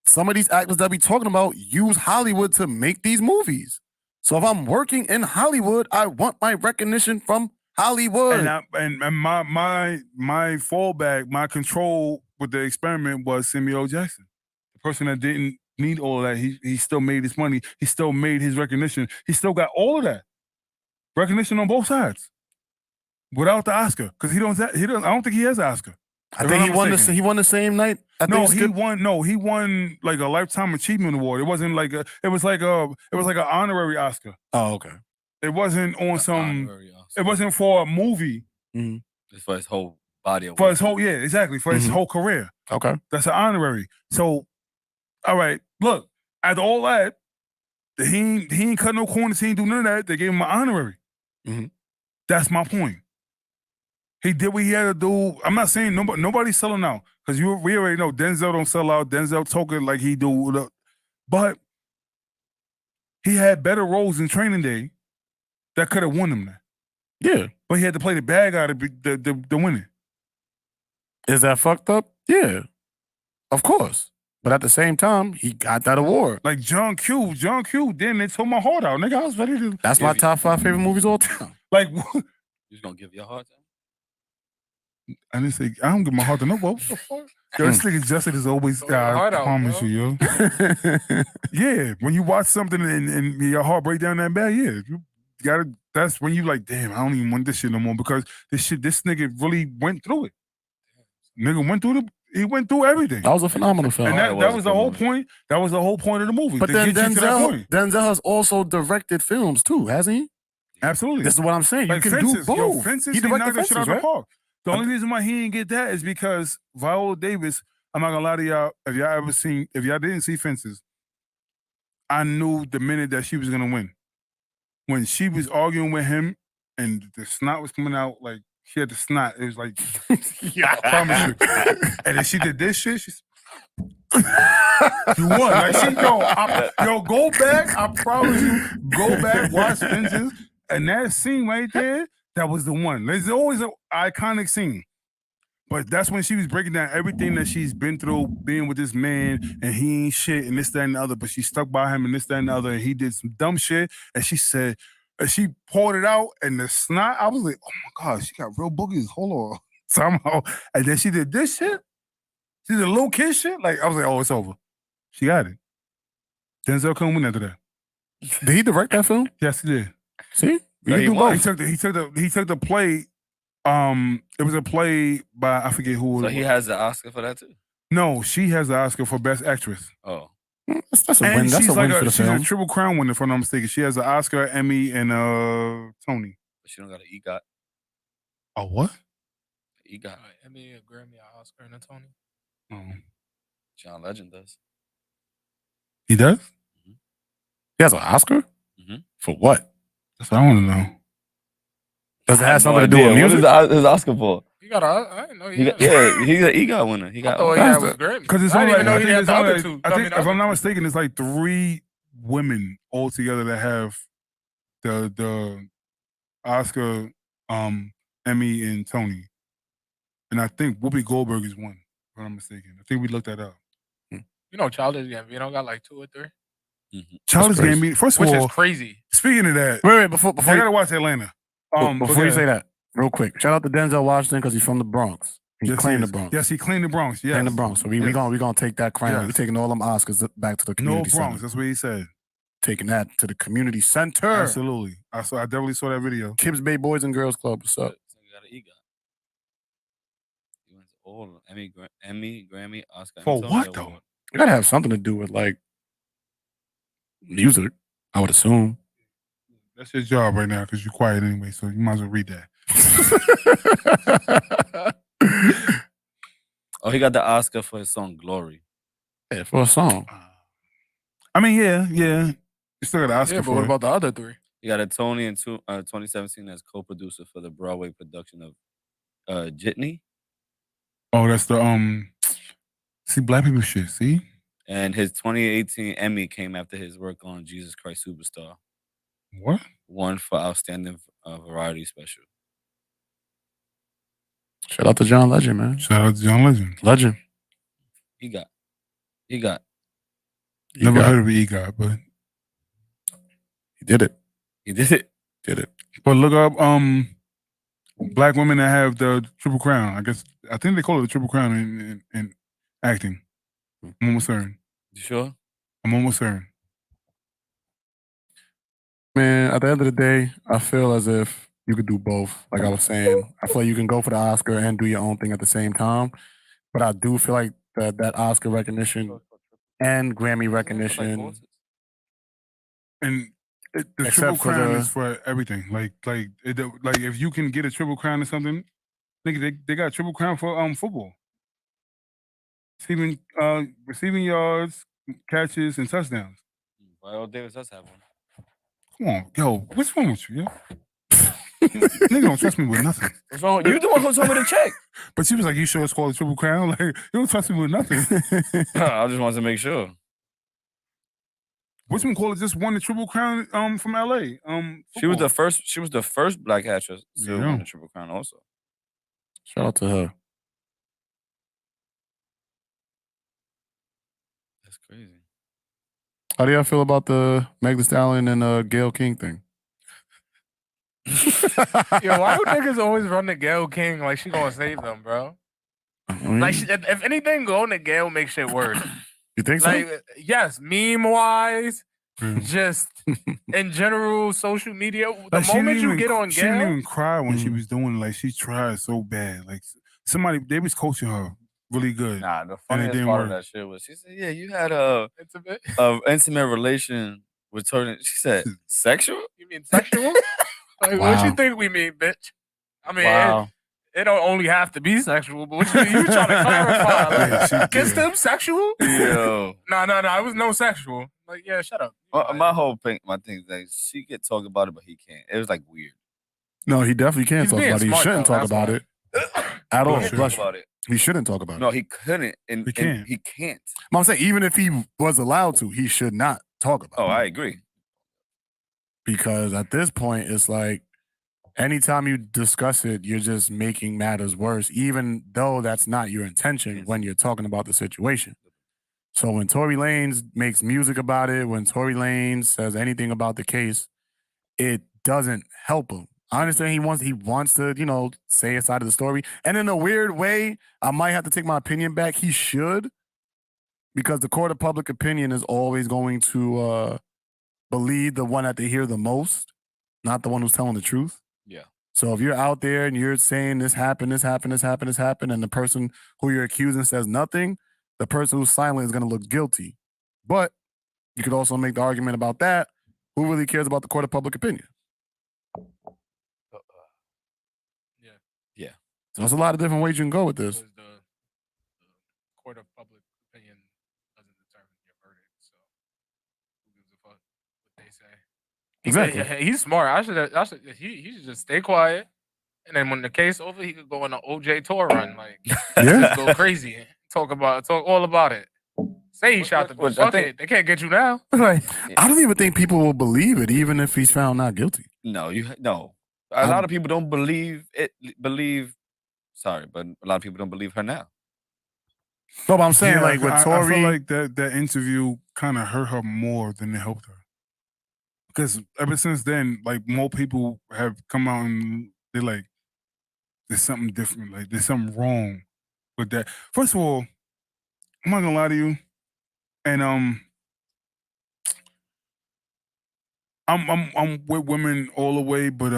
some of these actors that we talking about use Hollywood to make these movies. So if I'm working in Hollywood, I want my recognition from Hollywood. And my fallback, my control with the experiment was Samuel L. Jackson. The person that didn't need all of that. He still made his money. He still made his recognition. He still got all of that. Recognition on both sides. Without the Oscar. Because he don't I don't think he has an Oscar. I think he won the same night. He won like a Lifetime Achievement Award. It wasn't like it was like an honorary Oscar. Oh, okay. It wasn't on some. It wasn't for a movie. For his whole body of For work. his whole, exactly. For his whole career. Okay. That's an honorary. So, all right, look, after all that, he ain't cut no corners, he ain't do none of that. They gave him an honorary. That's my point. He did what he had to do. I'm not saying nobody's selling out. Because we already know Denzel don't sell out. Denzel talking like he do. But he had better roles in Training Day that could have won him that. Yeah. But he had to play the bad guy to win it. Is that fucked up? Yeah. Of course. But at the same time, he got that award. Like John Q, then they tore my heart out. Nigga, I was ready to. That's my top 5 favorite movies all time. Like, you just gonna give your heart to him? I didn't say, I don't give my heart to nobody. What the fuck? Yo, this nigga Justin is always, I promise you, yo. Yeah, when you watch something and your heart break down that bad, yeah. You gotta, that's when you like, damn, I don't even want this shit no more because this nigga really went through it. Nigga he went through everything. That was a phenomenal film. And that was the whole point. That was the whole point of the movie. But then Denzel has also directed films too, hasn't he? Absolutely. This is what I'm saying. You like can Fences, do both. Yo, Fences, he knocked the shit out of the park. The Okay. only reason why he didn't get that is because Viola Davis, I'm not gonna lie to y'all, if y'all didn't see Fences, I knew the minute that she was gonna win. When she was arguing with him and the snot was coming out, like she had the snot, it was like, I promise you. And then she did this shit, she's you won. Like yo, go back, I promise you, go back, watch Fences, and that scene right there, that was the one. There's always an iconic scene. But that's when she was breaking down everything that she's been through, being with this man, and he ain't shit, and this, that, and the other. But she stuck by him, and this, that, and the other, and he did some dumb shit. And she said, she poured it out, and the snot, I was like, oh my God, she got real boogies. Hold on. Somehow. And then she did this shit. She did a little kid shit. Like, I was like, oh, it's over. She got it. Denzel couldn't win after that. Did he direct that film? Yes, he did. See? He took the play. It was a play by I forget who. So he has the Oscar for that too. No, she has the Oscar for Best Actress. Oh, that's a win. That's a win for the film. She's a Triple Crown winner, if I'm not mistaken. She has an Oscar, Emmy, and Tony. But she don't got an EGOT. Oh, what? EGOT. Emmy, a Grammy, an Oscar, and a Tony. Oh. John Legend does. He does? Mm-hmm. He has an Oscar? Mm-hmm. For what? That's what I want to know. Does it have something to do with music? What is his Oscar for? He got I didn't know he got he's an EGOT winner. He got. Oh, yeah, was Grammy. Because it's I only didn't even know he had the other like, two. I think, if I'm not mistaken, it's like 3 women altogether that have the Oscar, Emmy, and Tony. And I think Whoopi Goldberg is one, if I'm not mistaken. I think we looked that up. You know, Childish Gambino got like 2 or 3. Mm-hmm. Childish Gambino, first of all, which is crazy. Speaking of that, wait, before I gotta watch Atlanta. Before you say that, real quick, shout out to Denzel Washington because he's from the Bronx. He claimed the Bronx. Yes, he claimed the Bronx. Yes, claimed the Bronx. So we gonna take that crown. Yes. We're taking all them Oscars back to the community. No Bronx. Center. That's what he said. Taking that to the community center. Absolutely. I definitely saw that video. Kibbs Bay Boys and Girls Club. What's up? So you got an EGOT. He wins all Emmy, Grammy, Oscar. For what though? It gotta have something to do with like music, I would assume. That's your job right now because you're quiet anyway, so you might as well read that. Oh, he got the Oscar for his song "Glory." Yeah, for a song. I mean, yeah. You still got the Oscar But for what it. about the other 3? He got a Tony in 2017 as co-producer for the Broadway production of Jitney. Oh, that's the see, black people shit. See, and his 2018 Emmy came after his work on Jesus Christ Superstar. What? Won for outstanding variety special. Shout out to John Legend, man. Shout out to John Legend. Legend. He got. Never heard of EGOT, but he did it. Did it. But look up black women that have the Triple Crown. I think they call it the Triple Crown in acting. I'm almost certain. You sure? I'm almost certain. Man, at the end of the day, I feel as if you could do both. Like I was saying, I feel like you can go for the Oscar and do your own thing at the same time. But I do feel like that Oscar recognition and Grammy recognition, and the Triple Crown is for everything. Like if you can get a Triple Crown or something, Nigga, they got Triple Crown for football. Receiving yards, catches, and touchdowns. Well, Davis does have one. Come on, yo, what's wrong with you, yo? Nigga don't trust me with nothing. What's wrong? You the one who told me to check. But she was like, you sure it's called a Triple Crown? Like, you don't trust me with nothing. I just wanted to make sure. Whatchamacallit just won the Triple Crown from LA. She was the first black actress to win the Triple Crown also. Shout out to her. That's crazy. How do y'all feel about the Meg Thee Stallion and Gayle King thing? Yo, why do niggas always run to Gayle King like she gonna save them, bro? Like, if anything, going to Gayle makes shit worse. You think so? Like, yes, meme-wise, just in general, social media. The moment you get on Gayle, she didn't even cry when she was doing it. Like, she tried so bad. Like, they was coaching her really good. Nah, the funniest part of that shit was she said, "Yeah, you had a intimate relation with her." She said, "Sexual? You mean sexual? Like, what you think we mean, bitch? I mean, it don't only have to be sexual, but what you trying to clarify? Like, kiss them sexual? Yo. No, it was no sexual. Like, yeah, shut up. My thing is like she could talk about it, but he can't. It was like weird. No, he definitely can't talk about it. He shouldn't talk about it at all. He shouldn't talk about it. No, he couldn't. And he can't. I'm saying even if he was allowed to, he should not talk about it. Oh, I agree. Because at this point, it's like anytime you discuss it, you're just making matters worse, even though that's not your intention when you're talking about the situation. So when Tory Lanez makes music about it, when Tory Lanez says anything about the case, it doesn't help him. I understand he wants to, say his side of the story. And in a weird way, I might have to take my opinion back. He should, because the court of public opinion is always going to believe the one that they hear the most, not the one who's telling the truth. Yeah. So if you're out there and you're saying this happened, and the person who you're accusing says nothing, the person who's silent is going to look guilty. But you could also make the argument about that. Who really cares about the court of public opinion? Yeah. So there's a lot of different ways you can go with this. The court of public opinion doesn't determine your verdict. So who gives a fuck what they say? Exactly. He's smart. He should just stay quiet. And then when the case over, he could go on an OJ tour run. Like, just go crazy. Talk all about it. Say he shot the bitch. Fuck it. They can't get you now. Like, I don't even think people will believe it, even if he's found not guilty. No, A lot of people don't believe it. Sorry, but a lot of people don't believe her now. No, but I'm saying, like, with Tory, I feel like that interview kind of hurt her more than it helped her. Because ever since then, like, more people have come out and they're like, there's something different. Like, there's something wrong with that. First of all, I'm not gonna lie to you, and I'm with women all the way, but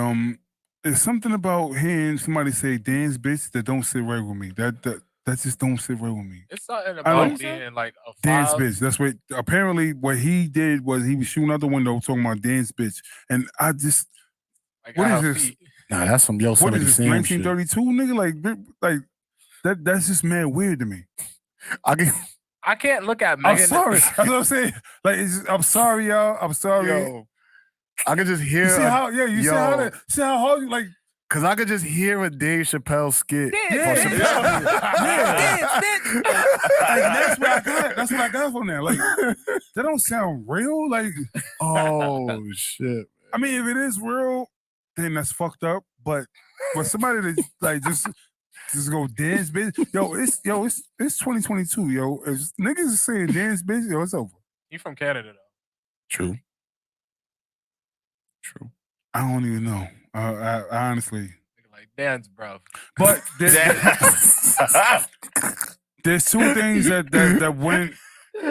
there's something about hearing somebody say "dance bitch" that don't sit right with me. That just don't sit right with me. It's something about being like a dance bitch. That's what apparently what he did was he was shooting out the window talking about dance bitch, and I just what is this? Nah, that's some what is this 1932 nigga? Like that's just mad weird to me. I can't look at Megan. I'm sorry. That's what I'm saying. Like, I'm sorry, y'all. I'm sorry. Yo, I could just hear. You see how? Yeah, you see how hard you like. Cause I could just hear a Dave Chappelle skit. Yeah. That's what I got from there. Like, that don't sound real. Like, oh shit. I mean, if it is real, then that's fucked up. But somebody that like just go dance bitch, it's 2022, yo. If niggas is saying dance bitch, yo, it's over. You from Canada though? True. I don't even know. I honestly like dance, bro. But there's two things that went.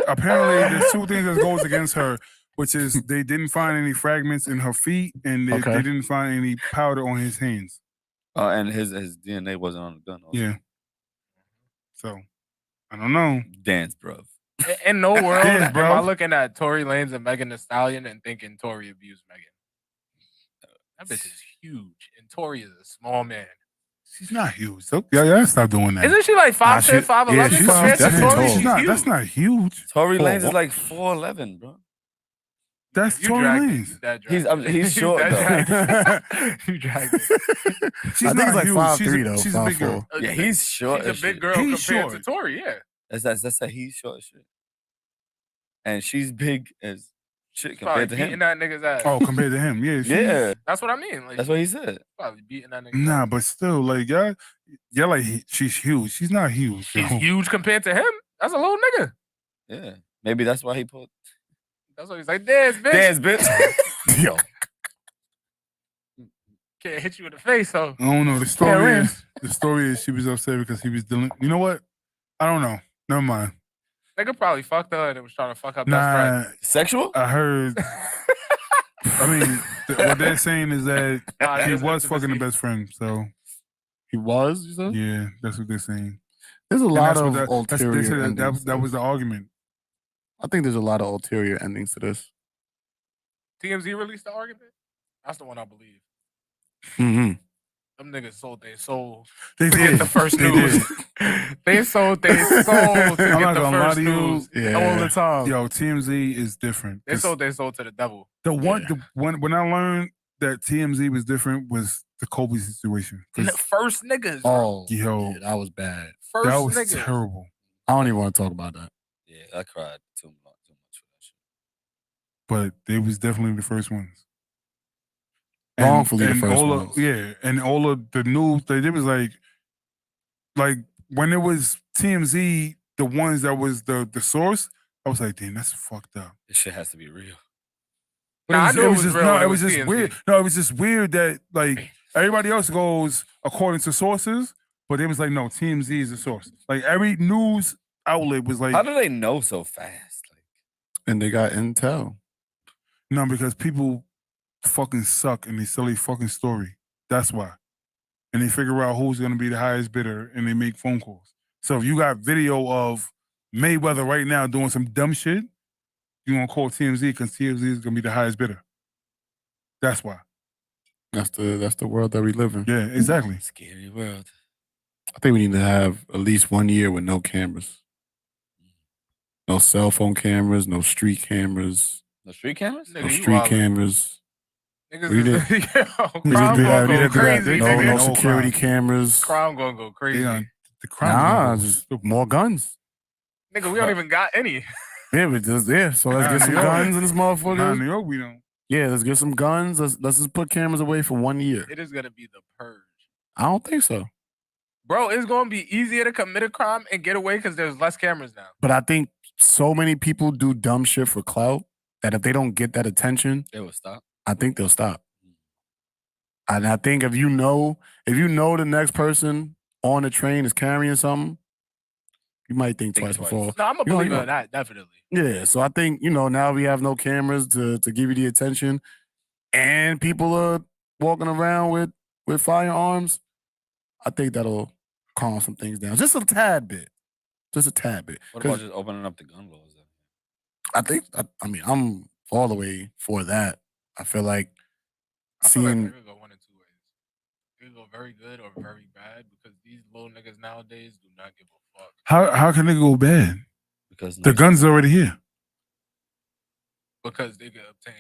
Apparently, there's two things that goes against her, which is they didn't find any fragments in her feet, and they didn't find any powder on his hands. And his DNA wasn't on the gun. Also. Yeah. So, I don't know. Dance, bro. In no world am I looking at Tory Lanez and Megan Thee Stallion and thinking Tory abused Megan. That bitch is huge, and Tory is a small man. She's not huge. So, yeah, stop doing that. Isn't she like 5'10", 5'11"? Yeah, she's Compared to Tory, tall. she's huge. That's not huge. Tory Lanez is like 4'11", bro. That's You Tory dragged Lanez. it. He's short though. You dragged it. She's I think not he's like huge. 5'3" though. She's a big girl. Yeah, he's short. She's a as big shit. girl He's compared to short. Tory, yeah. That's a he's short as shit. And she's big as shit Probably compared to beating him. that nigga's ass. Oh, compared to him, yeah. Yeah, That's what I mean. Like, that's what he said. probably beating that nigga's Nah, ass. but still, like y'all like she's huge. She's not huge. She's yo. huge compared to him. That's a little nigga. Yeah, maybe that's why he put. That's why he's like, dance, bitch. Dance, bitch. Yo, Can't hit you in the face, so. I don't know. The story is she was upset because he was dealing. You know what? I don't know. Never mind. Nigga probably fucked her and was trying to fuck her best friend. Nah, Sexual? I heard. I mean, what they're saying is that Nah, he there's was fucking the intimacy. best friend. So he was. You said? yeah, that's what they're saying. There's a And lot that's what of that- that's- they ulterior said endings. that was the argument. I think there's a lot of ulterior endings to this. TMZ released the argument? That's the one I believe. Mm-hmm. Them niggas sold their soul They to get did the first They news. did. They sold their soul to I'm get not the gonna lie first to you. news Yeah. all the time. Yo, TMZ is different. They sold their soul to the devil. Yeah. When I learned that TMZ was different was the Kobe situation. 'Cause, First niggas. Bro. Oh, Yo. yeah, that was bad. First that was niggas. terrible. I don't even want to talk about that. Yeah, I cried too much for that shit. But they was definitely the first ones. Wrongfully the first all ones. and all of the news they did was like when it was TMZ, the ones that was the source, I was like, damn, that's fucked up. This shit has to be real. But Nah, I knew it was just, real no, when it it was was just TMZ. weird. No, it was just weird that like everybody else goes according to sources, but it was like, no, TMZ is the source. Like every news outlet was like, How do they know so fast? Like, And they got intel. no, because people fucking suck and they sell a fucking story. That's why. And they figure out who's gonna be the highest bidder and they make phone calls. So if you got video of Mayweather right now doing some dumb shit, you're gonna call TMZ because TMZ is gonna be the highest bidder. That's why. That's the world that we live in. Yeah, exactly. scary world. I think we need to have at least 1 year with no cameras. No cell phone cameras, no street cameras, No street cameras? Nigga, no you street wildin'. cameras. Niggas We is, did- yo, We crime did gonna that. We go did crazy, that. No, nigga. no No security crime. cameras. Crime gonna go crazy. The crime. Nah, just more guns. Nigga, we don't even got any. Yeah, but just so let's Nah, get some New York. guns in this motherfucker. Nah, New York, we don't. Yeah, let's get some guns. Let's just put cameras away for 1 year. It is gonna be the purge. I don't think so. Bro, it's gonna be easier to commit a crime and get away because there's less cameras now. But I think so many people do dumb shit for clout that if they don't get that attention, They will stop. I think they'll stop. And I think if you know the next person on the train is carrying something, you might think twice before. No, I'm a You know, believer you in that, definitely. Yeah, so I think, now we have no cameras to give you the attention and people are walking around with firearms. I think that'll calm some things down. Just a tad bit. Just a tad bit. What about just opening up the gun laws? Then? I think, I'm all the way for that. I feel like I feel like seeing... it could go one of two ways. It could go very good or very bad because these little niggas nowadays do not give a fuck. How can it go bad? Because The gun's already here. Because they could obtain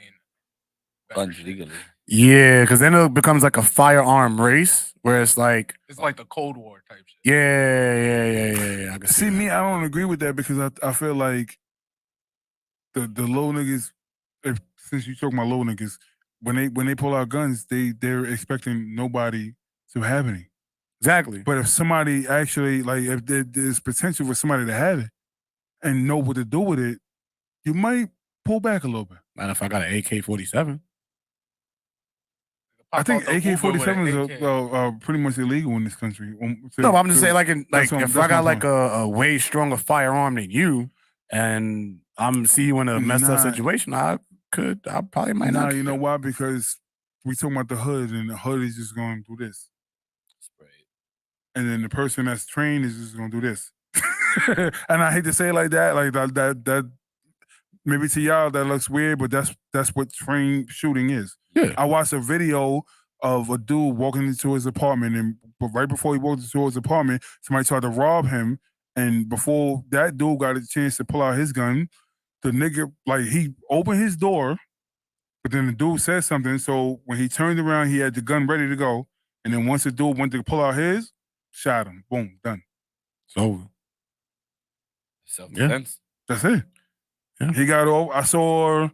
better guns shit. legally. Yeah, because then it becomes like a firearm race where it's like, It's like the Cold War type shit. yeah. I can See, me, I don't agree with that because I feel like the low niggas, since you talking about low niggas, when they pull out guns, they're expecting nobody to have any. Exactly. But if somebody actually, like, if there's potential for somebody to have it and know what to do with it, you might pull back a little bit. Man, if I got an AK-47. I think Pop out the Uber with an AK-47s AK. are pretty much illegal in this country. No, but I'm just saying, like, that's what- if that's I got my like a way stronger firearm than you, and I'm see you in a messed up Nah. situation, I probably might Nah, not. you know why? Because we talking about the hood, and the hood is just going to do this, Spray. and then the person that's trained is just going to do this. And I hate to say it like that, that maybe to y'all that looks weird, but that's what trained shooting is. Yeah. I watched a video of a dude walking into his apartment, and right before he walked into his apartment, somebody tried to rob him, and before that dude got a chance to pull out his gun, the nigga, like, he opened his door, but then the dude said something, so when he turned around, he had the gun ready to go, and then once the dude went to pull out his, shot him. Boom, done. It's over. Self-defense. That's it. Yeah. He got over. I saw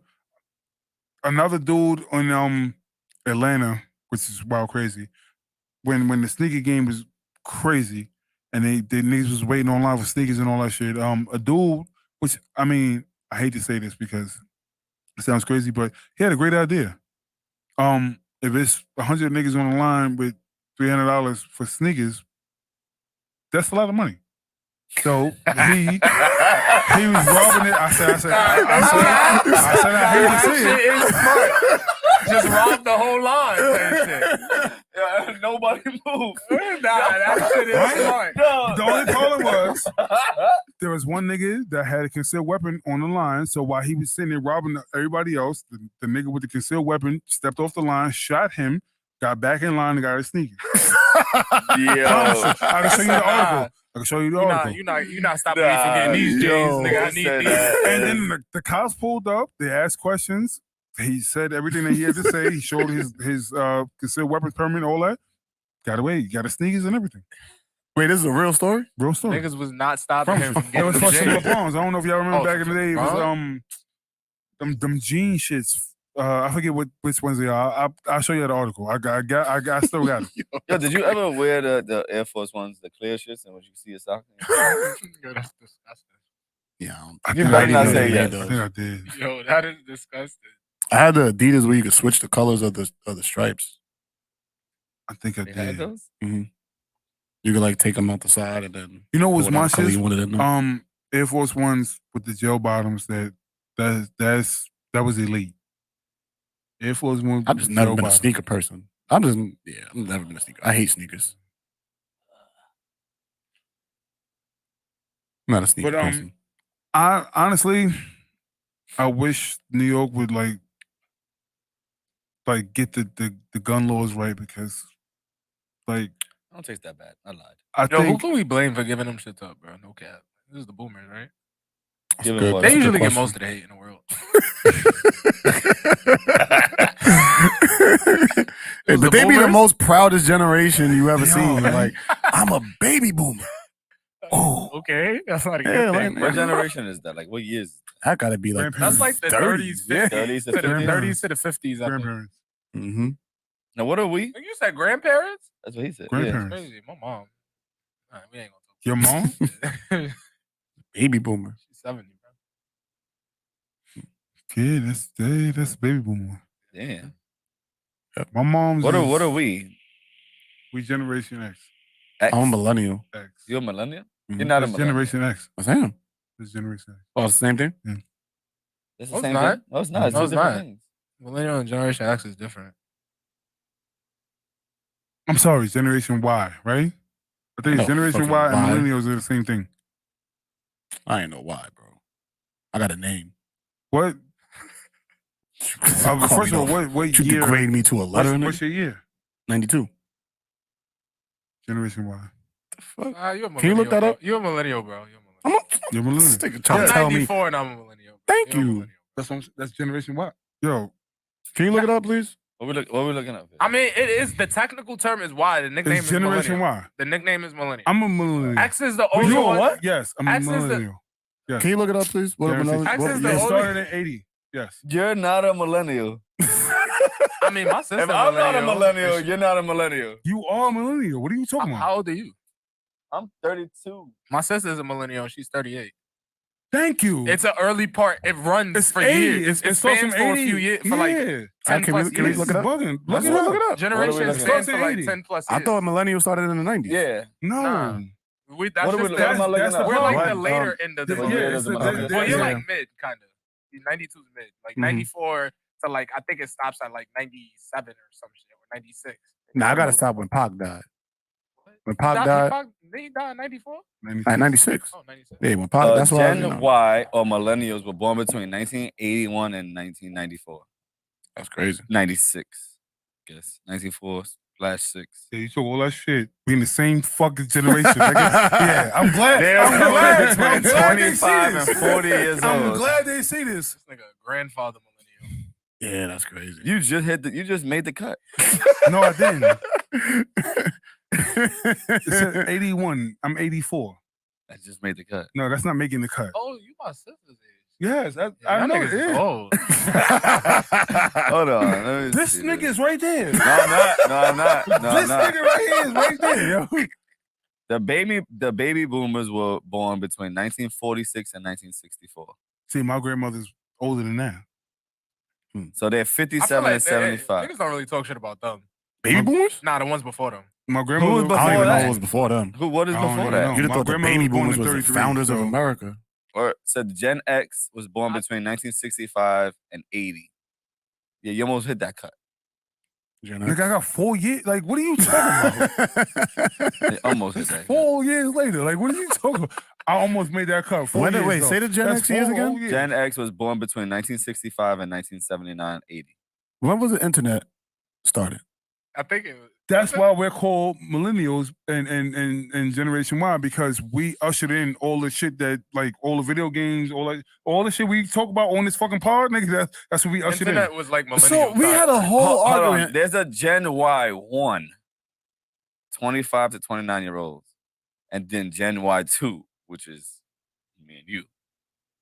another dude in Atlanta, which is wild crazy. When the sneaker game was crazy, and they niggas was waiting online for sneakers and all that shit. A dude, which I mean, I hate to say this because it sounds crazy, but he had a great idea. If it's 100 niggas on the line with $300 for sneakers, that's a lot of money. So he was robbing it. I said I hate to see it. It's smart. Just rob the whole line. Yeah, nobody moved. That shit is smart. The only problem was there was one nigga that had a concealed weapon on the line. So while he was sitting there robbing everybody else, the nigga with the concealed weapon stepped off the line, shot him, got back in line, and got his sneakers. Yeah. I can show you the article. I can show you the article. You're not stopping me from getting these J's, nigga. I need these. And then the cops pulled up. They asked questions. He said everything that he had to say. He showed his concealed weapons permit, all that. Got away. He got his sneakers and everything. Wait, this is a real story? Real story. Niggas was not stopping him from It getting was the for J's. Palms. I don't know if y'all remember back in the day. It was Huh? them jean shits. I forget which ones they are. I'll show you the article. I still got it. Yo, did you ever wear the Air Force Ones, the clear shits, and what you see your sock? Yo, that's disgusting. Yeah. I You think better I not did. say yes. I think I did. Yo, that is disgusting. I had the Adidas where you could switch the colors of the stripes. I think I You had did. those? Mm-hmm. You could like take them out the side and then You know what's my color shit? you wanted in them. Air Force Ones with the gel bottoms. That was elite. Air Force One. I've just never been a sneaker person. I've never been a sneaker. I hate sneakers. I'm not a sneaker But person. I honestly, I wish New York would like get the gun laws right, because like I don't taste that bad. I lied. I Yo, who think can we blame for giving them shit up, bro? No cap. This is the boomers, right? Give it good. what? They That's a good usually get question. most of the hate in the world. Hey, the but they be the boomers? most proudest generation you ever They seen. are. Like, I'm a baby boomer. Oh, Okay, that's not a good Yeah, thing. like, What generation is that? Like, what years? that gotta be like Grandparents. That's like the 30s, 30s, yeah. 50s, 30s to to the 50s. 30s to the 50s. I think. grandparents. Mm-hmm. Now, what are we? You said grandparents? That's what he said. Grandparents. Crazy. My mom. All right, we ain't Your mom? gonna talk. Baby boomer. She's 70, bro. Yeah, that's baby boomer. Yeah. My mom's. What are we? We Generation X. X? I'm a millennial. X. You're a millennial? Mhm. You're not a That's millennial. Generation X. What's that? This Generation X. Oh, it's the same thing? It's No, the it's same not. thing. No, it's not. It's No, two it's different not. things. Millennial and Generation X is different. I'm sorry, Generation Y, right? I think No, it's Generation fucking Y and Y. millennials are the same thing. I ain't know why, bro. I got a name. What? Call First me of all, though. what You year? degrade me to a letter. What's your year? 92. Generation Y. The fuck? You're a millennial. Can you look that bro. up? You're a millennial, bro. You're a millennial. I'm a, You're millennial. this nigga trying I'm to tell me. 94 and I'm a millennial. Bro. Thank You're a you. millennial. That's Generation Y. Yo, Can you look it up, please? What we looking up? I mean, it is the technical term is Y. The nickname it's is Generation millennial. Y. The nickname is millennial. I'm a millennial. X is the only You a one. what? Yes, I'm a X is the- millennial. Yes. Can you look it up, please? What Generation- millennial- X what- is the It only- started in 80. Yes. You're not a millennial. I mean, my sister. If I'm not a millennial, you're not a millennial. You are a millennial. What are you talking How about? old are you? I'm 32. My sister's a millennial. She's 38. Thank you. It's an early part. It runs It's for 80. years. It starts spans from for a 80. few years, for like 10 can plus we years. look it up? Bugging. Look Look it it up. up. Generation looking spans at? for like 80. 10 plus I years. thought millennial started in the 90s. Yeah. No. Nah. That's What just are we- the, what am I looking we're up? like the What? later end of the Yeah, millennial. it's a Well, millennial. you're Yeah. like mid, kind of. 92 is mid. Like Mhm. 94 to like, I think it stops at like 97 or some shit, or 96. Nah, I gotta stop when Pac died. When Pac He died, He died in 94? at 96. Oh, 96. Yeah, when Pac, that's why. Gen Y or millennials were born between 1981 and 1994. That's crazy. 96. Guess 1904/6. Yeah, you took all that shit. We in the same fucking generation. Yeah, I'm glad. I'm glad. Between 25 and 40 years old. I'm glad they see this. This nigga grandfather millennial. Yeah, that's crazy. You just made the cut. No, I didn't. It said 81. I'm 84. I just made the cut. No, that's not making the cut. Oh, you my sister's age. Yes, I know it is. Old. Hold on. This nigga is right there. No, I'm not. No, this nigga right here is right there, yo. The baby boomers were born between 1946 and 1964. See, my grandmother's older than that. So they're 57 and 75. Niggas don't really talk shit about them. Baby boomers? Nah, the ones before them. My grandmother was before I don't even know that? what was before them. What is before that? know. You'd have My thought the grandmother baby was born boomers in was the 33, founders of so- America. Or said Gen X was born between 1965 and 80. Yeah, you almost hit that cut. Gen Nigga, X. I got 4 years. Like, what are you talking about? You almost hit that cut. 4 years later. Like, what are you talking about? I almost made that cut. 4 years Wait, ago. say the Gen That's X years 4 again? whole years. Gen X was born between 1965 and 1979, 80. When was the internet started? I think it was. That's why we're called millennials and Generation Y, because we ushered in all the shit that, like, all the video games, all the shit we talk about on this fucking pod, nigga. That's what we ushered Internet in. was like millennial. So we had a whole Hold on. argument. There's a Gen Y 1, 25 to 29-year-olds. And then Gen Y 2, which is me and you.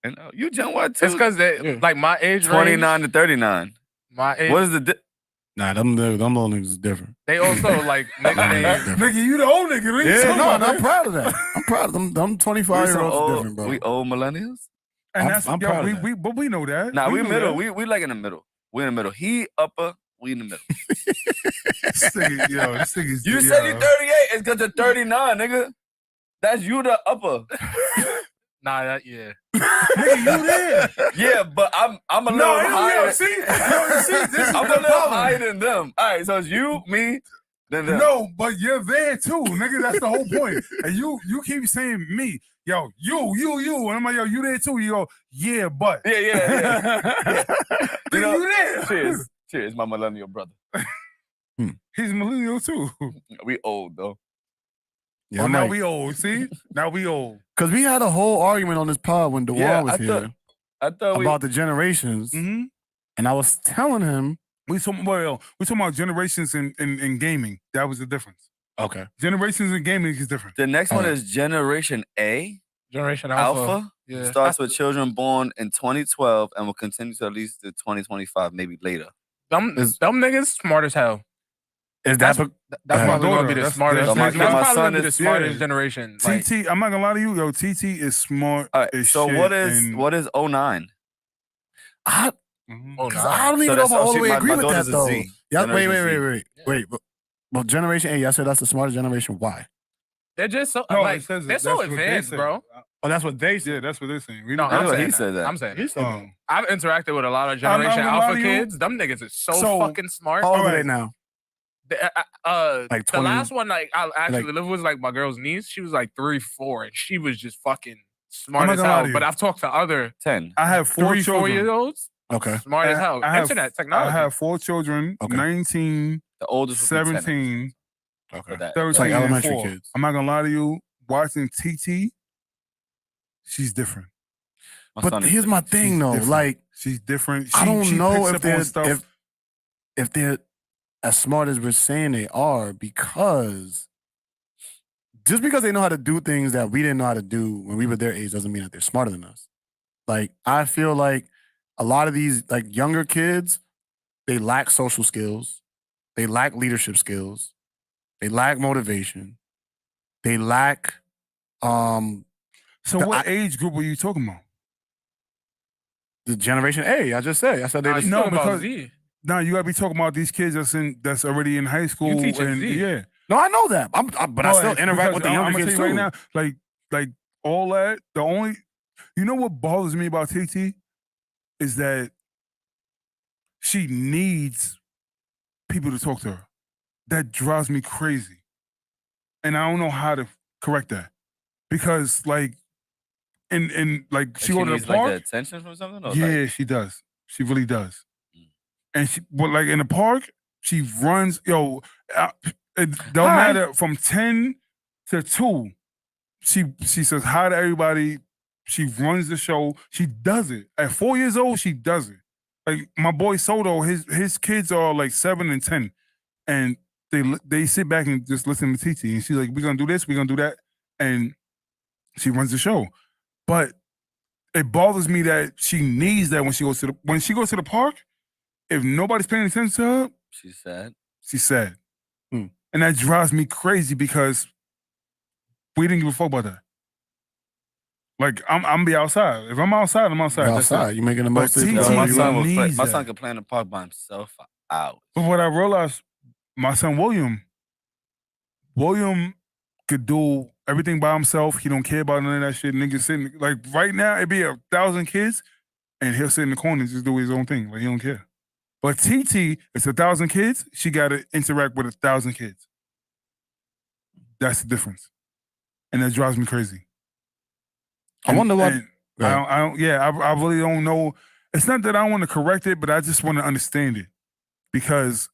And you Gen Y 2. It's because they like my age 29 range, to 39. my age. What is the Nah, them little niggas is different. They also like niggas. Nigga, you the old nigga. What you Yeah, talking no, about, I'm nigga? proud of that. I'm proud of them. Them 25-year-olds different, bro. We old millennials? And that's I'm yo, proud of that. but we know that. Nah, we know middle. that. We like in the middle. We in the middle. He upper, we in the middle. This nigga's You said you 38. It's because you're 39, nigga. That's you the upper. Nah, that yeah. Nigga, you there. Yeah, but I'm a little higher. Yo, see, this is I'm a the little problem. higher than them. All right, so it's you, me, then them. No, but you're there too, nigga. That's the whole point. And you keep saying me, yo, you. And I'm like, yo, you there too? You go, yeah, but. Yeah. Nigga, you there? Cheers, my millennial brother. He's millennial too. We old though. Yeah, Oh, I'm now like- we old. See, now we old. Cause we had a whole argument on this pod when DeWan was here I thought about the generations, Mm-hmm. and I was telling him, We talking about generations in gaming. That was the difference. okay, Generations in gaming is different. the next one Alright. is Generation A. Generation Alpha. Yeah. Starts with children born in 2012 and will continue to at least to 2025, maybe later. Them niggas smart as hell. is that? That's my probably gonna be daughter. the smartest. So my That's probably son gonna be the is- smartest yeah. generation. Like, TT, I'm not gonna lie to you, yo. TT is smart. All right, as so shit what is and- 09? I, Mhm. oh, 'cause nah. I don't even So know if that's- I all the see, way my agree with that daughter's a though. Z. Yeah, Generation wait. But Generation A, I said that's the smartest generation. Why? They're just so No, like it says it. they're so That's what they advanced, said. bro. Oh, that's what they said. Yeah, that's what they're saying. We No, don't- That's I'm what saying he said that. I'm saying He said Um, I've interacted with a lot of I'm not Generation gonna lie Alpha to you. kids. Them niggas is so So- fucking smart. How old are Alright. they now? Like The 20 last one like I actually like- lived with was like my girl's niece. She was like 3, 4, and she was just fucking smart I'm not as gonna lie to hell. you. But I've talked to other 10. I have 4 3, 4 children. years olds. Okay. Smart as hell. I have- Internet technology. I have 4 children. Okay. 19, The oldest would be 10. 17, Okay. That. 13, It's like and elementary 4. kids. I'm not gonna lie to you. Watching TT, she's different. My But son is here's my She's thing though, different. like She's different. I don't she know picks if up on they're stuff. if they're as smart as we're saying they are, because just because they know how to do things that we didn't know how to do when we were their age doesn't mean that they're smarter than us. Like I feel like a lot of these like younger kids, they lack social skills, they lack leadership skills, they lack motivation, they lack So what age group were you talking about? the Generation A. I just said. I said they Nah, just you No, talking about because- Z. Now you gotta be talking about these kids that's already in high school. teaching and Z. yeah. No, I know that. But I still Because interact with the younger I'ma kids tell you too. right now, like all that. The only, you know what bothers me about TT is that she needs people to talk to her. That drives me crazy, and I don't know how to correct that because like, and like she go to the needs park. like the attention from something? Or Yeah, like, she does. She really does. Mm. And but like in the park, She runs, it don't matter from 10 to 2. She says hi to everybody. She runs the show. She does it. At 4 years old, she does it. Like my boy Soto, his kids are like 7 and 10, and they sit back and just listen to TT. And she's like, "We're gonna do this. We're gonna do that," and she runs the show. But it bothers me that she needs that when she goes to the park. If nobody's paying attention to her, she's sad. She's sad, and that drives me crazy because we didn't give a fuck about that. Like I'm be outside. If I'm outside, I'm outside. You're outside. You making the most of it. My son can play in the park by himself for hours. But what I realized, my son William could do everything by himself. He don't care about none of that shit. Niggas sitting like right now, it'd be 1,000 kids, and he'll sit in the corner and just do his own thing. Like he don't care. But TT, it's 1,000 kids. She got to interact with 1,000 kids. That's the difference, and that drives me crazy. I wonder what. I really don't know. It's not that I want to correct it, but I just want to understand it because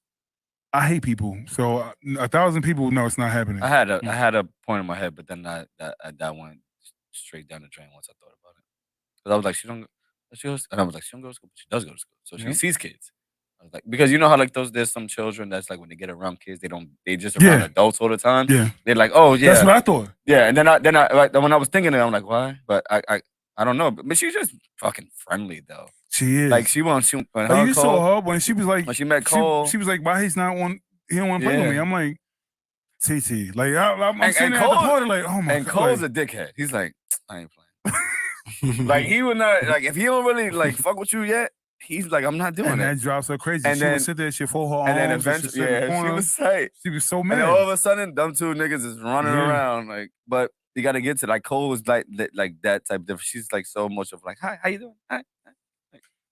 I hate people. So 1,000 people, no, it's not happening. I had a point in my head, but then that went straight down the drain once I thought about it. Because I was like, she don't go to school. But she does go to school, so she sees kids. I was like, because you know how like there's some children that's like when they get around kids, they just around adults all the time. Yeah, they're like, oh yeah, that's what I thought. Yeah, and then I like, when I was thinking it, I'm like, why? But I don't know. But she's just fucking friendly though. She is. Like when you saw her when she was like when she met Cole. She was like, why he's not one? He don't want to play with me. I'm like, TT. Like I'm sitting at the party like, oh my. And Cole's a dickhead. He's like, I ain't playing. Like he would not like if he don't really like fuck with you yet. He's like, I'm not doing and it. And that drives her crazy. And she would sit there, she'd fold her arms. And then eventually, she was tight. She was so mad. And then all of a sudden, them two niggas is running around. Like, but you got to get to like Cole was like that type of. She's like so much of like, hi, how you doing? Hi.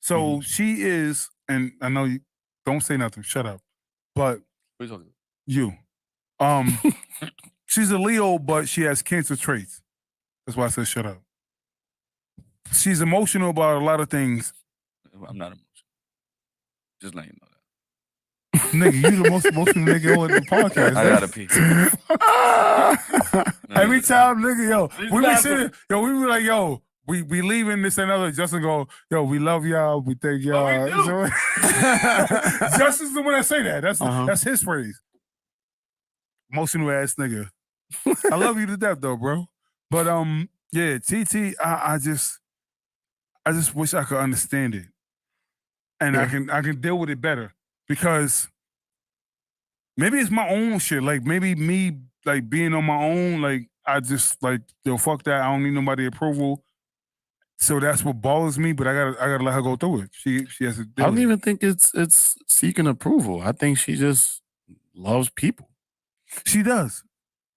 So she is, and I know you don't say nothing. Shut up. But what are you talking about? You, she's a Leo, but she has cancer traits. That's why I said shut up. She's emotional about a lot of things. I'm not emotional. Just letting you know that. Nigga, you the most emotional nigga on the podcast. I gotta pee. Every time, nigga, we be sitting, we be like, we leaving this and other. Justin go, we love y'all. We thank y'all. Justin's the one that say that. That's his phrase. Emotional ass nigga. I love you to death though, bro. But TT, I just wish I could understand it. And I can deal with it better because maybe it's my own shit. Like maybe me like being on my own. Like I just like fuck that. I don't need nobody approval. So that's what bothers me. But I gotta let her go through it. She has to. I don't even think it's seeking approval. I think she just loves people. She does,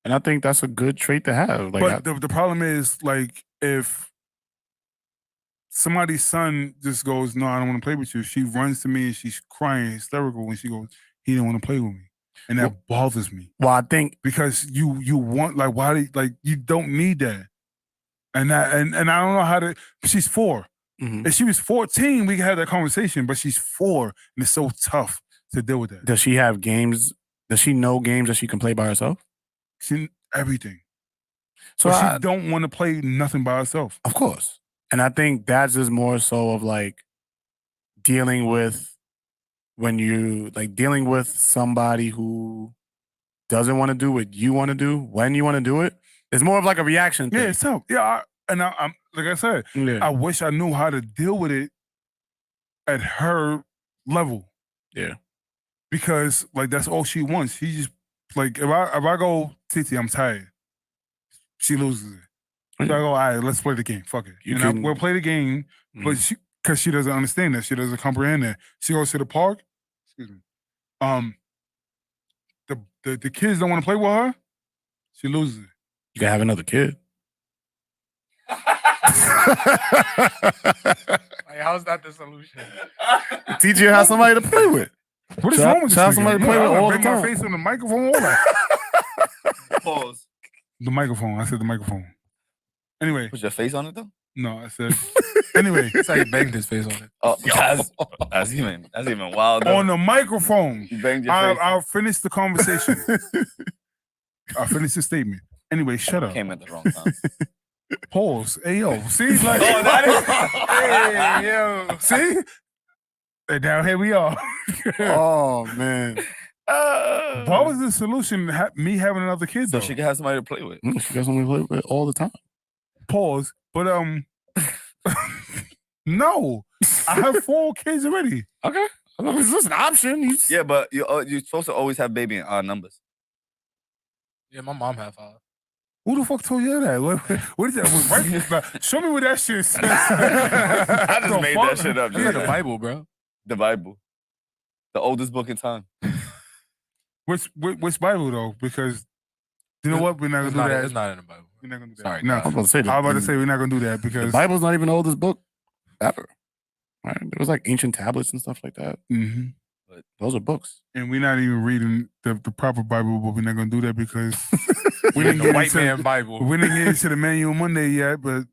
and I think that's a good trait to have. Like, but the problem is like if somebody's son just goes, no, I don't want to play with you. She runs to me and she's crying hysterical when she goes, he didn't want to play with me. And that bothers me. Well, I think because you want like why you don't need that. And I don't know how to she's 4. Mm-hmm. If she was 14, we could have that conversation, but she's 4 and it's so tough to deal with that. Does she have games? Does she know games that she can play by herself? She everything. So she don't want to play nothing by herself. Of course. And I think that's just more so of like dealing with dealing with somebody who doesn't want to do what you want to do when you want to do it. It's more of like a reaction thing. Yeah, it's tough. Yeah, I'm like I said, I wish I knew how to deal with it at her level. Yeah. Because like that's all she wants. She just like if I go, TT, I'm tired. She loses it. So I go, all right, let's play the game. Fuck it. We'll play the game, but because she doesn't understand that. She doesn't comprehend that. She goes to the park. Excuse me. The kids don't want to play with her. She loses it. You can have another kid. Like, how's that the solution? Teach you how somebody to play with. What is wrong with this? Have somebody to play with all the time. My face on the microphone. All that. Pause. The microphone. I said the microphone. Anyway. Put your face on it though? No, I said Anyway, that's how he banged his face on it. Oh, that's even wild. On the microphone. You banged your face. I'll finish the conversation. I'll finish the statement. Anyway, shut up. Came at the wrong time. Pause. Hey, yo. See? Like, Hey, yo. See? And now here we are. Oh, man. What was the solution? Me having another kid, So though? she can have somebody to play with. She got somebody to play with all the time. Pause. But, no. I have 4 kids already. Okay. It's just an option. Yeah, but you're supposed to always have baby in odd numbers. Yeah, my mom had 5. Who the fuck told you that? What is that? Right? Show me what that shit says. I just made that shit up. That's like the Bible, bro. The Bible. The oldest book in time. Which Bible, though? Because, you know what? We're not going to do that. It's not in the Bible. We're not going to do that. Sorry, no. I was about to say that. I was about to say we're not going to do that because... The Bible's not even the oldest book ever. Right? There was like ancient tablets and stuff like that. Mm-hmm. But those are books. And we're not even reading the proper Bible, but we're not going to do that because... we didn't get the white man Bible. We didn't get into the manual Monday yet, but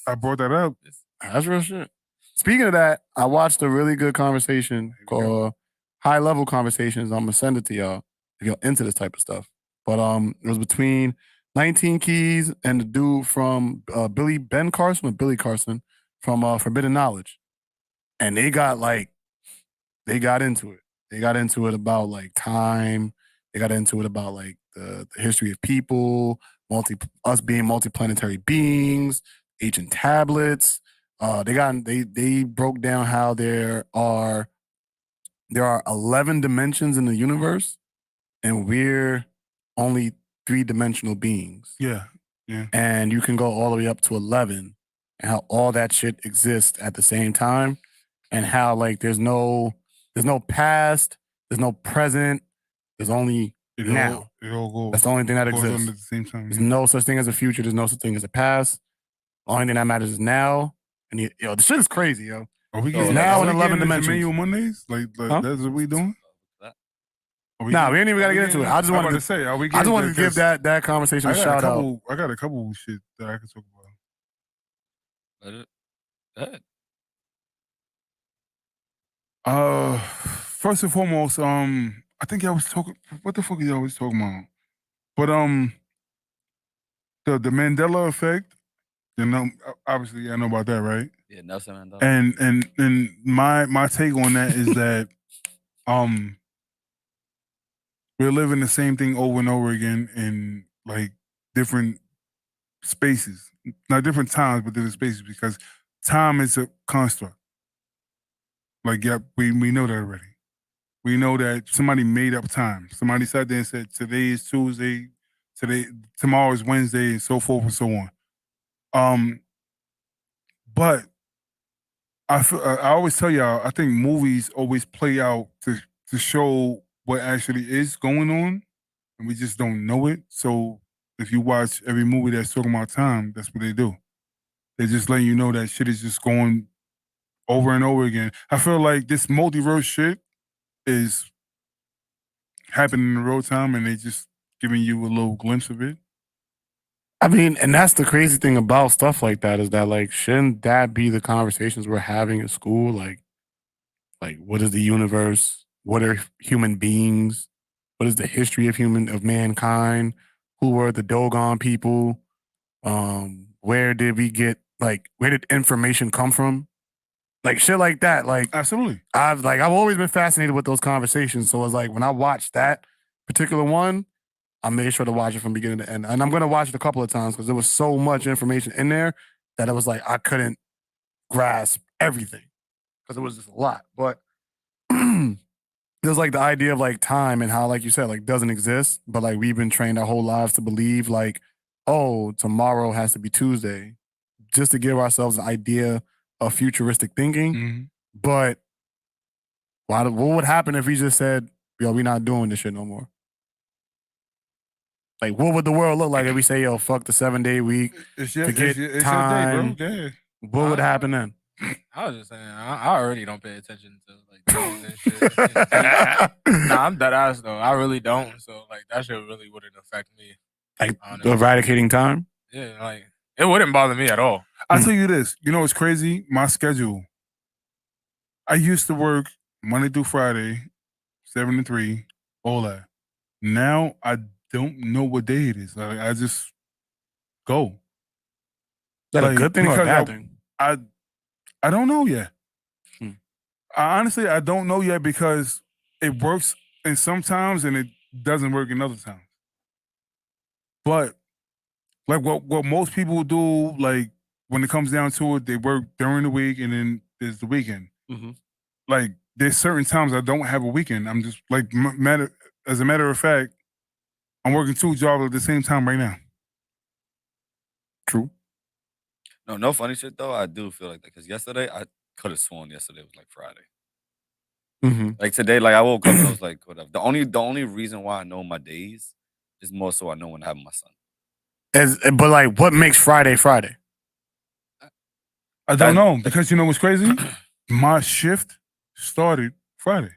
I brought that up. That's real shit. Speaking of that, I watched a really good conversation called High Level Conversations. I'm going to send it to y'all if you're into this type of stuff. But it was between 19 Keys and the dude from Billy Carson from Forbidden Knowledge. And they got into it. They got into it about like time. They got into it about like the history of people, us being multiplanetary beings, ancient tablets. They broke down how there are 11 dimensions in the universe, and we're only 3-dimensional beings. Yeah. And you can go all the way up to 11, and how all that shit exists at the same time, and how like there's no past, there's no present, there's only now. It all goes. That's the only thing that goes exists. on at the same time. There's no such thing as a future. There's no such thing as a past. The only thing that matters is now. And the shit is crazy, yo. Are we getting now in are we 11 getting into dimensions. manual Mondays? Like Huh? that's what we doing? Nah, we ain't even got to get into it. I just wanted to say, I just wanted to give that conversation a shout out. I got a couple of shit that I can talk about. First and foremost, I think I was talking. What the fuck are you always talking about? But the Mandela effect. You know, obviously, I know about that, right? Yeah, Nelson Mandela. And my take on that is that we're living the same thing over and over again in like different spaces, not different times, but different spaces because time is a construct. Like, yeah, we know that already. We know that somebody made up time. Somebody sat there and said, today is Tuesday, tomorrow is Wednesday, and so forth and so on. But I always tell y'all, I think movies always play out to show what actually is going on, and we just don't know it. So if you watch every movie that's talking about time, that's what they do. They just letting you know that shit is just going over and over again. I feel like this multiverse shit is happening in real time, and they just giving you a little glimpse of it. I mean, and that's the crazy thing about stuff like that is that, like, shouldn't that be the conversations we're having in school? Like what is the universe? What are human beings? What is the history of mankind? Who were the Dogon people? Where did information come from? Like shit like that. Like, absolutely. I've always been fascinated with those conversations. So it's like when I watched that particular one, I made sure to watch it from beginning to end. And I'm gonna watch it a couple of times because there was so much information in there that it was like I couldn't grasp everything because it was just a lot. But there's like the idea of like time and how, like you said, like doesn't exist, but like we've been trained our whole lives to believe like, oh, tomorrow has to be Tuesday, just to give ourselves an idea of futuristic thinking. Mm-hmm. But what would happen if we just said, yo, we're not doing this shit no more? Like, what would the world look like if we say, yo, fuck the 7-day week it's to get time? Your day, bro. What would happen then? I was just saying, I already don't pay attention to like that shit. Nah, I'm dead ass though. I really don't. So like that shit really wouldn't affect me. Like eradicating time? Yeah, like It wouldn't bother me at all. I'll tell you this. You know what's crazy? My schedule. I used to work Monday through Friday, 7 to 3, all that. Now I don't know what day it is. I just go. Is that a good thing or a bad thing? I don't know yet. Honestly, I don't know yet because it works in sometimes and it doesn't work in other times. But like what most people do, like when it comes down to it, they work during the week and then there's the weekend. Mm-hmm. Like there's certain times I don't have a weekend. I'm just like as a matter of fact, I'm working 2 jobs at the same time right now. True. No funny shit though. I do feel like that because yesterday I could have sworn yesterday was like Friday. Mm-hmm. Like today, like I woke up and I was like, whatever. The only reason why I know my days is more so I know when I have my son. But like, what makes Friday Friday? I don't know because you know what's crazy? My shift started Friday.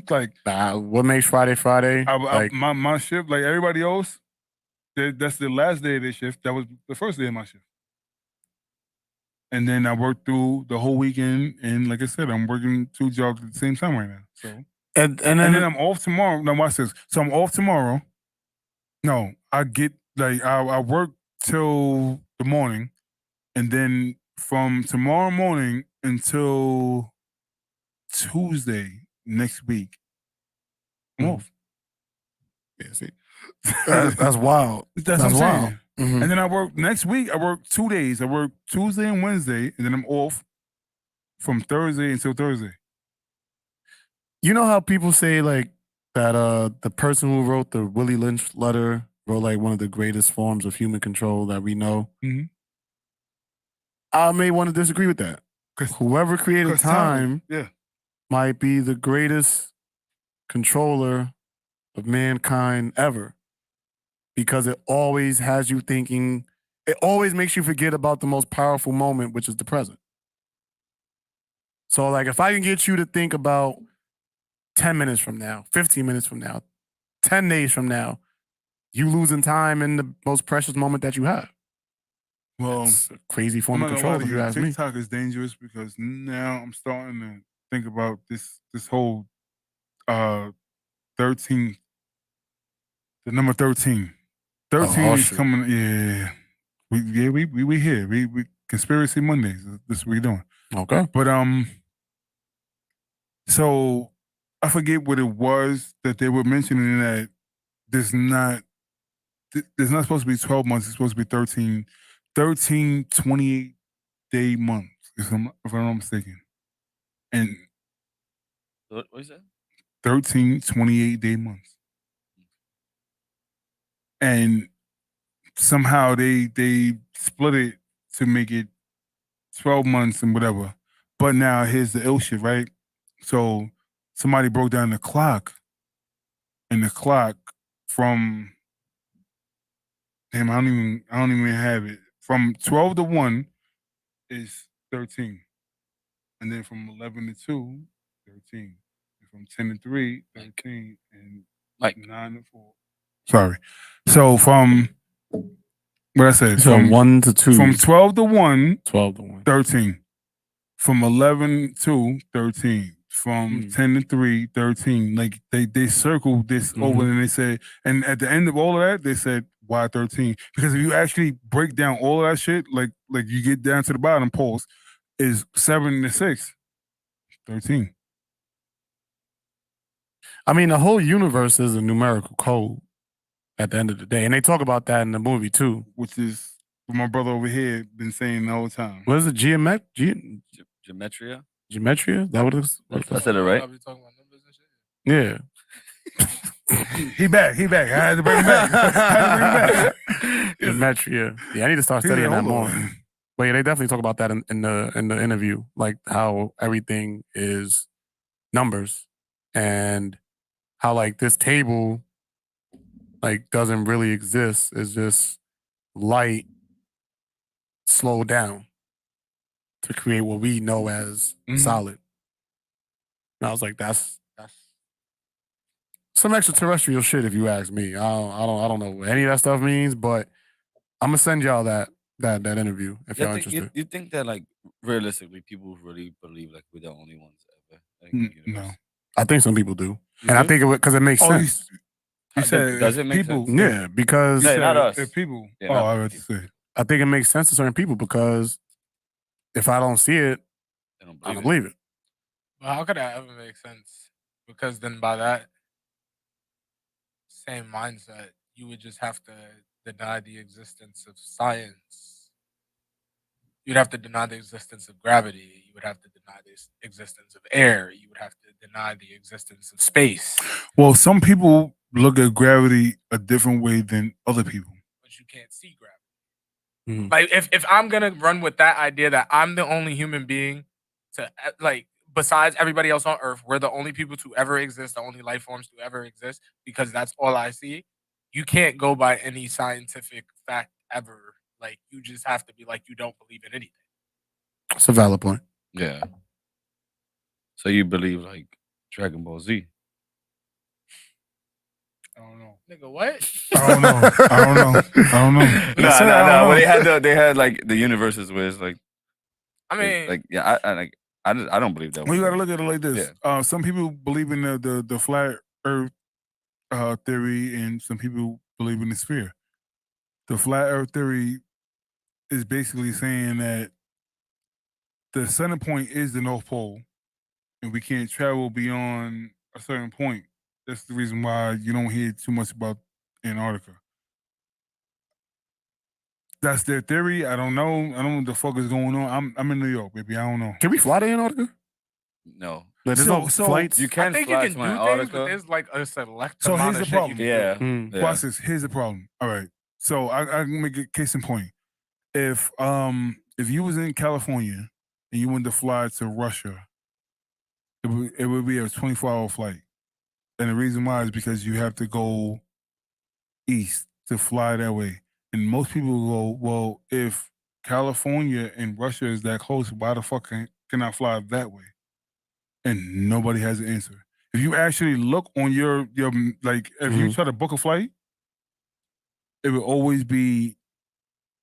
Like what makes Friday Friday? My shift, like everybody else, that's the last day of their shift. That was the first day of my shift. And then I worked through the whole weekend, and like I said, I'm working 2 jobs at the same time right now. So and then I'm off tomorrow. Now watch this. So I'm off tomorrow. No, I get I work till the morning, and then from tomorrow morning until Tuesday next week, I'm off. Yeah, see, that's wild. That's what I'm saying. Mm-hmm. And then I work next week. I work 2 days. I work Tuesday and Wednesday, and then I'm off from Thursday until Thursday. You know how people say like that the person who wrote the Willie Lynch letter wrote like one of the greatest forms of human control that we know? Mm-hmm. I may want to disagree with that. Whoever created time might be the greatest controller of mankind ever. Because it always has you thinking, it always makes you forget about the most powerful moment, which is the present. So like if I can get you to think about 10 minutes from now, 15 minutes from now, 10 days from now, you losing time in the most precious moment that you have. Well, it's a crazy form of control if you ask me. TikTok is dangerous because now I'm starting to think about this whole 13, the number 13. 13 is coming. Yeah, we here. We Conspiracy Mondays. This is what we're doing. Okay. But so I forget what it was that they were mentioning that there's not supposed to be 12 months. It's supposed to be 13 28-day months, if I'm not mistaken. And what is that? 13 28-day months. And somehow they split it to make it 12 months and whatever. But now here's the ill shit, right? So somebody broke down the clock, and the clock from I don't even have it. From 12 to 1 is 13. And then from 11 to 2, 13. And from 10 to 3, 13. And like 9 to 4. Sorry. So from what I said, from 1 to 2. From 12 to 1, 12 to 1. 13. From 11 to 13. From 10 to 3, 13. Like they circled this over and they said, and at the end of all of that, they said, why 13? Because if you actually break down all of that shit, like you get down to the bottom post, is 7 to 6, 13. I mean, the whole universe is a numerical code at the end of the day. And they talk about that in the movie too. Which is what my brother over here been saying the whole time. What is it? Gematria? Gematria? Is that what it is? I said it right? Yeah. He back. I had to bring him back. Gematria. Yeah, I need to start studying that more. But yeah, they definitely talk about that in the interview, like how everything is numbers and how like this table like doesn't really exist. It's just light slowed down to create what we know as solid. And I was like, that's some extraterrestrial shit if you ask me. I don't know what any of that stuff means, but I'm gonna send y'all that interview if y'all interested. You think that like realistically, people really believe like we're the only ones ever? Like, No, I think some people do, and I think because it makes sense. You said does it make people? sense? Yeah, because not us. If people. Yeah, oh, not I us. would say. I think it makes sense to certain people because if I don't see it, I don't believe it. Well, how could that ever make sense? Because then by that same mindset, you would just have to deny the existence of science. You'd have to deny the existence of gravity. You would have to deny the existence of air. You would have to deny the existence of space. Well, some people look at gravity a different way than other people. But you can't see gravity. Like if I'm gonna run with that idea that I'm the only human being to like besides everybody else on Earth, we're the only people to ever exist, the only life forms to ever exist, because that's all I see. You can't go by any scientific fact ever. Like you just have to be like you don't believe in anything. That's a valid point. Yeah. So you believe like Dragon Ball Z? I don't know, nigga. What? I don't know. No. Well, they had like the universes where it's like. I mean, like yeah, I don't believe that. Well, you got to look at it like this. Yeah. Some people believe in the flat Earth theory, and some people believe in the sphere. The flat Earth theory is basically saying that the center point is the North Pole, and we can't travel beyond a certain point. That's the reason why you don't hear too much about Antarctica. That's their theory. I don't know. I don't know what the fuck is going on. I'm in New York, baby. I don't know. Can we fly to Antarctica? No. There's no flights. You can I think fly you can to do Antarctica. things, but there's like a select So amount here's of the shit you problem. can do. Watch this. Here's the problem. All right. So I can make a case in point. If you was in California and you wanted to fly to Russia, it would be a 24-hour flight. And the reason why is because you have to go east to fly that way. And most people go, well, if California and Russia is that close, why the fuck can I fly that way? And nobody has an answer. If you actually look on your like, if you try to book a flight, it will always be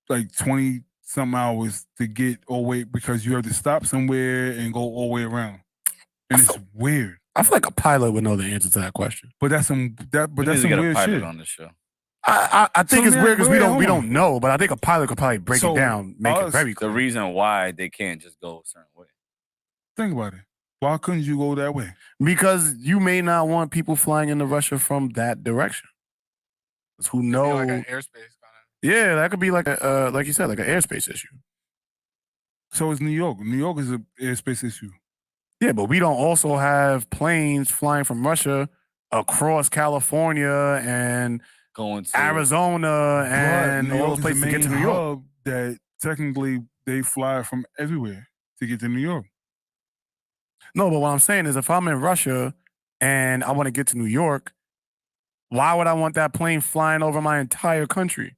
like 20-something hours to get all the way, because you have to stop somewhere and go all the way around. And it's weird. I feel like a pilot would know the answer to that question. But that's some weird shit on this show. I think it's weird because we don't know, but I think a pilot could probably break it down, make it very clear. The reason why they can't just go a certain way. Think about it. Why couldn't you go that way? Because you may not want people flying into Russia from that direction. Who know? Like an airspace kind of. Yeah, that could be like a like you said, like an airspace issue. So it's New York. New York is an airspace issue. Yeah, but we don't also have planes flying from Russia across California and going to Arizona and all those places to get to New York. That technically they fly from everywhere to get to New York. No, but what I'm saying is if I'm in Russia and I want to get to New York, why would I want that plane flying over my entire country?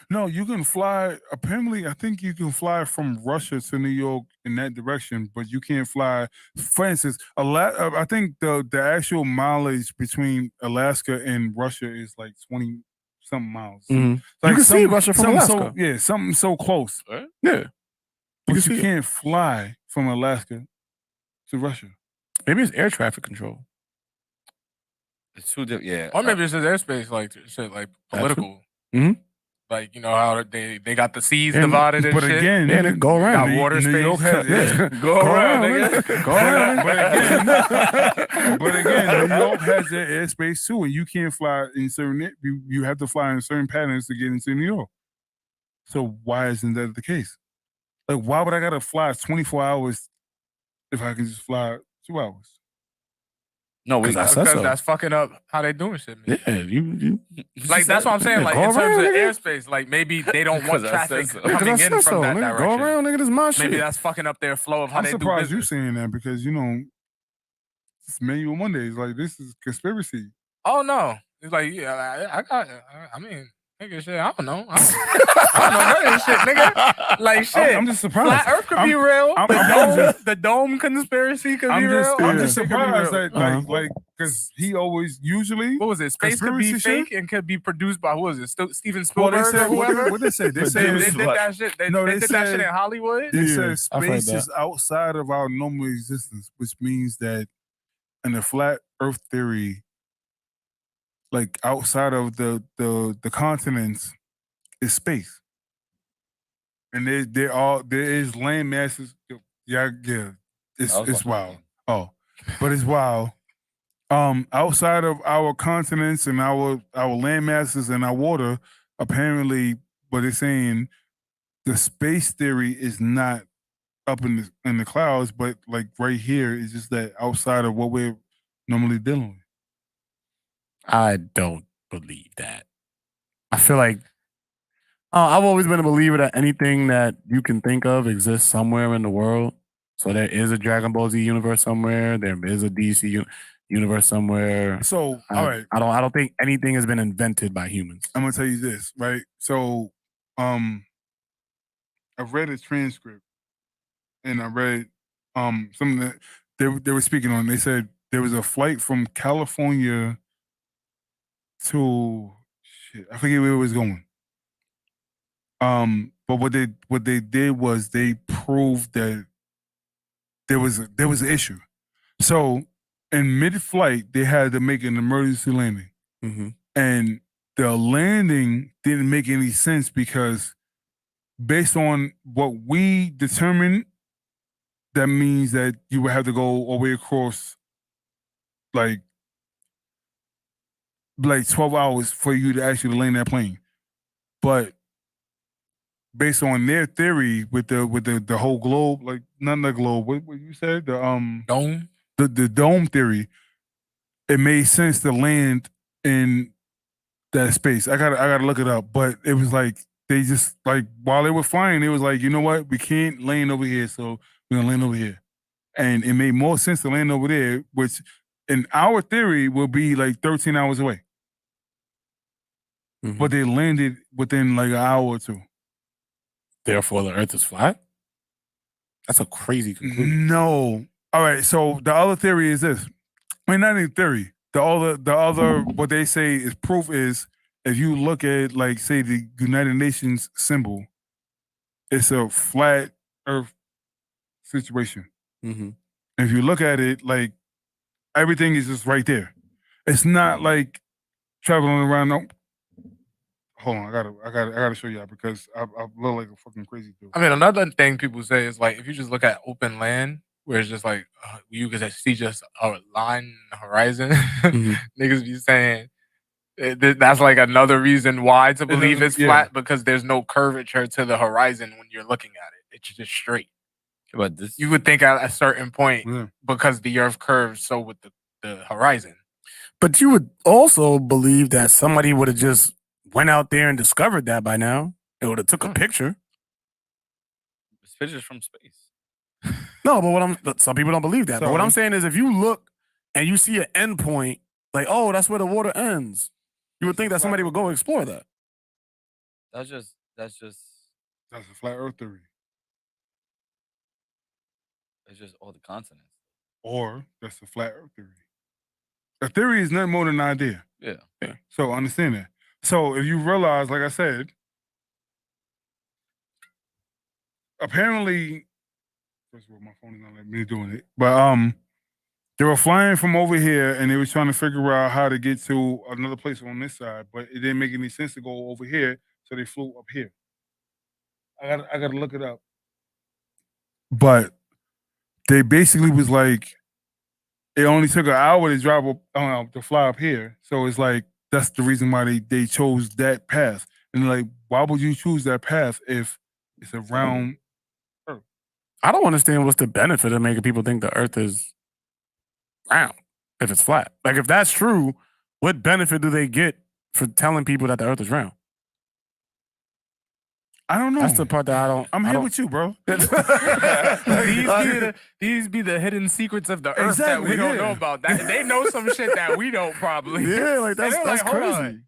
No, you can fly. Apparently, I think you can fly from Russia to New York in that direction, but you can't fly. For instance, I think the actual mileage between Alaska and Russia is like 20-something miles. Mm-hmm. Like you can see Russia from Alaska. Something so close. Right? Yeah, but you can't fly from Alaska to Russia. Maybe it's air traffic control. It's too different. Yeah, or maybe it's just airspace, like shit, like political. Mm-hmm. Like, you know how they got the seas divided and but shit. Again, yeah, go around. Got water New space. York has, go around, nigga. Go around. But again, New York has their airspace too, and you can't fly in certain. You have to fly in certain patterns to get into New York. So why isn't that the case? Like, why would I gotta fly 24 hours if I can just fly 2 hours? No, because that's fucking up how they doing shit, man. Yeah, you like that's what I'm saying. Like in terms of airspace, like maybe they don't want traffic coming in from that direction. Go around, nigga. This is my shit. Maybe that's fucking up their flow of how they do business. I'm surprised you saying that because you know, it's Manual Mondays. Like this is conspiracy. Oh no, it's like yeah, I mean, Nigga, shit, I don't know. I don't know none of this shit, nigga. Like, shit. I'm just surprised. Flat Earth could be real. The dome conspiracy could be real. I'm just surprised that, like, because he always usually. What was it? Space could be fake and could be produced by, who was it? Steven Spielberg or whoever? What they say? They did that shit. They did that shit in Hollywood. They said space is outside of our normal existence, which means that in the flat Earth theory, like outside of the continents, is space, and there is land masses. Yeah, it's wild. Oh, but it's wild. Outside of our continents and our land masses and our water, apparently, what they're saying, the space theory is not up in the clouds, but like right here is just that outside of what we're normally dealing with. I don't believe that. I feel like I've always been a believer that anything that you can think of exists somewhere in the world. So there is a Dragon Ball Z universe somewhere. There is a DC universe somewhere. So all right, I don't think anything has been invented by humans. I'm gonna tell you this, right? So, I've read a transcript, and I read something that they were speaking on. They said there was a flight from California to I forget where it was going. But what they did was they proved that there was an issue. So in mid-flight, they had to make an emergency landing, and the landing didn't make any sense because based on what we determined, that means that you would have to go all the way across like 12 hours for you to actually land that plane. But based on their theory with the whole globe, like not the globe, what you said? The dome? The dome theory, it made sense to land in that space. I gotta look it up. But it was like they just like while they were flying, it was like, you know what, we can't land over here, so we're gonna land over here. And it made more sense to land over there, which in our theory will be like 13 hours away. But they landed within like an hour or two. Therefore, the Earth is flat? That's a crazy conclusion. No. All right, so the other theory is this. I mean, not even theory. The other what they say is proof is if you look at, like, say, the United Nations symbol, it's a flat Earth situation. If you look at it, like, everything is just right there. It's not like traveling around. No. Hold on, I gotta show y'all because I look like a fucking crazy dude. I mean, another thing people say is like if you just look at open land, where it's just like you can see just a line in the horizon. Niggas be saying that's like another reason why to believe it's flat because there's no curvature to the horizon when you're looking at it. It's just straight. But this, you would think at a certain point because the Earth curves so with the horizon. But you would also believe that somebody would have just went out there and discovered that by now. It would have took a picture. It's pictures from space. No, but some people don't believe that. So, but what I'm saying is if you look and you see an end point, like, oh, that's where the water ends, you would think that somebody would go explore that. That's a flat Earth theory. It's just all the continents. Or that's a flat Earth theory. A theory is nothing more than an idea. Yeah. So understand that. So if you realize, like I said, apparently, first of all, my phone is not letting me doing it, but they were flying from over here and they were trying to figure out how to get to another place on this side, but it didn't make any sense to go over here, so they flew up here. I gotta look it up. But they basically was like, it only took an hour to drive up, to fly up here. So it's like, that's the reason why they chose that path. And like, why would you choose that path if it's a round Earth? I don't understand what's the benefit of making people think the Earth is round if it's flat. Like, if that's true, what benefit do they get for telling people that the Earth is round? I don't know. That's the part that I don't. I'm here with you, bro. These be the hidden secrets of the Earth that we don't know about. They know some shit that we don't probably. Yeah, like that's crazy.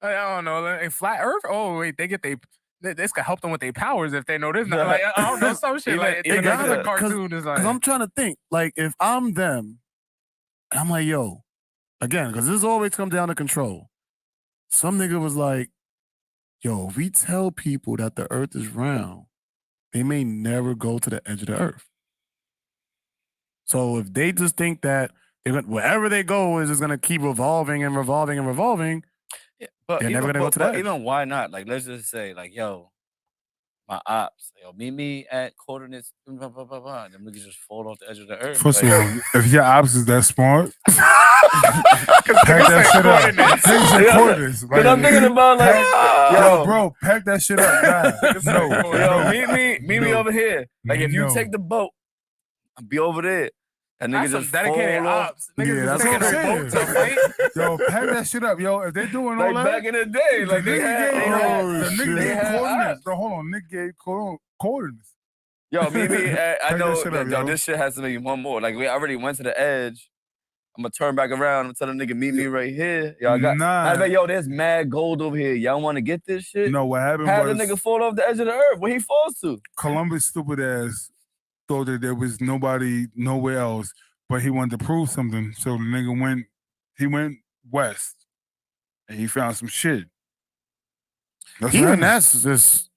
I don't know. Like, flat Earth. Oh wait, they get this could help them with their powers if they know this. Like I don't know some shit. Like even the cartoon is like. Because I'm trying to think. Like if I'm them, and I'm like, yo, again, because this always comes down to control. Some nigga was like, yo, if we tell people that the Earth is round, they may never go to the edge of the Earth. So if they just think that wherever they go is just gonna keep revolving and revolving and revolving. Yeah, but they're never gonna go to that. Even why not? Like, let's just say, like, yo, my ops, yo, meet me at coordinates, blah, blah, blah, blah. And then we can just fall off the edge of the earth. First of all, if your ops is that smart, pack that shit up. Coordinates. Because I'm thinking about, like, yo, bro, pack that shit up. Nah, yo, meet me over here. Like, if you take the boat, I'll be over there. And niggas just dedicated ops. Niggas that's what I'm saying. Yo, pack that shit up, yo. If they doing all like that, back in the day, like they had coordinates. Bro, hold on, Nick gave coordinates. Yo, maybe I know that this shit has to be one more. Like we already went to the edge. I'm gonna turn back around and tell the nigga meet me right here. Yo, I was like, yo, there's mad gold over here. Y'all want to get this shit? No, what happened was the nigga fall off the edge of the earth. Where he falls to? Columbus stupid ass thought that there was nobody nowhere else, but he wanted to prove something. So the nigga went west and he found some shit. That's just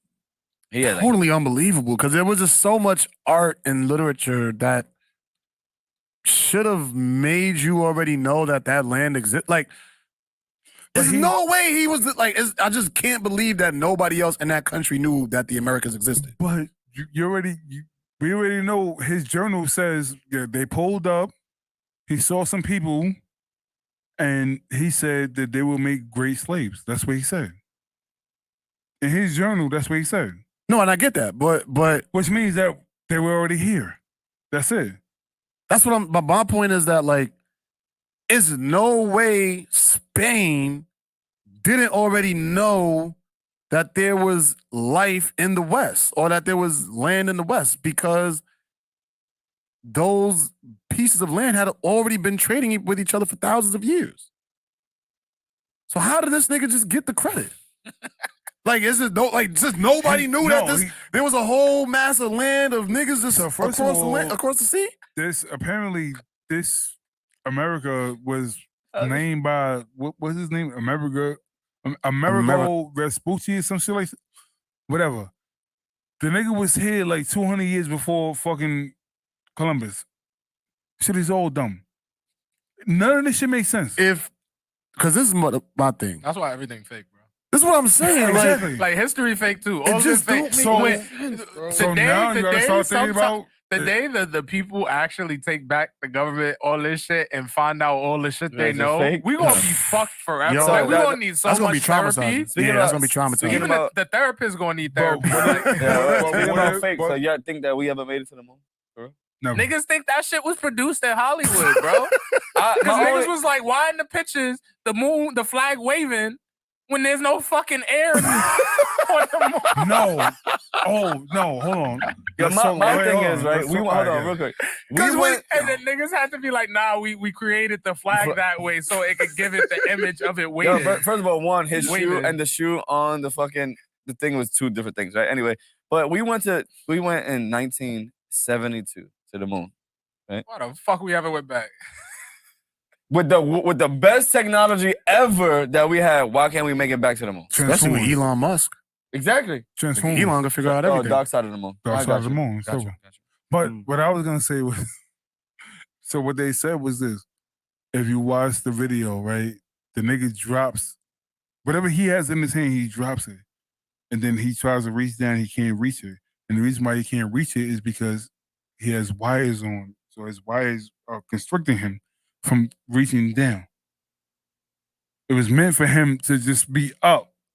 totally unbelievable because there was just so much art and literature that should have made you already know that land exists. Like, there's no way he was like. I just can't believe that nobody else in that country knew that the Americas existed. But we already know his journal says they pulled up, he saw some people, and he said that they will make great slaves. That's what he said. In his journal, that's what he said. No, and I get that, but which means that they were already here. That's it. That's what my point is that, like, is no way Spain didn't already know that there was life in the West or that there was land in the West because those pieces of land had already been trading with each other for thousands of years. So how did this nigga just get the credit? Like, just nobody knew that there was a whole mass of land of niggas just across the sea? This America was named by, what was his name? Amerigo Vespucci or some shit like that. Whatever. The nigga was here like 200 years before fucking Columbus. Shit is all dumb. None of this shit makes sense. Because this is my thing. That's why everything fake, bro. This is what I'm saying. Exactly. Like history fake too. All this fake. So now you gotta start thinking about the day that the people actually take back the government, all this shit, and find out all the shit they know, we gonna be fucked forever. Like, we gonna need so much therapy. Yeah, that's gonna be traumatizing. Even the therapist gonna need therapy. Speaking about fake, so y'all think that we ever made it to the moon? No. Niggas think that shit was produced in Hollywood, bro. Because niggas was like, why in the pictures the moon, the flag waving, when there's no fucking air on the moon? No. Oh, no, hold on. Yo, my thing is, right, hold on real quick. And then niggas had to be like, nah, we created the flag that way so it could give it the image of it waving. Yo, first of all, his shoe and the shoe on the thing was two different things, right? Anyway, but we went in 1972 to the moon, right? Why the fuck we haven't went back? With the best technology ever that we had, why can't we make it back to the moon? Especially with Elon Musk. Exactly. Elon can figure out everything. Dark side of the moon. Dark side of the moon. Gotcha. But what I was gonna say was, so what they said was this: if you watch the video, right, the nigga drops whatever he has in his hand, he drops it, and then he tries to reach down, he can't reach it, and the reason why he can't reach it is because he has wires on, so his wires are constricting him from reaching down. It was meant for him to just be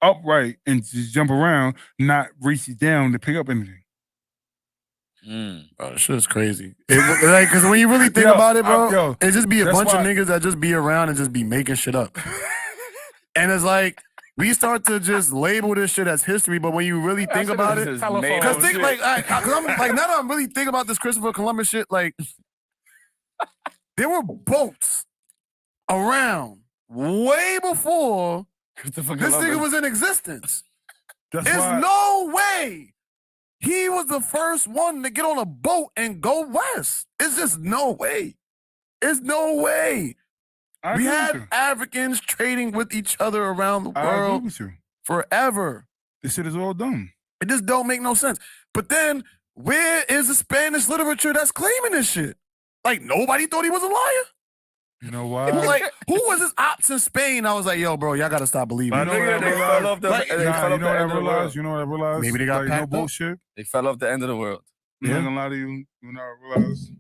upright, and just jump around, not reach down to pick up anything. Bro, this shit is crazy. Because when you really think about it, bro, it just be a bunch of niggas that just be around and just be making shit up. And it's like, we start to just label this shit as history, but when you really think about it, because think now that I'm really thinking about this Christopher Columbus shit, like, there were boats around way before This nigga was in existence. That's There's why. no way he was the first one to get on a boat and go west. It's just no way. It's no way. We had Africans trading with each other around the I agree world with you. forever. This shit is all dumb. It just don't make no sense. But then, where is the Spanish literature that's claiming this shit? Like, nobody thought he was a liar? You know why? Like, who was his ops in Spain? I was like, yo, bro, y'all gotta stop believing. You know what I realized? Maybe they got like, packed no up. bullshit. They fell off the end of the world. I'm not gonna lie to you. You know what I realized?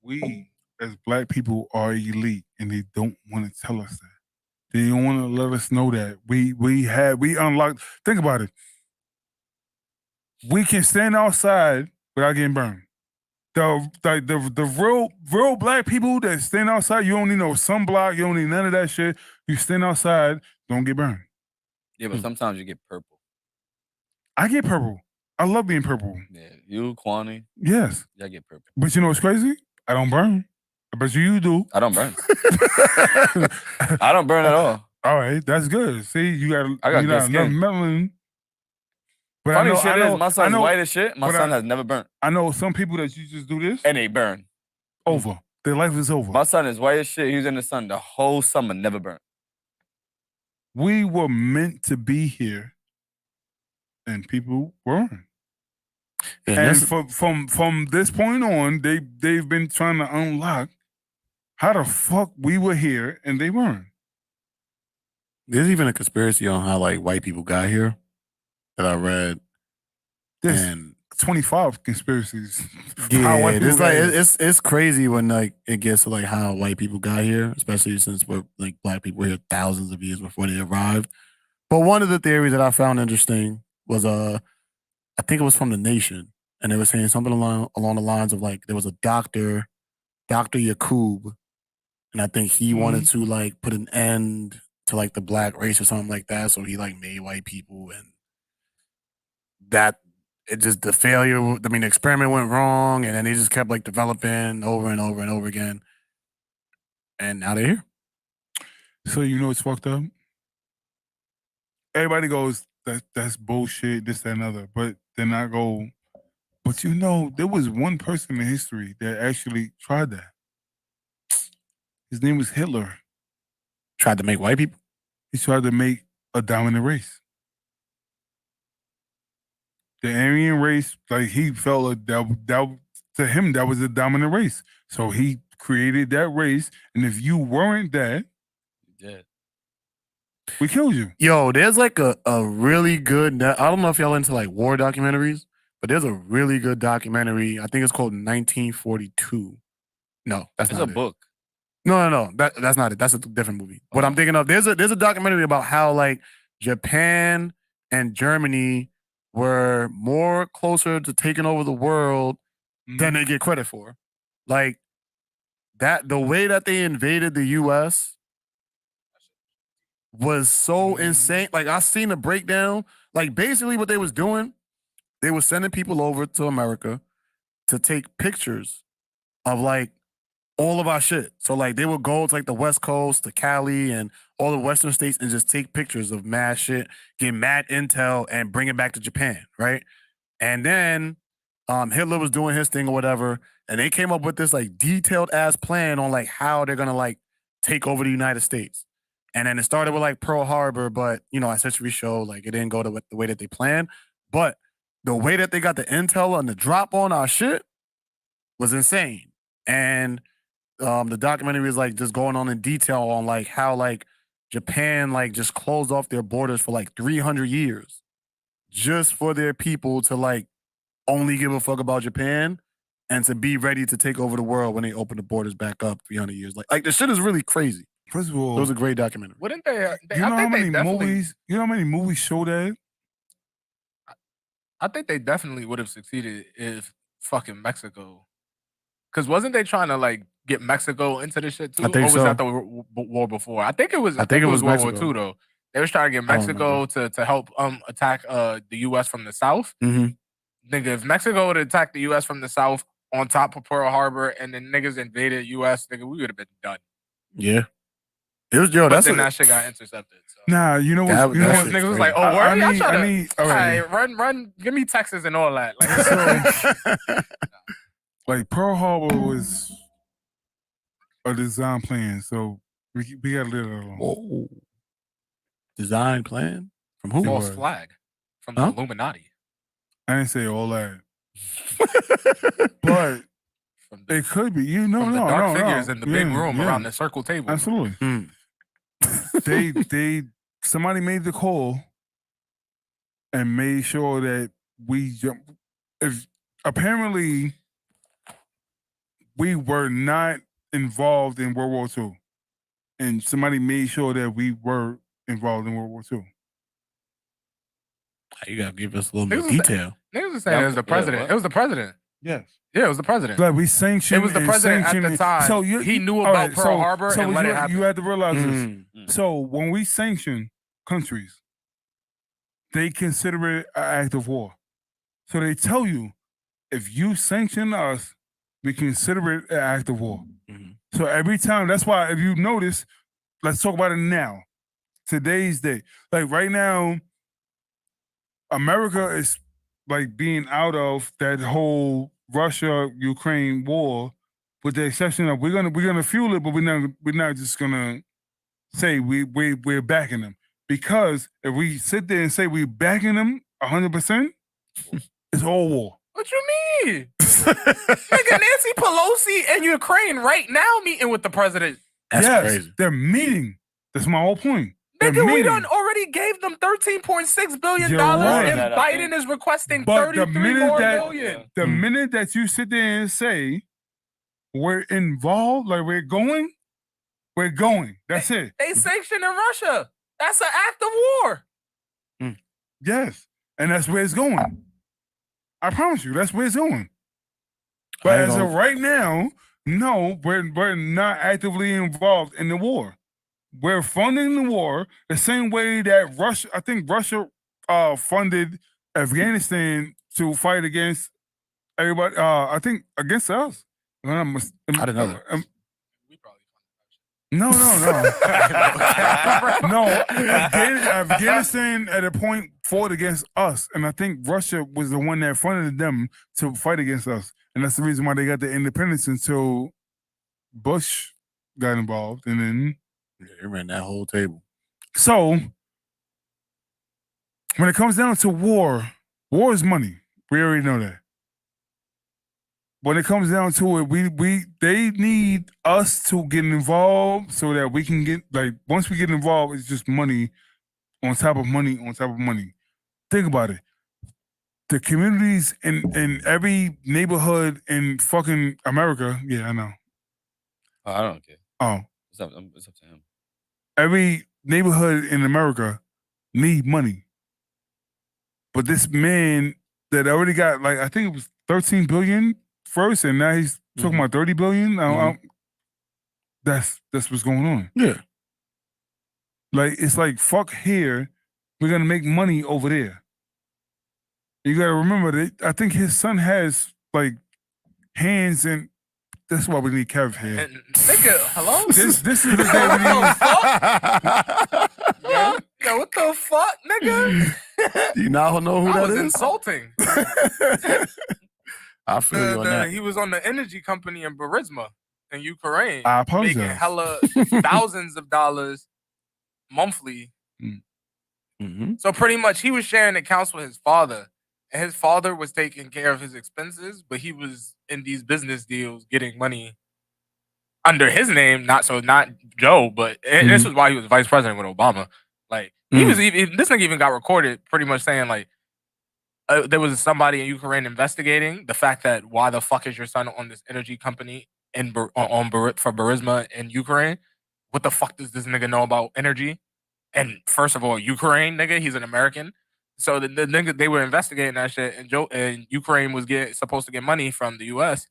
We, as black people, are elite, and they don't want to tell us that. They don't want to let us know that. We unlocked. Think about it. We can stand outside without getting burned. The real black people that stand outside, you don't need no sunblock, you don't need none of that shit. You stand outside, don't get burned. Yeah, but sometimes you get purple. I get purple. I love being purple. Yeah, you, Kwani. Yes. I get purple. But you know what's crazy? I don't burn. I bet you do. I don't burn. I don't burn at all. All right, that's good. See, you got good skin. enough melanin. But Funny shit is, my son's white as shit. My son has never burnt. I know some people that you just do this and they burn. Over. Their life is over. My son is white as shit. He was in the sun the whole summer, never burnt. We were meant to be here, and people weren't. And from this point on, they've been trying to unlock how the fuck we were here and they weren't. There's even a conspiracy on how like white people got here that I read. There's 25 conspiracies. Yeah, it's like it's crazy when like it gets to like how white people got here, especially since we're like black people were here thousands of years before they arrived. But one of the theories that I found interesting was I think it was from The Nation, and they were saying something along the lines of like there was a Dr. Yakub, and I think he wanted to like put an end to like the black race or something like that, so he like made white people, and that it just the failure. I mean, the experiment went wrong, and then they just kept like developing over and over and over again, and now they're here. So you know what's fucked up? Everybody goes, that's bullshit, this, that, and other. But then I go, but you know, there was one person in history that actually tried that. His name was Hitler. Tried to make white people? He tried to make a dominant race. The Aryan race, like he felt like that to him, that was a dominant race. So he created that race. And if you weren't that, you did. We killed you. Yo, there's like a really good, I don't know if y'all into like war documentaries, but there's a really good documentary. I think it's called 1942. No, that's not it. It's a book. No. That's not it. That's a different movie. What I'm thinking of, there's a documentary about how like Japan and Germany were more closer to taking over the world than they get credit for. Like that, the way that they invaded the U.S. was so insane. Like I seen the breakdown. Like basically what they was doing, they was sending people over to America to take pictures of like all of our shit. So like they would go to like the West Coast, to Cali and all the Western states and just take pictures of mad shit, get mad intel and bring it back to Japan, right? And then Hitler was doing his thing or whatever, and they came up with this like detailed ass plan on like how they're gonna like take over the United States. And then it started with like Pearl Harbor, but you know, as history showed, like it didn't go the way that they planned. But the way that they got the intel and the drop on our shit was insane. And the documentary is like just going on in detail on like how like Japan like just closed off their borders for like 300 years just for their people to like only give a fuck about Japan and to be ready to take over the world when they open the borders back up 300 years. Like the shit is really crazy. First of all, it was a great documentary. Wouldn't they? You know how many movies? You know how many movies show that? I think they definitely would have succeeded if fucking Mexico, because wasn't they trying to like get Mexico into this shit too? I think or was so. that the war before? I think it was. I think it was World Mexico. War II though. They was trying to get Mexico to help attack the U.S. from the south. Mm-hmm. Nigga, if Mexico would attack the U.S. from the south on top of Pearl Harbor and then niggas invaded U.S., nigga, we would have been done. Yeah. But then that shit got intercepted. So. Nah, you know what? Niggas was like, "Oh, word, I need, all right, run, give me Texas and all that." Like, like Pearl Harbor was a design plan, so we got to leave it alone. Whoa. Design plan from who? False flag from the Illuminati. I didn't say all that, but it could be. The dark figures in the big room around the circle table. Absolutely. Somebody made the call and made sure that apparently we were not involved in World War II, and somebody made sure that we were involved in World War II. You gotta give us a little more detail. Niggas was saying it was the president. It was the president. Yes. Yeah, it was the president. Like we sanctioned. It was the president at the time. So he knew about Pearl Harbor and let it happen. You had to realize this. So when we sanction countries, they consider it an act of war. So they tell you, if you sanction us, we consider it an act of war. So every time, that's why if you notice, let's talk about it now. Today's day. Like right now, America is like being out of that whole Russia-Ukraine war, with the exception of we're gonna fuel it, but we're not just gonna say we're backing them. Because if we sit there and say we're backing them 100%, it's all war. What you mean? Nigga, Nancy Pelosi and Ukraine right now meeting with the president. That's crazy. They're meeting. That's my whole point. Nigga, we done already gave them $13.6 billion, and Biden is requesting $33 more billion. The minute that you sit there and say we're involved, like we're going. That's it. They sanctioned in Russia. That's an act of war. Yes, and that's where it's going. I promise you, that's where it's going. But as of right now, no, we're not actively involved in the war. We're funding the war the same way that Russia funded Afghanistan to fight against everybody. I think against us. I didn't know that. No. No, Afghanistan at a point fought against us, and I think Russia was the one that funded them to fight against us, and that's the reason why they got the independence until Bush got involved, and then they ran that whole table. So when it comes down to war is money. We already know that. When it comes down to it, they need us to get involved so that we can get, like, once we get involved, it's just money on top of money on top of money. Think about it. The communities in every neighborhood in fucking America, yeah, I know. Oh, I don't care. Oh. It's up to him. Every neighborhood in America need money. But this man that already got, like, I think it was 13 billion first, and now he's talking about 30 billion. That's what's going on. Yeah. Like, it's like, fuck here, we're gonna make money over there. You gotta remember that I think his son has like hands, and that's why we need Kev here. Nigga, hello? This is the day we need. Yo, what the fuck, nigga? You now know who that is? Insulting. I feel you on that. He was on the energy company in Burisma in Ukraine. I apologize. Making hella thousands of dollars monthly. So pretty much he was sharing accounts with his father. And his father was taking care of his expenses, but he was in these business deals getting money under his name. Not Joe, but this was why he was vice president with Obama. Like, he was this nigga even got recorded pretty much saying, like, there was somebody in Ukraine investigating the fact that why the fuck is your son on this energy company for Burisma in Ukraine? What the fuck does this nigga know about energy? And first of all, Ukraine, nigga, he's an American. So the nigga, they were investigating that shit, and Ukraine was supposed to get money from the U.S.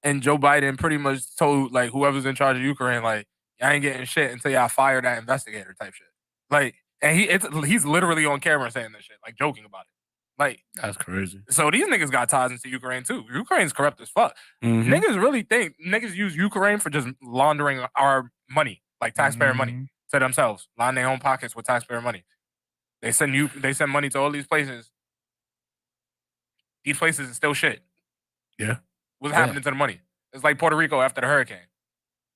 And Joe Biden pretty much told, like, whoever's in charge of Ukraine, like, I ain't getting shit until y'all fire that investigator type shit. Like, and he's literally on camera saying this shit, like, joking about it. Like, that's crazy. So these niggas got ties into Ukraine too. Ukraine's corrupt as fuck. Niggas really think niggas use Ukraine for just laundering our money, like taxpayer money, to themselves, line their own pockets with taxpayer money. They send money to all these places. These places is still shit. Yeah. What's happening to the money? It's like Puerto Rico after the hurricane.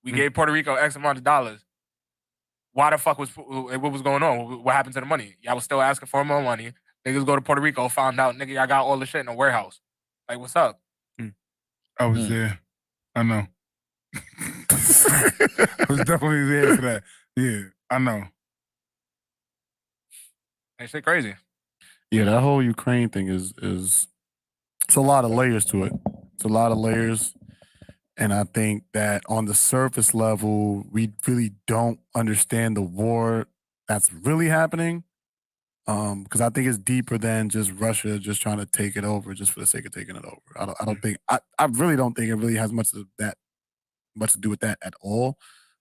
We gave Puerto Rico X amount of dollars. Why the fuck what was going on? What happened to the money? Y'all was still asking for more money. Niggas go to Puerto Rico, found out, nigga, y'all got all the shit in a warehouse. Like, what's up? I was there. I know. I was definitely there for that. Yeah, I know. That shit crazy. Yeah, that whole Ukraine thing is it's a lot of layers to it. It's a lot of layers. And I think that on the surface level, we really don't understand the war that's really happening. Because I think it's deeper than just Russia just trying to take it over just for the sake of taking it over. I don't think I really don't think it really has much to do with that at all.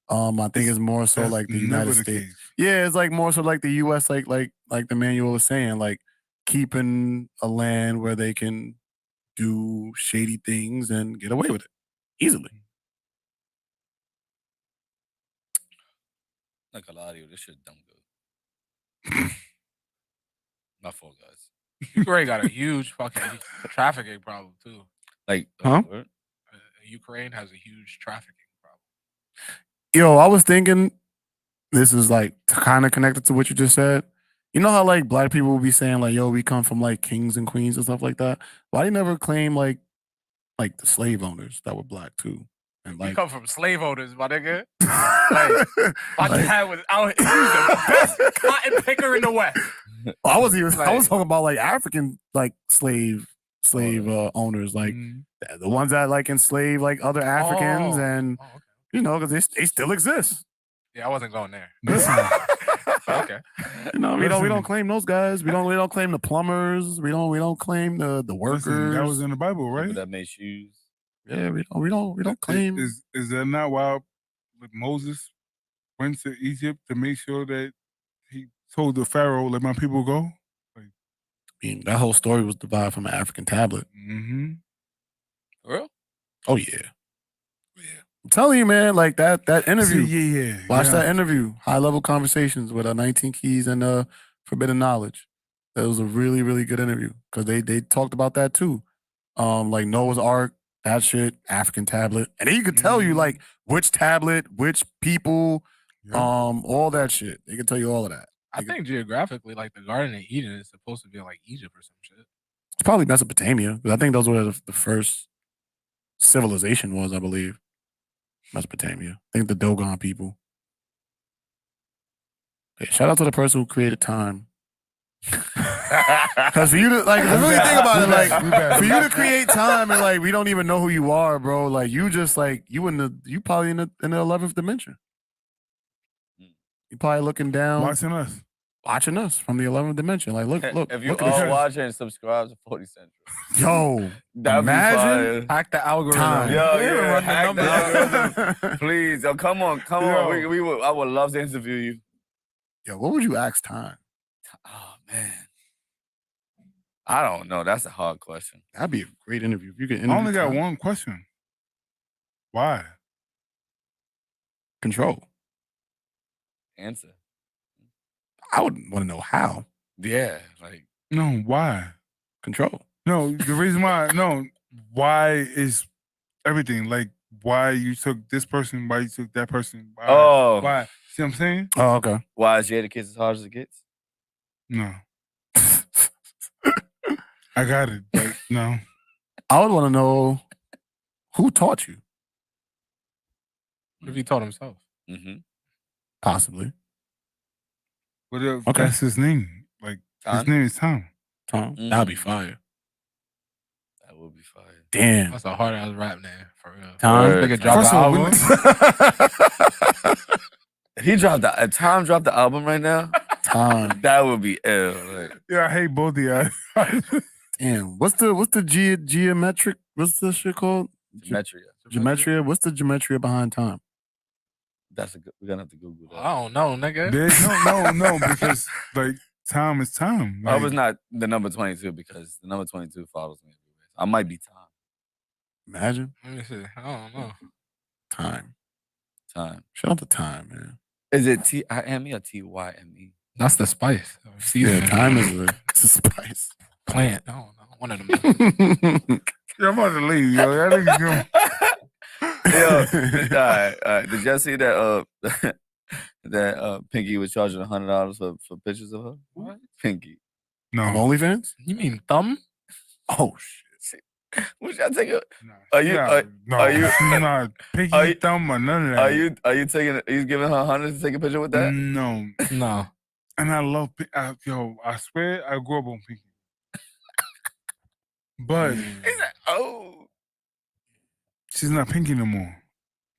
I think it's more so like the United States. Yeah, it's like more so like the US, like the manual was saying, like keeping a land where they can do shady things and get away with it easily. Like a lot of you, this shit dumb good. My fault, guys. Ukraine got a huge fucking trafficking problem too. Like, Ukraine has a huge trafficking problem. Yo, I was thinking, this is like kind of connected to what you just said. You know how like black people will be saying like, yo, we come from like kings and queens and stuff like that? Why do you never claim like the slave owners that were black too? And We like, come from slave owners, my nigga. Like, my dad was out here. He was the best cotton picker in the West. I was talking about like African like slave owners, like the ones that like enslave like other Africans and you know, because they still exist. Yeah, I wasn't going there. Okay. You know, we don't claim those guys. We don't claim the plumbers. We don't claim the workers. Listen, that was in the Bible, right? People that made shoes. Yeah, we don't claim. Is that not why Moses went to Egypt to make sure that he told the Pharaoh, let my people go? I mean, that whole story was derived from an African tablet. Mm-hmm. For real? Oh yeah. I'm telling you, man, like that interview. Watch that interview. High level conversations with 19 Keys and Forbidden Knowledge. That was a really, really good interview because they talked about that too. Like Noah's Ark, that shit, African tablet, and he could tell you like which tablet, which people, all that shit. They could tell you all of that. I think geographically, like the Garden of Eden is supposed to be like Egypt or some shit. It's probably Mesopotamia, but I think those were the first civilization was, I believe. Mesopotamia. I think the Dogon people. Hey, shout out to the person who created time. Because for you to like really think about it, like for you to create time and like we don't even know who you are, bro. Like you just like you probably in the 11th dimension. You probably looking down, watching us from the 11th dimension. Like look. If you all watch and subscribe to 40 Central, yo, imagine hack the algorithm. Hack the algorithm. Please, come on. I would love to interview you. Yo, what would you ask time? Oh man, I don't know. That's a hard question. That'd be a great interview. If you could interview I only got time. one question. Why? Control. Answer. I would want to know how. Yeah, like no, why? Control. No, the reason why. No, why is everything like why you took this person? Why you took that person? Why? Why? See what I'm saying? Oh, okay. Why is Jadakiss as hard as it gets? No. I got it, but no. I would want to know who taught you. What if he taught himself? Mm-hmm. Possibly. What if that's his name? Like his name is Tom. Tom. That'd be fire. That would be fire. Damn. That's a hard ass rap name for real. Tom. Nigga dropped the album. He dropped Tom dropped the album right now. Tom. That would be ill. Like. Yeah, I hate both of y'all. Damn. What's the geometric? What's the shit called? Gematria. What's the gematria behind time? We're gonna have to Google that. I don't know, nigga. No, because like time is time. Like, I was not the number 22 because the number 22 follows me everywhere. I might be Tom. Imagine. Let me see. I don't know. Time. Time. Shout out to time, man. Is it T-I-M-E or T-Y-M-E? That's the spice. Yeah, thyme is the spice. Plant. I don't know. One of them. Yeah, I'm about to leave, yo. That nigga Yo, all right. Did y'all see that? That Pinky was charging $100 for pictures of her. What? Pinky. No. Of OnlyFans? You mean thumb? Oh shit! What y'all take it? No. Are you? Yeah, no, Are you? she's not pinky thumb or none of that. Are you taking? Are you giving her $100 to take a picture with that? No. No. And I love yo. I swear I grew up on pinky. But He's like, oh, she's not pinky no more.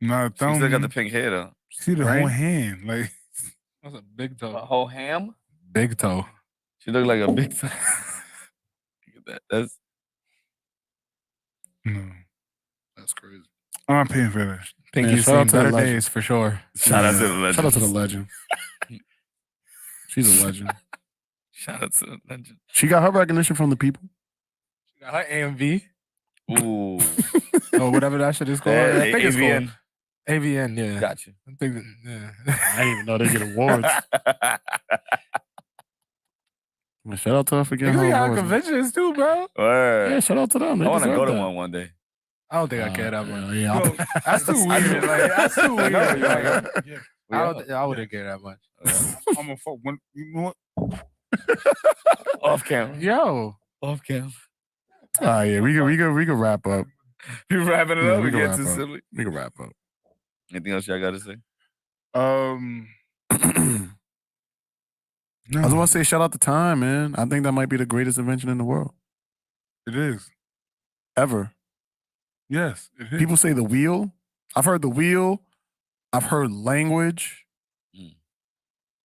Not a she thumb. still got the pink hair though. See the Right? whole hand, like That's a big toe. A whole ham. Big toe. She looked like a big toe. Look at that. That's no. That's crazy. I'm not paying for that. Pinky's shout out seen to the better legend. days for sure. shout out to the legend. Shout out to the legend. She's a legend. Shout out to the legend. She got her recognition from the people. She got her AMV Ooh. or whatever that shit is called. I think it's AVN. called AVN. Yeah. Got you. I think. Yeah. I didn't even know they get awards. Well, shout out to her for getting We her got awards. man. conventions too, bro. Word. Yeah, shout out to them. They I want to deserve go to that. one day. I don't think I care that much. Yeah, Yo, That's too weird. Like, that's too weird. know, Like, yeah. I wouldn't care that much. I'm gonna fuck one. You know what? Off camera. Yo. Off camera. Oh yeah, we can wrap up. You wrapping it Yeah, up? we We can get wrap too up. silly. We can wrap up. Anything else y'all got to say? No, I just want to say shout out to time, man. I think that might be the greatest invention in the world it is. ever. Yes, it is. People say the wheel. I've heard the wheel. I've heard language. Mm.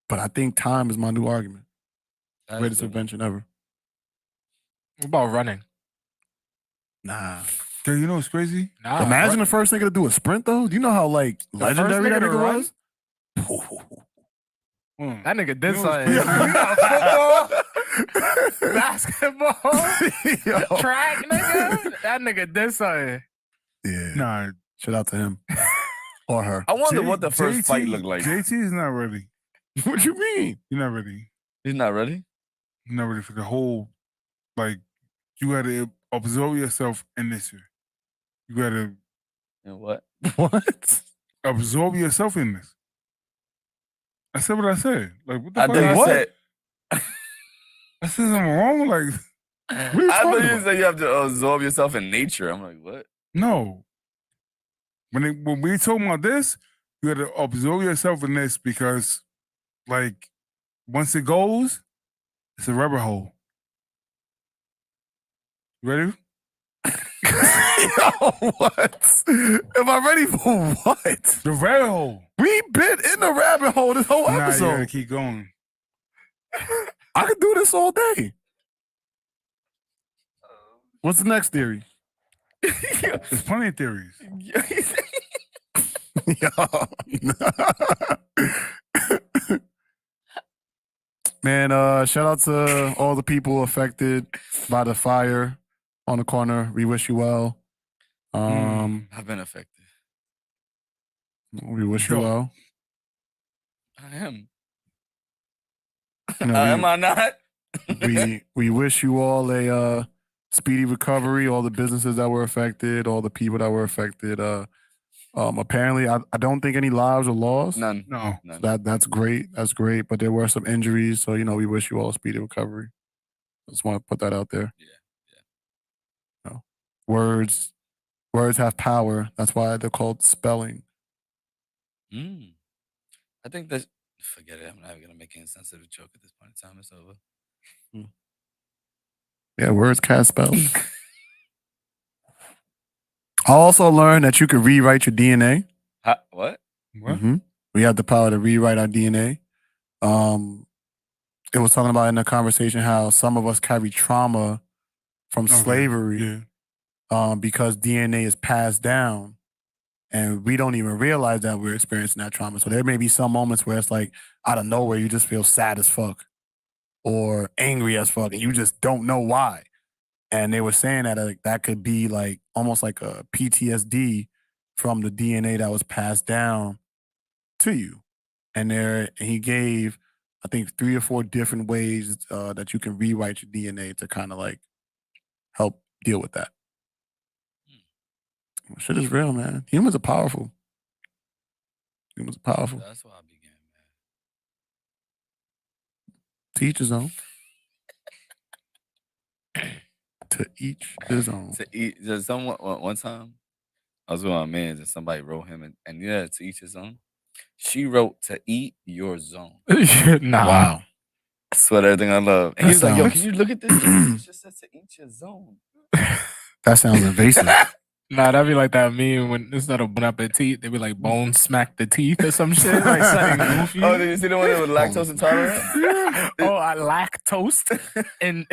But I think time is my new argument. That's Greatest good. invention ever. What about running? Nah. Okay, you know what's crazy? Nah. Imagine the first nigga to do a sprint though. Do you know how like The legendary first that nigga to nigga run? was? That nigga did You know something. what's Basketball, Yo. track, nigga. That nigga did something. Yeah. Nah, Shout out to him. Or her. I wonder what the first fight looked like. JT is not ready. What you mean? You're not ready. He's not ready? You're not ready for the whole, like, you gotta absorb yourself in this year. You gotta And what? What? absorb yourself in this. I said what I said. Like, what the I fuck? think you what? said. I said something wrong? Like, I you thought talking you about? said you have to absorb yourself in nature. I'm like, what? no. When we talking about this, you gotta absorb yourself in this because, like, once it goes, it's a rubber hole. Ready? Yo, what? Am I ready for what? The rabbit hole. We been in the rabbit hole this whole Nah, you episode. gotta keep going. I could do this all day. What's the next theory? There's plenty of theories. Man, shout out to all the people affected by the fire on the corner. We wish you well. I've been affected. We wish you Yo. well. I am. You know, Am I not? we wish you all a speedy recovery. All the businesses that were affected, all the people that were affected. Apparently, I don't think any lives were lost. None. No. None. That's great. That's great. But there were some injuries, so we wish you all speedy recovery. Just want to put that out there. Yeah. Words have power. That's why they're called spelling. I think that. Forget it. I'm not even gonna make any sensitive joke at this point in time. It's over. Yeah, words cast spells. I also learned that you could rewrite your DNA. What? What? Mhm. We have the power to rewrite our DNA. It was talking about in the conversation how some of us carry trauma from slavery because DNA is passed down and we don't even realize that we're experiencing that trauma. So there may be some moments where it's like out of nowhere, you just feel sad as fuck or angry as fuck and you just don't know why. And they were saying that that could be like almost like a PTSD from the DNA that was passed down to you. and he gave, I think, 3 or 4 different ways that you can rewrite your DNA to kind of like help deal with that. Shit is real, man. Humans are powerful. Humans are powerful. That's why I began, man. To each his own. To each his own. To eat, there's someone one time I was with my man and somebody wrote him and yeah, to each his own. She wrote to eat your zone. Nah. Wow. I swear to everything I love. And he was like, yo, can you look at this? It just says to eat your zone. That sounds invasive. Nah, that'd be like that meme when instead of bon appetit, they'd be like bone smack the teeth or some shit. Like something goofy. Oh, did you see the one that was lactose intolerant? Oh, I lactose and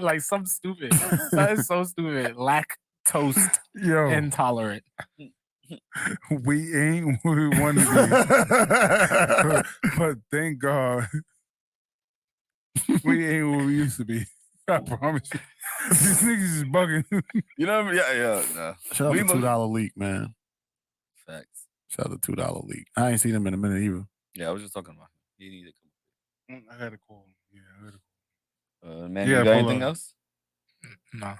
like some stupid. That is so stupid. Lactose intolerant. We ain't what we want to be. But thank God we ain't what we used to be. I promise you. These niggas is bugging. You know what I mean? Yeah. No. Shout out to $2 Leak, man. Facts. Shout out to $2 Leak. I ain't seen him in a minute either. Yeah, I was just talking about him. He needed to come. I had to call him. Yeah, I had to call him. Man, you got anything else? No.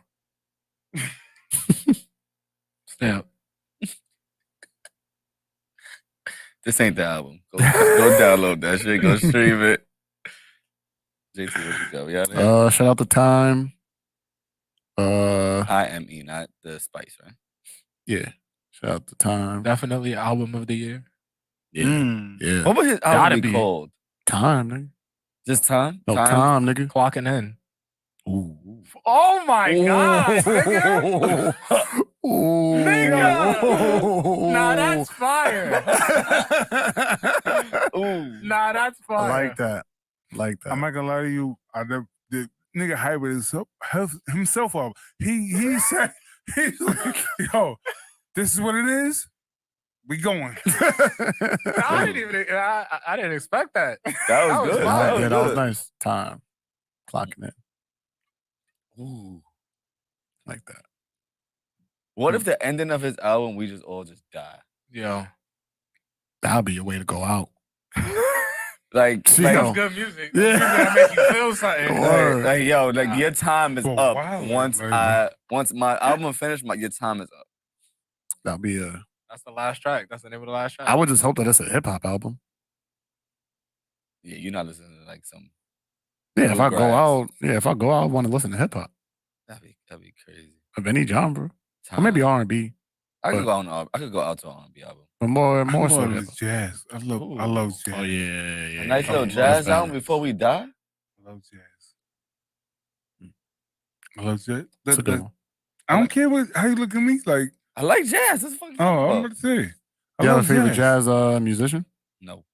Step. This ain't the album. Go download that shit. Go stream it. JT, what you got? We out here? Shout out to Time. IME, not the spice, right? Yeah. Shout out to Time. Definitely album of the year. Yeah. Yeah. What would his album be called? Time, nigga. Just Time? No, Time, nigga. Clocking in. Ooh. Oh my God, nigga. Ooh. Nigga. Nah, that's fire. Ooh. Nah, that's fire. I like that. I'm not gonna lie to you. The nigga hyped himself up. He said, he's like, yo, this is what it is. We going. I didn't expect that. That was good. That was nice. Time. Clocking it. Ooh. Like that. What if the ending of his album, we just all just die? Yo. That'll be a way to go out. That's good music. Yeah. That make you feel something. Like your time is up. Wow, once my album finished, your time is up. That'll be That's the last track. That's the name of the last track. I would just hope that it's a hip hop album. Yeah, you're not listening to like some. Yeah, if I go out, I want to listen to hip hop. That'd be crazy. Of any genre, or maybe R&B. I could go out to an R&B album. But more so jazz. I love jazz. Oh yeah. A nice little jazz album before we die. I love jazz. I love jazz. That's a good one. I don't care how you look at me. Like I like jazz. That's fucking. Oh, I'm about to say. You have a favorite jazz musician? No.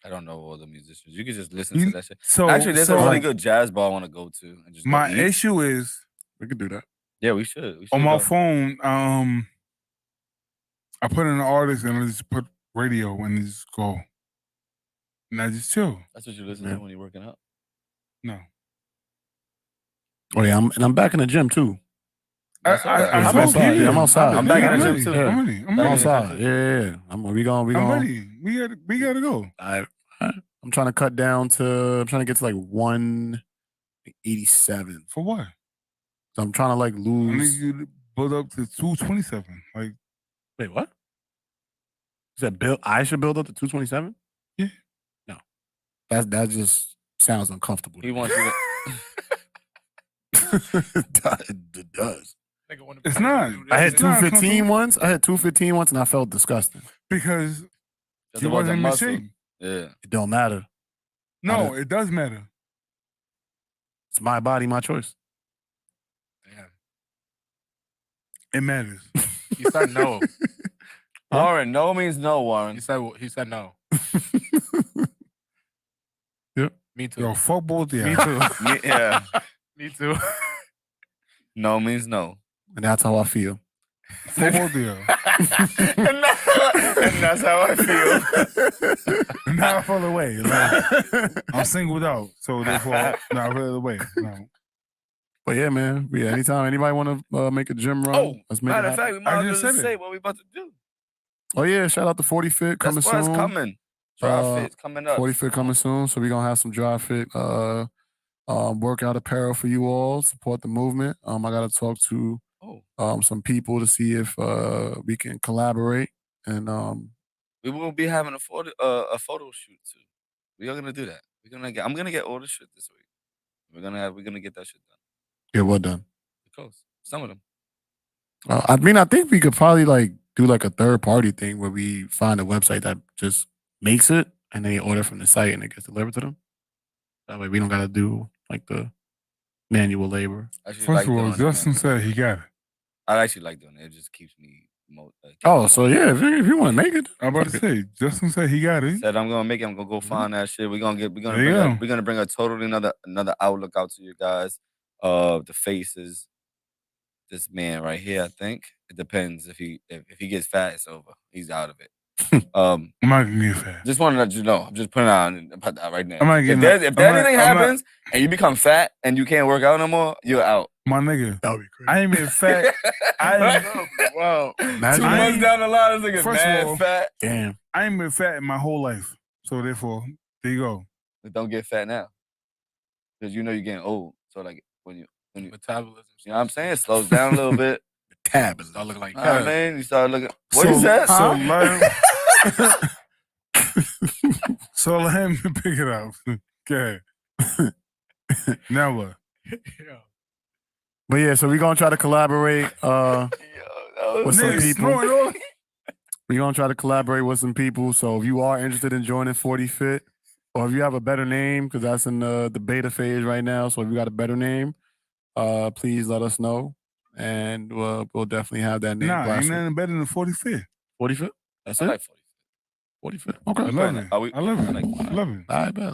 I don't know all the musicians. You can just listen to that shit. So actually, there's a really good jazz bar I want to go to. And just my issue is we could do that. Yeah, we should. On my phone, I put in an artist and I just put radio and just go. And I just chill. That's what you listen to when you're working out? No. Oh yeah, I'm back in the gym too. I'm outside. I'm back in the gym too. I'm outside. Yeah. We going. I'm ready. We gotta go. I'm trying to cut down to. I'm trying to get to like 187. For what? So I'm trying to like lose. I need you to build up to 227. Like, wait, what? You said I should build up to 227? Yeah. No, that just sounds uncomfortable. He wants you to. It does. It's not. I had 215 once. And I felt disgusting because he wasn't in shape. Yeah, it don't matter. No, it does matter. It's my body, my choice. Damn. It matters. You said no. Warren, no means no, Warren. He said no. Yep. Me too. Yo, fuck both of Me too. Yeah. Me too. No means no. And that's how I feel. Fuck both of y'all. And that's how I feel. Not for the way. Like, I'm singled out, so therefore, not for the way. No. But yeah, man. Yeah, anytime anybody want to make a gym run, let's make matter it of fact, we might as well say what we about to do. Oh yeah, shout out to 40 Fit coming soon. That's coming. Dry Fit coming up. 40 Fit coming soon, so we're gonna have some Dry Fit workout apparel for you all. Support the movement. I gotta talk to some people to see if we can collaborate, and we will be having a photo shoot too. We are gonna do that. I'm gonna get all the shit this week. We're gonna get that shit done. Get what done? The clothes. Some of them. I mean, I think we could probably like do like a third party thing where we find a website that just makes it and they order from the site and it gets delivered to them. That way we don't gotta do like the manual labor. First of all, Justin said he got it. I actually like doing it. It just keeps me. So yeah, if you want to make it, I'm about to say Justin said he got it. Said I'm gonna make it. I'm gonna go find that shit. We're gonna bring a totally another outlook out to you guys. The faces. This man right here, I think it depends if he gets fat, it's over. He's out of it. I'm not gonna get fat. Just want to let you know. I'm just putting it out right now. If anything happens and you become fat and you can't work out no more, you're out. My nigga, that would be crazy. I ain't been fat. Wow. 2 months down the line, this nigga mad fat. Damn. I ain't been fat in my whole life, so therefore, there you go. But don't get fat now, because you know you're getting old. So like when you metabolism. You know what I'm saying? It slows down a little bit. Metabolism. Start looking like that. Man, you start looking. What is that? So let me pick it up. Okay. Now what? But yeah, so we're gonna try to collaborate with some people. We're gonna try to collaborate with some people. So if you are interested in joining 40 Fit, or if you have a better name, because that's in the beta phase right now. So if you got a better name, please let us know, and we'll definitely have that name. Nah, ain't nothing better than 40 Fit. 40 Fit? That's it? I like 40 Fit. Okay. I love it. I love it. I bet.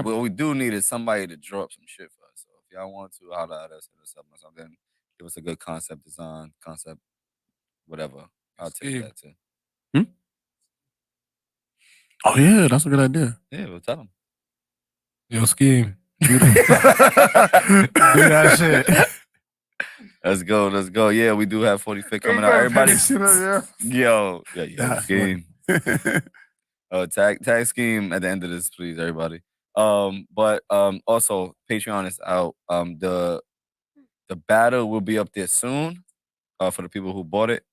What we do need is somebody to draw up some shit for us. So if y'all want to holler at us, hit us up or something, give us a good concept design, whatever. I'll take that too. Oh yeah, that's a good idea. Yeah, we'll tell them. Yo, Scheme. Do that shit. Let's go. Yeah, we do have 40 Fit coming out. Everybody. Yo, Scheme. Tag Scheme at the end of this, please, everybody. But also Patreon is out. The battle will be up there soon. For the people who bought it.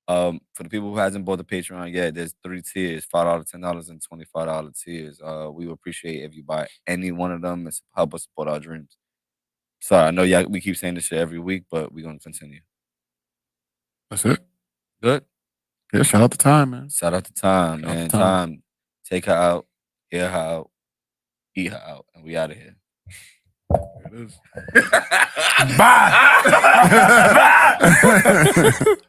For the people who hasn't bought the Patreon yet, there's 3 tiers: $5, $10, and $25 tiers. We would appreciate if you buy any one of them and help us support our dreams. Sorry, I know we keep saying this shit every week, but we're gonna continue. That's it. Good. Yeah, shout out to Time, man. Shout out to Time, man. Time. Take her out, hear her out, eat her out, and we out of here. It is. Bye.